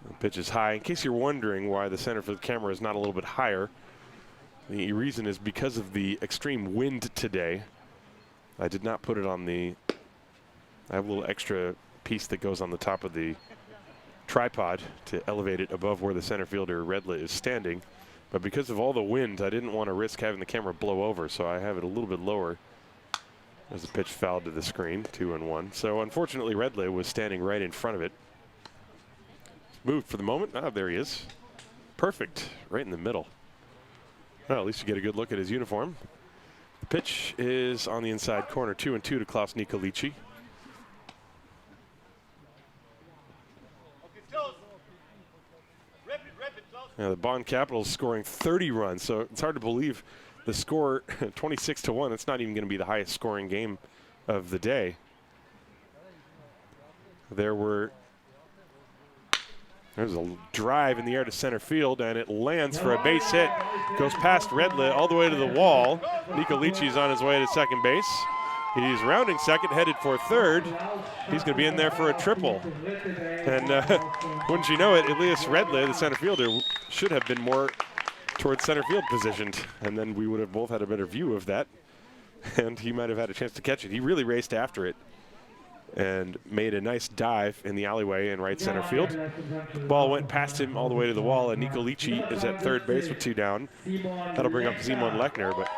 The pitch is high. In case you're wondering why the center field camera is not a little bit higher, the reason is because of the extreme wind today. I did not put it on the, I have a little extra piece that goes on the top of the tripod to elevate it above where the center fielder Redle is standing. But because of all the wind, I didn't want to risk having the camera blow over, so I have it a little bit lower as the pitch fouled to the screen, 2-1. So unfortunately, Redle was standing right in front of it. Moved for the moment. Ah, there he is. Perfect, right in the middle. Well, at least you get a good look at his uniform. The pitch is on the inside corner, 2-2 to Klaus Nicolici. Now the Bonn Capitals scoring 30 runs, so it's hard to believe the score 26-1. It's not even going to be the highest scoring game of the day. There's a drive in the air to center field, and it lands for a base hit. Goes past Redle all the way to the wall. Nicolici's on his way to second base. He's rounding second, headed for third. He's going to be in there for a triple. And wouldn't you know it, Elias Redle, the center fielder, should have been more towards center field positioned. And then we would have both had a better view of that. And he might have had a chance to catch it. He really raced after it and made a nice dive in the alleyway in right center field. The ball went past him all the way to the wall, and Nicolici is at third base with 2 down. That'll bring up Simon Lechner. But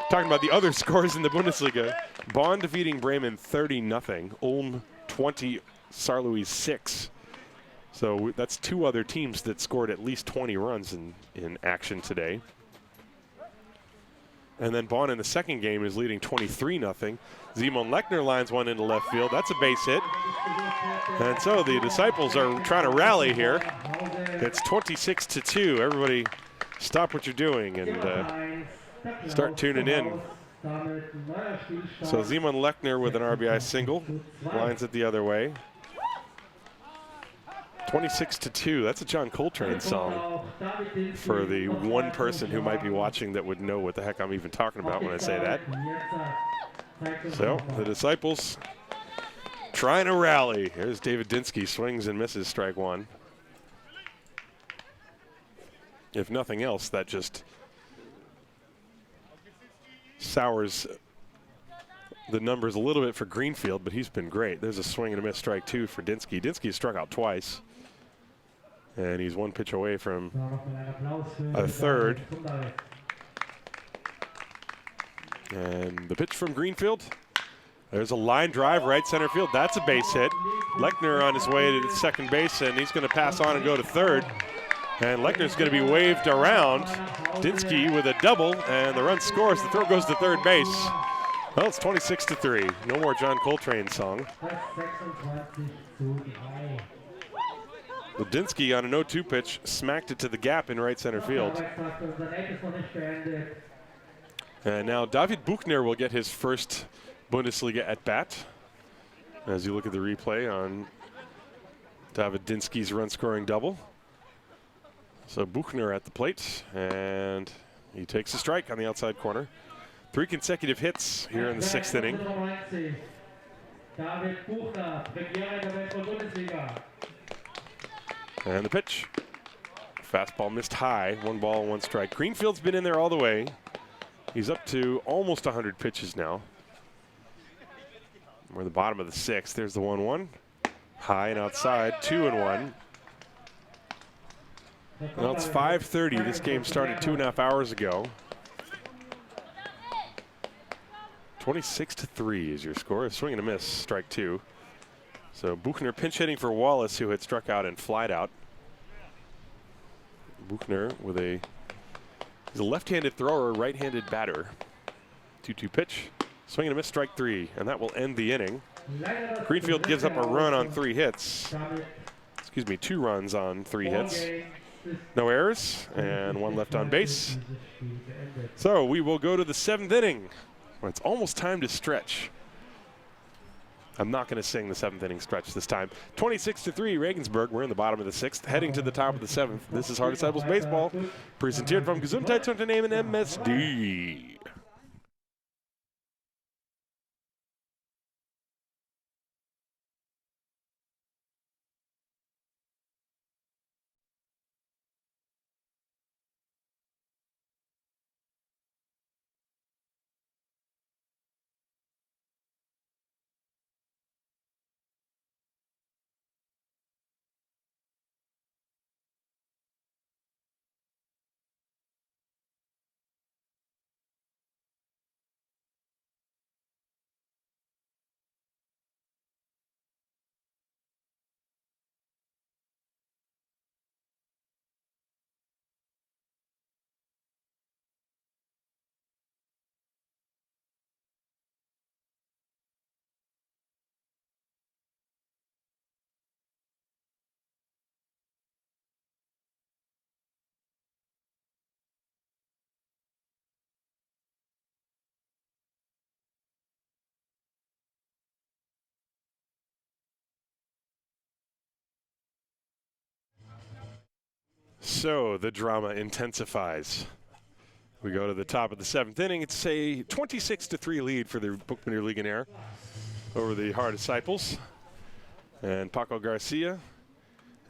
talking about the other scores in the Bundesliga, Bonn defeating Bremen 30-0, Ulm 20, Saarlouis 6. So that's 2 other teams that scored at least 20 runs in action today. And then Bonn in the second game is leading 23-0. Simon Lechner lines one into left field. That's a base hit. And so the Disciples are trying to rally here. It's 26-2. Everybody stop what you're doing and start tuning in. So Simon Lechner with an RBI single. Lines it the other way. 26-2. That's a John Coltrane song for the one person who might be watching that would know what the heck I'm even talking about when I say that. So the Disciples trying to rally. Here's David Dinsky, swings and misses, strike 1. If nothing else, that just sours the numbers a little bit for Greenfield, but he's been great. There's a swing and a miss, strike 2 for Dinsky. Dinsky has struck out twice, and he's 1 pitch away from a third. And the pitch from Greenfield. There's a line drive right center field. That's a base hit. Lechner on his way to the second base, and he's going to pass on and go to third. And Lechner's going to be waved around. Dinsky with a double, and the run scores. The throw goes to third base. Well, it's 26-3. No more John Coltrane song. Dinsky on an 0-2 pitch smacked it to the gap in right center field. And now David Buchner will get his first Bundesliga at bat. As you look at the replay on David Dinsky's run scoring double. So Buchner at the plate, and he takes a strike on the outside corner. 3 consecutive hits here in the 6th inning. And the pitch. Fastball missed high, 1 ball, 1 strike. Greenfield's been in there all the way. He's up to almost 100 pitches now. We're in the bottom of the 6th. There's the 1-1. High and outside, 2-1. Well, it's 5:30. This game started 2.5 hours ago. 26-3 is your score. A swing and a miss, strike 2. So Buchner pinch hitting for Wallace, who had struck out and flied out. Buchner with he's a left-handed thrower, right-handed batter. 2-2 pitch, swing and a miss, strike 3, and that will end the inning. Greenfield gives up a run on 3 hits. Excuse me, 2 runs on 3 hits. No errors, and 1 left on base. So we will go to the 7th inning. Well, it's almost time to stretch. I'm not going to sing the 7th inning stretch this time. 26-3 Regensburg. We're in the bottom of the 6th, heading to the top of the 7th. This is Hard Disciples Baseball, presented from Gesundheitsunternehmen MSD. So the drama intensifies. We go to the top of the 7th inning. It's a 26-3 lead for the Buchbinder Legionäre over the Hard Disciples. And Paco Garcia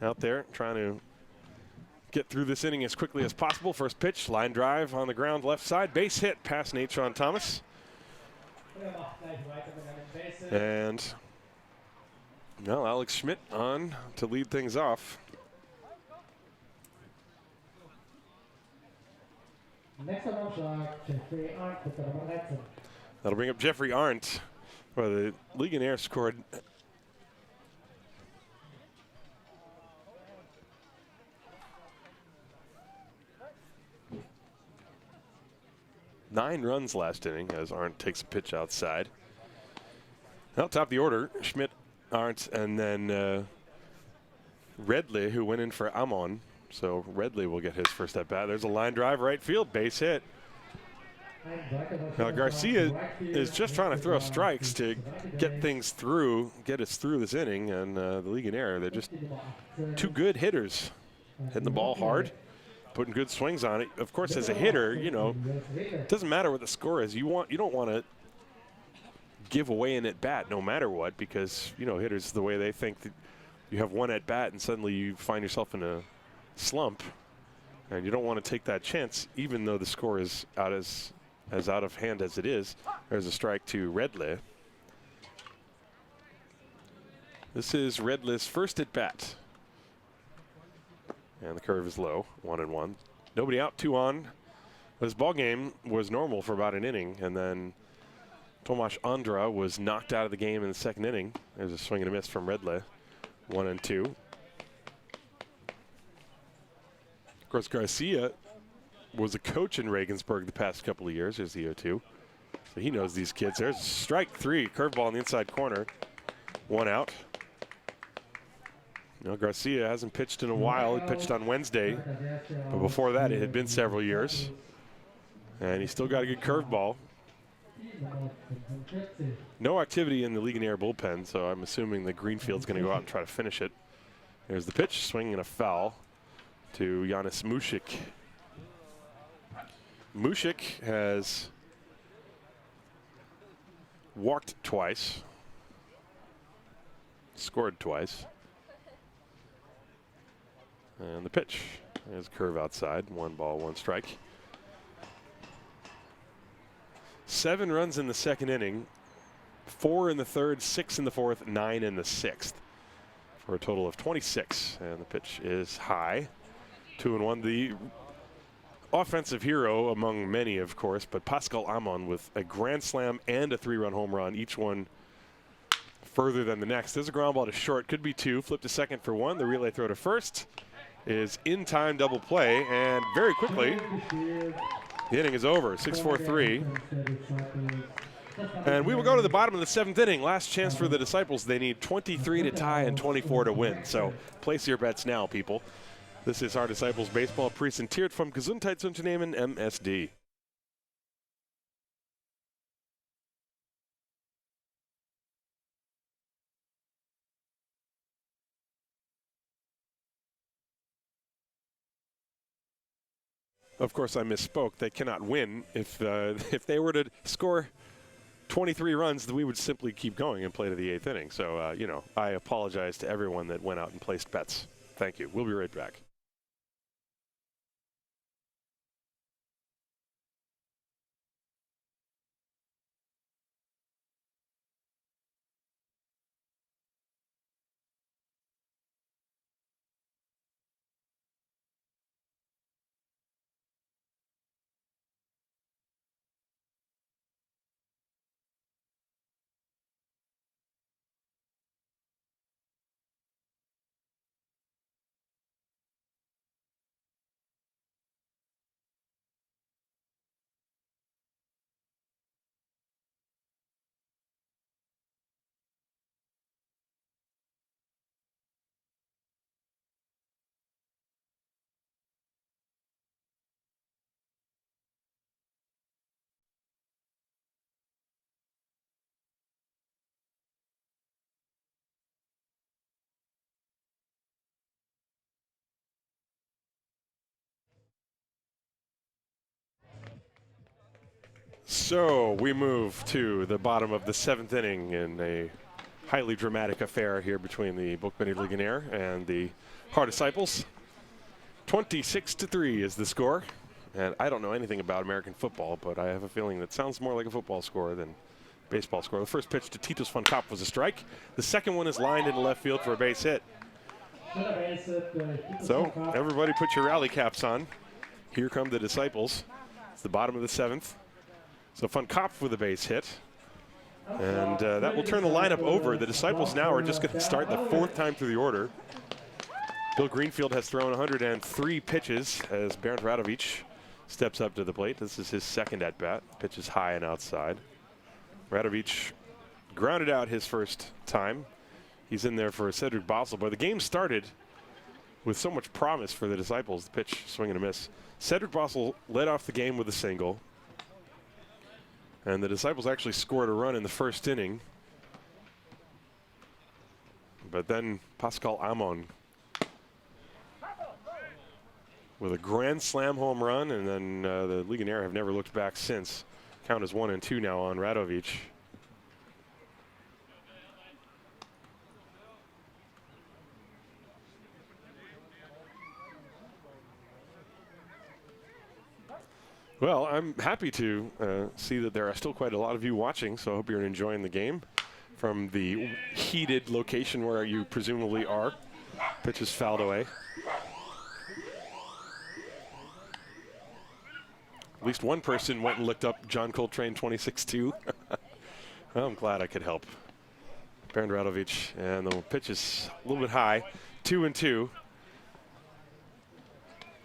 out there trying to get through this inning as quickly as possible. First pitch, line drive on the ground left side. Base hit past Nathan Thomas. And now Alex Schmidt on to lead things off. Next on Aufschlag, Geoffrey Arndt with the number 13. That'll bring up Geoffrey Arndt. Well, the Legionnaire scored 9 runs last inning as Arndt takes a pitch outside. Now top of the order, Schmidt, Arndt, and then Redley, who went in for Amon. So Redley will get his first at bat. There's a line drive right field, base hit. Now Garcia is just trying to throw strikes to get things through, get us through this inning, and the Legionnaire, they're just 2 good hitters, hitting the ball hard, putting good swings on it. Of course, as a hitter, you know, it doesn't matter what the score is. You don't want to give away an at bat no matter what, because you know hitters, the way they think that you have 1 at bat and suddenly you find yourself in a slump, and you don't want to take that chance, even though the score is out as out of hand as it is. There's a strike to Redley. This is Redley's first at bat, and the curve is low. 1-1. Nobody out, 2 on. This ball game was normal for about an inning, and then Tomasz Ondra was knocked out of the game in the second inning. There's a swing and a miss from Redle, 1-2. Of course, Garcia was a coach in Regensburg the past couple of years. There's the 0-2. So he knows these kids. There's strike 3, curveball in the inside corner. 1 out. You know, Garcia hasn't pitched in a while. He pitched on Wednesday, but before that it had been several years. And he's still got a good curveball. No activity in the Legionnaire bullpen, so I'm assuming that Greenfield's going to go out and try to finish it. There's the pitch, swing and a foul to Janis Mušik. Mušik has walked twice, scored twice. And the pitch. There's a curve outside. 1 ball, 1 strike. 7 runs in the second inning, 4 in the third, 6 in the fourth, 9 in the sixth, for a total of 26. And the pitch is high. 2-1. The offensive hero among many, of course, but Pascal Amon with a grand slam and a 3-run home run, each one further than the next. There's a ground ball to short, could be 2, flip to second for 1. The relay throw to first is in time, double play, and very quickly the inning is over. 6-4-3. And we will go to the bottom of the 7th inning. Last chance for the Disciples. They need 23 to tie and 24 to win. So place your bets now, people. This is our Disciples baseball präsentiert vom Gesundheitsunternehmen MSD. Of course, I misspoke. They cannot win. If they were to score 23 runs, we would simply keep going and play to the 8th inning. So, you know, I apologize to everyone that went out and placed bets. Thank you. We'll be right back. So we move to the bottom of the 7th inning in a highly dramatic affair here between the Buchbinder Legionäre and the Haar Disciples. 26-3 is the score. And I don't know anything about American football, but I have a feeling that sounds more like a football score than baseball score. The first pitch to Titus van Kapp was a strike. The second one is lined into left field for a base hit. So everybody put your rally caps on. Here come the Disciples. It's the bottom of the 7th. So Van Kapp with a base hit. And that will turn the lineup over. The Disciples now are just going to start the 4th time through the order. Bill Greenfield has thrown 103 pitches as Bernd Radovic steps up to the plate. This is his second at-bat. Pitch is high and outside. Radovic grounded out his first time. He's in there for Cedric Basel. But the game started with so much promise for the Disciples. The pitch, swing and a miss. Cedric Basel led off the game with a single. And the Disciples actually scored a run in the first inning. But then Pascal Amon with a grand slam home run, and then the Legionnaire have never looked back since. Count is 1-2 now on Radovic. Well, I'm happy to see that there are still quite a lot of you watching, so I hope you're enjoying the game from the heated location where you presumably are. Pitch is fouled away. At least one person went and looked up John Coltrane 26-2. Well, I'm glad I could help. Baron Radovic, and the pitch is a little bit high, 2-2.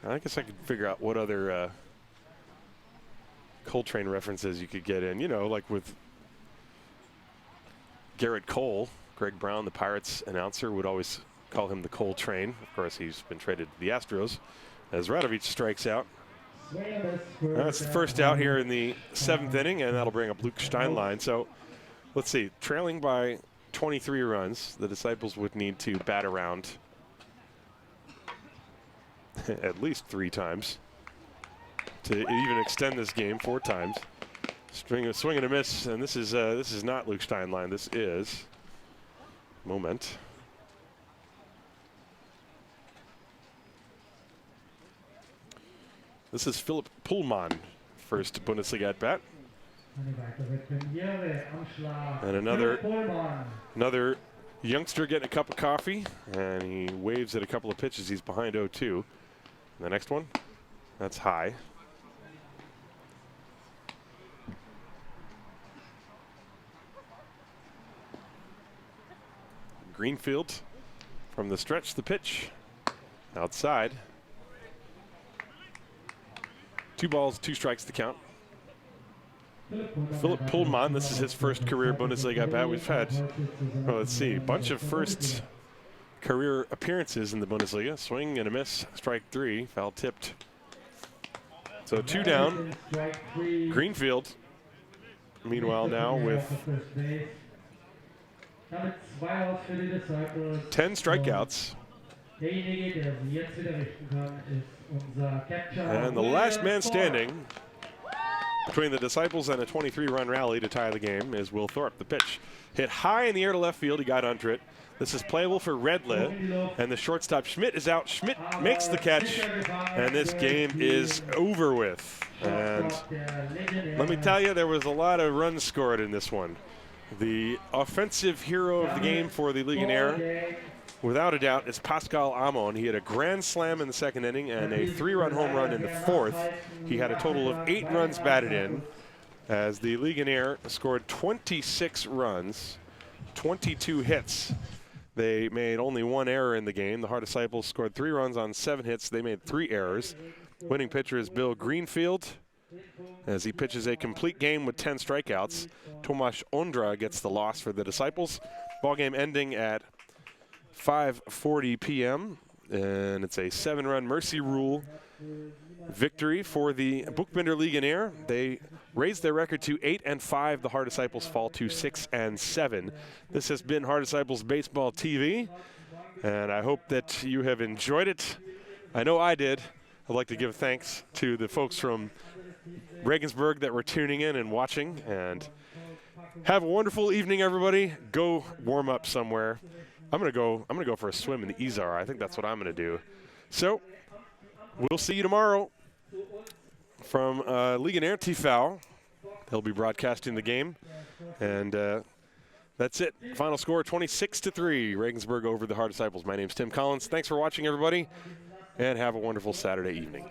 I guess I could figure out what other Coltrane references you could get in. You know, like with Garrett Cole, Greg Brown, the Pirates announcer, would always call him the Coltrane. Of course, he's been traded to the Astros as Radovic strikes out. That's the first out here in the 7th inning, and that'll bring up Luke Steinlein. So let's see, trailing by 23 runs, the Disciples would need to bat around at least 3 times to even extend this game 4 times. Swing and a miss, and this is not Luke Steinlein. This is Moment. This is Philipp Pullman, first Bundesliga at bat. And another youngster getting a cup of coffee, and he waves at a couple of pitches. He's behind 0-2. And the next one, that's high. Greenfield from the stretch, the pitch outside. 2 balls, 2 strikes to count. Philipp Pullman, this is his first career Bundesliga at bat. We've had, well, let's see, a bunch of first career appearances in the Bundesliga. Swing and a miss, strike 3, foul tipped. So 2 down. Greenfield, meanwhile, now with 10 strikeouts. And the last man standing between the Disciples and a 23-run rally to tie the game is Will Thorpe. The pitch hit high in the air to left field. He got under it. This is playable for Redle, and the shortstop Schmidt is out. Schmidt makes the catch, and this game is over with. And let me tell you, there was a lot of runs scored in this one. The offensive hero of the game for the Legionnaire, without a doubt, is Pascal Amon. He had a grand slam in the 2nd inning and a 3-run home run in the 4th. He had a total of 8 runs batted in, as the Legionnaire scored 26 runs, 22 hits. They made only 1 error in the game. The Haar Disciples scored 3 runs on 7 hits. They made 3 errors. Winning pitcher is Bill Greenfield, as he pitches a complete game with 10 strikeouts. Tomasz Ondra gets the loss for the Disciples. Ball game ending at 5:40 p.m. and it's a 7-run mercy rule victory for the Buchbinder Legionäre. They raised their record to 8-5. The Haar Disciples fall to 6-7. This has been Haar Disciples Baseball TV, and I hope that you have enjoyed it. I know I did. I'd like to give thanks to the folks from Regensburg that were tuning in and watching, and have a wonderful evening, everybody. Go warm up somewhere. I'm gonna go for a swim in the Yeager. I think that's what I'm gonna do. So we'll see you tomorrow from Legionnaire TV. They'll be broadcasting the game, and that's it. Final score 26-3. Regensburg over the Haar Disciples. My name's Tim Collins. Thanks for watching, everybody, and have a wonderful Saturday evening.